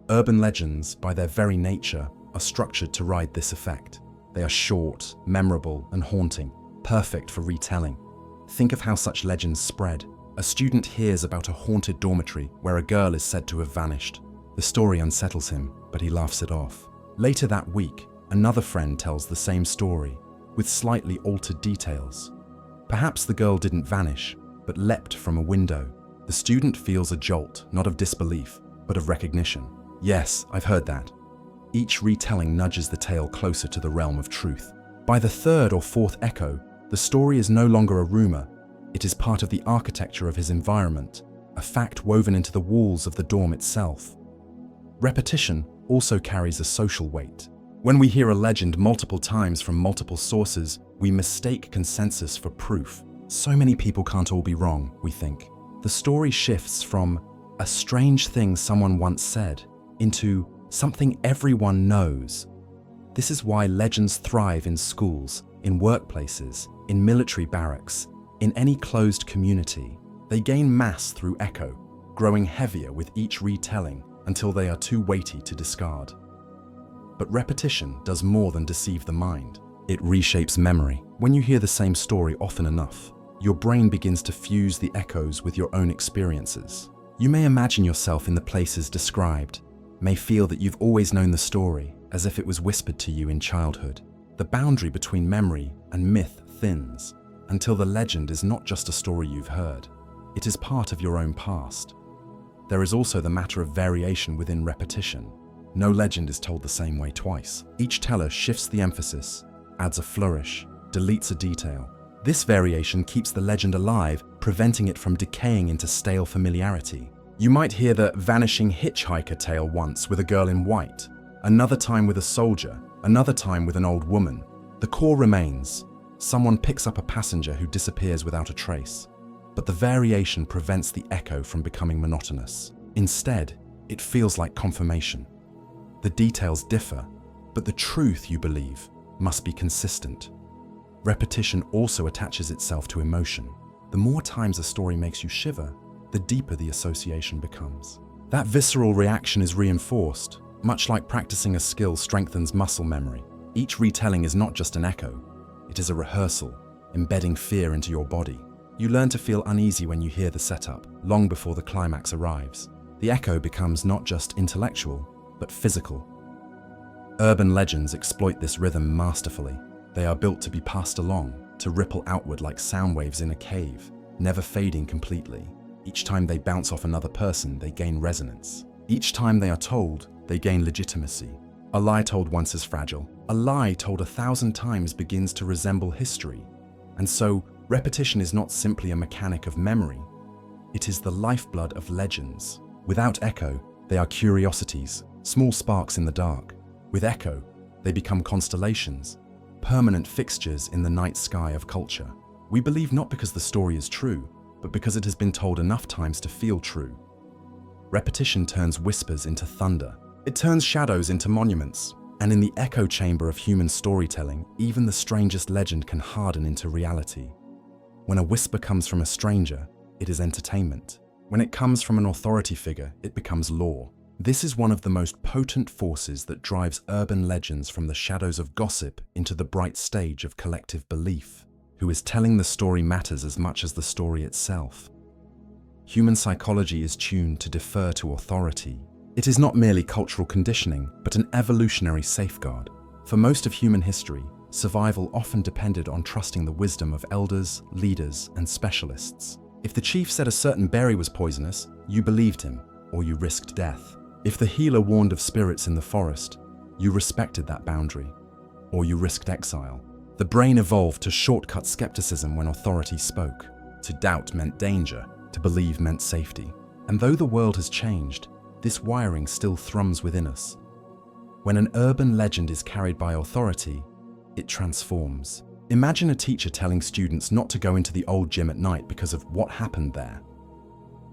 Urban legends, by their very nature, are structured to ride this effect. They are short, memorable, and haunting, perfect for retelling. Think of how such legends spread. A student hears about a haunted dormitory where a girl is said to have vanished. The story unsettles him, but he laughs it off. Later that week, another friend tells the same story, with slightly altered details. Perhaps the girl didn't vanish, but leapt from a window. The student feels a jolt, not of disbelief, but of recognition. Yes, I've heard that. Each retelling nudges the tale closer to the realm of truth. By the third or fourth echo, the story is no longer a rumor. It is part of the architecture of his environment, a fact woven into the walls of the dorm itself. Repetition also carries a social weight. When we hear a legend multiple times from multiple sources, we mistake consensus for proof. So many people can't all be wrong, we think. The story shifts from a strange thing someone once said into something everyone knows. This is why legends thrive in schools, in workplaces, in military barracks, in any closed community. They gain mass through echo, growing heavier with each retelling until they are too weighty to discard. But repetition does more than deceive the mind. It reshapes memory. When you hear the same story often enough, your brain begins to fuse the echoes with your own experiences. You may imagine yourself in the places described, may feel that you've always known the story, as if it was whispered to you in childhood. The boundary between memory and myth thins, until the legend is not just a story you've heard. It is part of your own past. There is also the matter of variation within repetition. No legend is told the same way twice. Each teller shifts the emphasis, adds a flourish, deletes a detail. This variation keeps the legend alive, preventing it from decaying into stale familiarity. You might hear the vanishing hitchhiker tale once with a girl in white, another time with a soldier, another time with an old woman. The core remains. Someone picks up a passenger who disappears without a trace. But the variation prevents the echo from becoming monotonous. Instead, it feels like confirmation. The details differ, but the truth you believe must be consistent. Repetition also attaches itself to emotion. The more times a story makes you shiver, the deeper the association becomes. That visceral reaction is reinforced, much like practicing a skill strengthens muscle memory. Each retelling is not just an echo, it is a rehearsal, embedding fear into your body. You learn to feel uneasy when you hear the setup, long before the climax arrives. The echo becomes not just intellectual, but physical. Urban legends exploit this rhythm masterfully. They are built to be passed along, to ripple outward like sound waves in a cave, never fading completely. Each time they bounce off another person, they gain resonance. Each time they are told, they gain legitimacy. A lie told once is fragile. A lie told 1,000 times begins to resemble history. And so, repetition is not simply a mechanic of memory. It is the lifeblood of legends. Without echo, they are curiosities, small sparks in the dark. With echo, they become constellations, permanent fixtures in the night sky of culture. We believe not because the story is true, but because it has been told enough times to feel true. Repetition turns whispers into thunder. It turns shadows into monuments. And in the echo chamber of human storytelling, even the strangest legend can harden into reality. When a whisper comes from a stranger, it is entertainment. When it comes from an authority figure, it becomes law. This is one of the most potent forces that drives urban legends from the shadows of gossip into the bright stage of collective belief. Who is telling the story matters as much as the story itself. Human psychology is tuned to defer to authority. It is not merely cultural conditioning, but an evolutionary safeguard. For most of human history, survival often depended on trusting the wisdom of elders, leaders, and specialists. If the chief said a certain berry was poisonous, you believed him, or you risked death. If the healer warned of spirits in the forest, you respected that boundary, or you risked exile. The brain evolved to shortcut skepticism when authority spoke. To doubt meant danger, to believe meant safety. And though the world has changed, this wiring still thrums within us. When an urban legend is carried by authority, it transforms. Imagine a teacher telling students not to go into the old gym at night because of what happened there.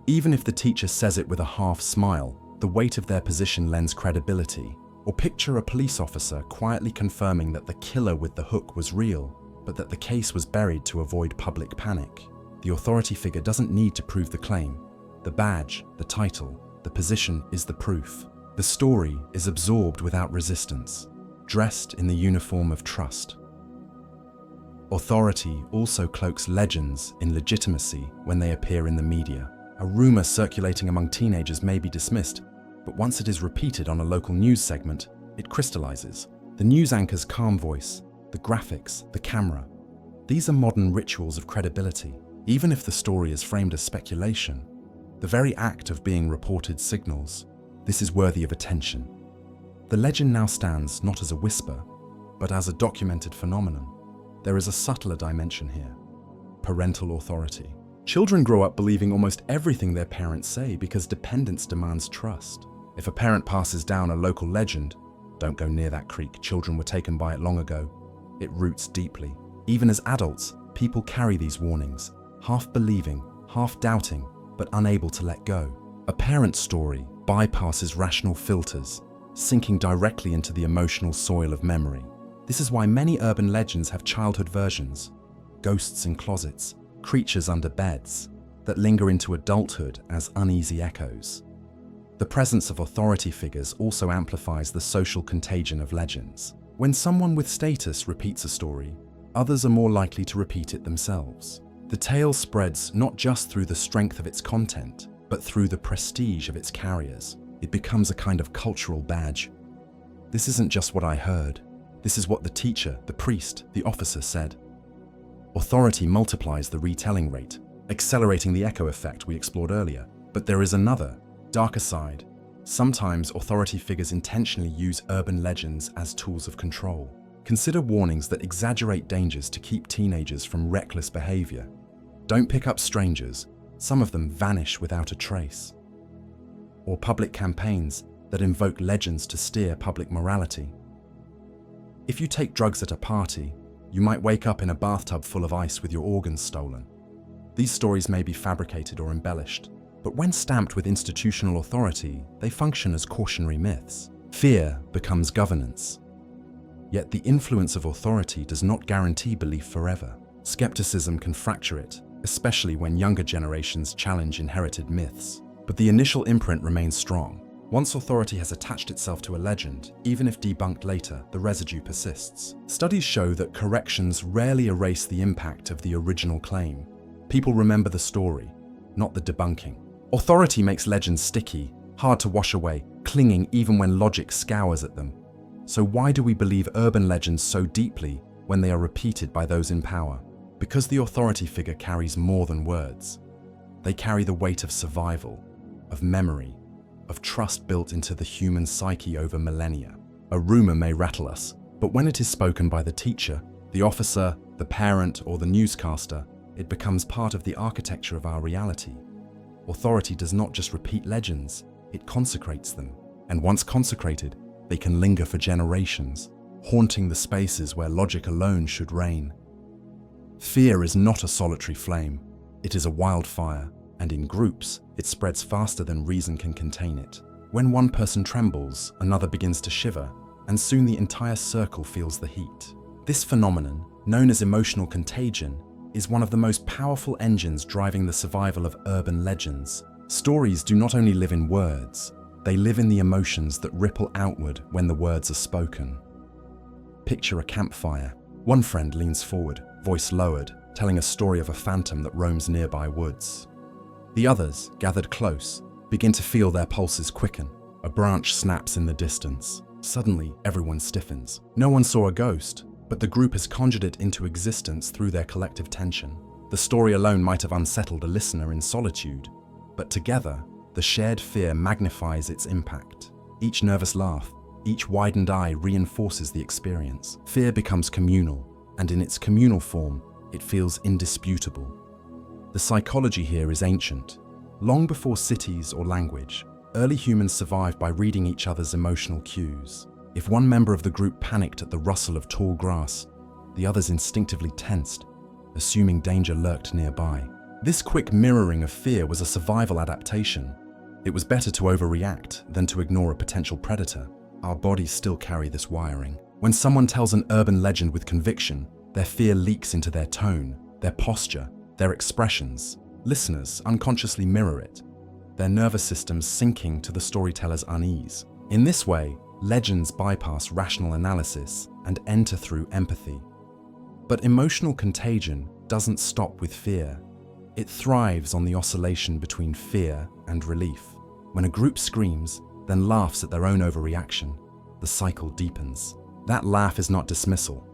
Even if the teacher says it with a half smile, the weight of their position lends credibility. Or picture a police officer quietly confirming that the killer with the hook was real, but that the case was buried to avoid public panic. The authority figure doesn't need to prove the claim. The badge, the title, the position is the proof. The story is absorbed without resistance, dressed in the uniform of trust. Authority also cloaks legends in legitimacy when they appear in the media. A rumor circulating among teenagers may be dismissed, but once it is repeated on a local news segment, it crystallizes. The news anchor's calm voice, the graphics, the camera. These are modern rituals of credibility. Even if the story is framed as speculation, the very act of being reported signals This is worthy of attention. The legend now stands not as a whisper, but as a documented phenomenon. There is a subtler dimension here: parental authority. Children grow up believing almost everything their parents say because dependence demands trust. If a parent passes down a local legend, "Don't go near that creek, children were taken by it long ago," it roots deeply. Even as adults, people carry these warnings, half believing, half doubting, but unable to let go. A parent's story bypasses rational filters, sinking directly into the emotional soil of memory. This is why many urban legends have childhood versions: ghosts in closets, creatures under beds, that linger into adulthood as uneasy echoes. The presence of authority figures also amplifies the social contagion of legends. When someone with status repeats a story, others are more likely to repeat it themselves. The tale spreads not just through the strength of its content, but through the prestige of its carriers. It becomes a kind of cultural badge. This isn't just what I heard. This is what the teacher, the priest, the officer said. Authority multiplies the retelling rate, accelerating the echo effect we explored earlier. But there is another, darker side. Sometimes authority figures intentionally use urban legends as tools of control. Consider warnings that exaggerate dangers to keep teenagers from reckless behavior. Don't pick up strangers. Some of them vanish without a trace. Or public campaigns that invoke legends to steer public morality. If you take drugs at a party, you might wake up in a bathtub full of ice with your organs stolen. These stories may be fabricated or embellished, but when stamped with institutional authority, they function as cautionary myths. Fear becomes governance. Yet the influence of authority does not guarantee belief forever. Skepticism can fracture it, especially when younger generations challenge inherited myths. But the initial imprint remains strong. Once authority has attached itself to a legend, even if debunked later, the residue persists. Studies show that corrections rarely erase the impact of the original claim. People remember the story, not the debunking. Authority makes legends sticky, hard to wash away, clinging even when logic scours at them. So why do we believe urban legends so deeply when they are repeated by those in power? Because the authority figure carries more than words. They carry the weight of survival, of memory, of trust built into the human psyche over millennia. A rumor may rattle us, but when it is spoken by the teacher, the officer, the parent, or the newscaster, it becomes part of the architecture of our reality. Authority does not just repeat legends, it consecrates them. And once consecrated, they can linger for generations, haunting the spaces where logic alone should reign. Fear is not a solitary flame. It is a wildfire, and in groups, it spreads faster than reason can contain it. When one person trembles, another begins to shiver, and soon the entire circle feels the heat. This phenomenon, known as emotional contagion, is one of the most powerful engines driving the survival of urban legends. Stories do not only live in words, they live in the emotions that ripple outward when the words are spoken. Picture a campfire. One friend leans forward, voice lowered, telling a story of a phantom that roams nearby woods. The others, gathered close, begin to feel their pulses quicken. A branch snaps in the distance. Suddenly, everyone stiffens. No one saw a ghost, but the group has conjured it into existence through their collective tension. The story alone might have unsettled a listener in solitude, but together, the shared fear magnifies its impact. Each nervous laugh, each widened eye reinforces the experience. Fear becomes communal, and in its communal form, it feels indisputable. The psychology here is ancient. Long before cities or language, early humans survived by reading each other's emotional cues. If one member of the group panicked at the rustle of tall grass, the others instinctively tensed, assuming danger lurked nearby. This quick mirroring of fear was a survival adaptation. It was better to overreact than to ignore a potential predator. Our bodies still carry this wiring. When someone tells an urban legend with conviction, their fear leaks into their tone, their posture, their expressions. Listeners unconsciously mirror it, their nervous systems syncing to the storyteller's unease. In this way, legends bypass rational analysis and enter through empathy. But emotional contagion doesn't stop with fear. It thrives on the oscillation between fear and relief. When a group screams, then laughs at their own overreaction, the cycle deepens. That laugh is not dismissal.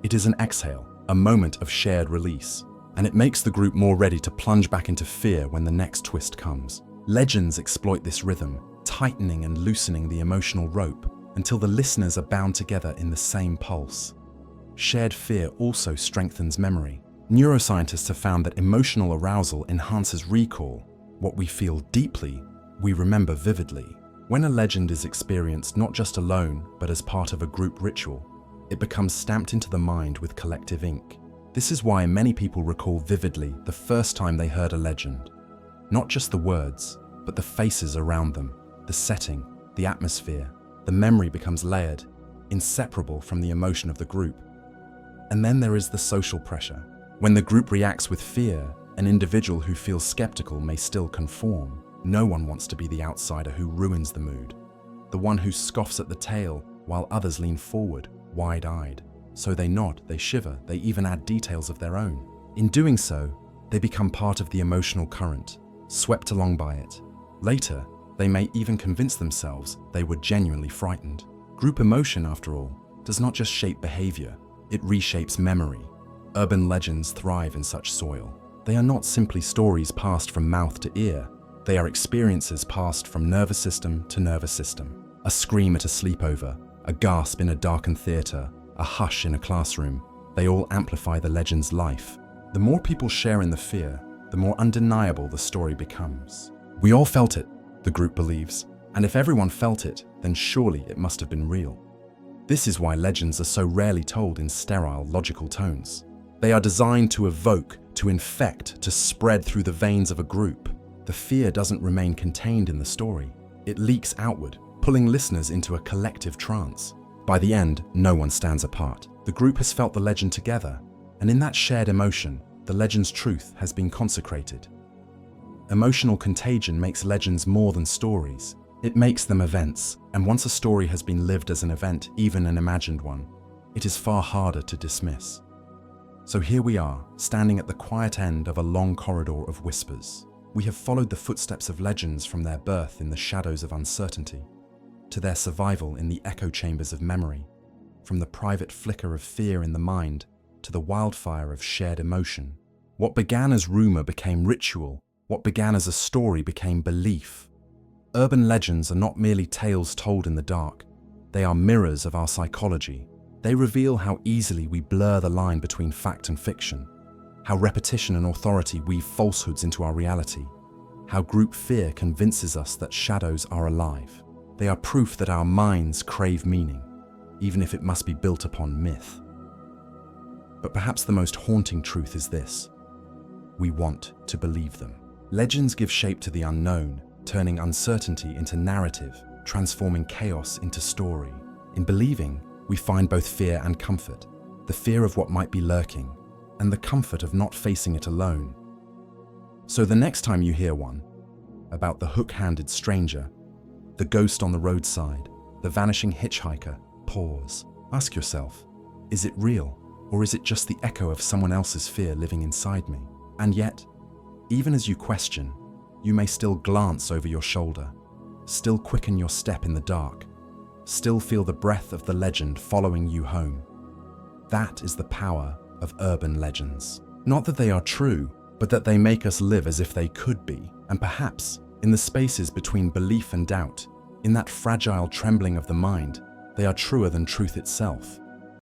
It is an exhale, a moment of shared release. And it makes the group more ready to plunge back into fear when the next twist comes. Legends exploit this rhythm, tightening and loosening the emotional rope until the listeners are bound together in the same pulse. Shared fear also strengthens memory. Neuroscientists have found that emotional arousal enhances recall. What we feel deeply, we remember vividly. When a legend is experienced not just alone, but as part of a group ritual, it becomes stamped into the mind with collective ink. This is why many people recall vividly the first time they heard a legend. Not just the words, but the faces around them, the setting, the atmosphere. The memory becomes layered, inseparable from the emotion of the group. And then there is the social pressure. When the group reacts with fear, an individual who feels skeptical may still conform. No one wants to be the outsider who ruins the mood, the one who scoffs at the tale while others lean forward, wide-eyed. So they nod, they shiver, they even add details of their own. In doing so, they become part of the emotional current, swept along by it. Later, they may even convince themselves they were genuinely frightened. Group emotion, after all, does not just shape behavior, it reshapes memory. Urban legends thrive in such soil. They are not simply stories passed from mouth to ear. They are experiences passed from nervous system to nervous system. A scream at a sleepover, a gasp in a darkened theater, a hush in a classroom. They all amplify the legend's life. The more people share in the fear, the more undeniable the story becomes. We all felt it, the group believes, and if everyone felt it, then surely it must have been real. This is why legends are so rarely told in sterile, logical tones. They are designed to evoke, to infect, to spread through the veins of a group. The fear doesn't remain contained in the story. It leaks outward, pulling listeners into a collective trance. By the end, no one stands apart. The group has felt the legend together, and in that shared emotion, the legend's truth has been consecrated. Emotional contagion makes legends more than stories. It makes them events, and once a story has been lived as an event, even an imagined one, it is far harder to dismiss. So here we are, standing at the quiet end of a long corridor of whispers. We have followed the footsteps of legends from their birth in the shadows of uncertainty, to their survival in the echo chambers of memory, from the private flicker of fear in the mind to the wildfire of shared emotion. What began as rumor became ritual. What began as a story became belief. Urban legends are not merely tales told in the dark. They are mirrors of our psychology. They reveal how easily we blur the line between fact and fiction, how repetition and authority weave falsehoods into our reality, how group fear convinces us that shadows are alive. They are proof that our minds crave meaning, even if it must be built upon myth. But perhaps the most haunting truth is this: we want to believe them. Legends give shape to the unknown, turning uncertainty into narrative, transforming chaos into story. In believing, we find both fear and comfort, the fear of what might be lurking, and the comfort of not facing it alone. So the next time you hear one, about the hook-handed stranger, the ghost on the roadside, the vanishing hitchhiker, pause. Ask yourself, is it real, or is it just the echo of someone else's fear living inside me? And yet, even as you question, you may still glance over your shoulder, still quicken your step in the dark, still feel the breath of the legend following you home. That is the power of urban legends. Not that they are true, but that they make us live as if they could be. And perhaps, in the spaces between belief and doubt, in that fragile trembling of the mind, they are truer than truth itself.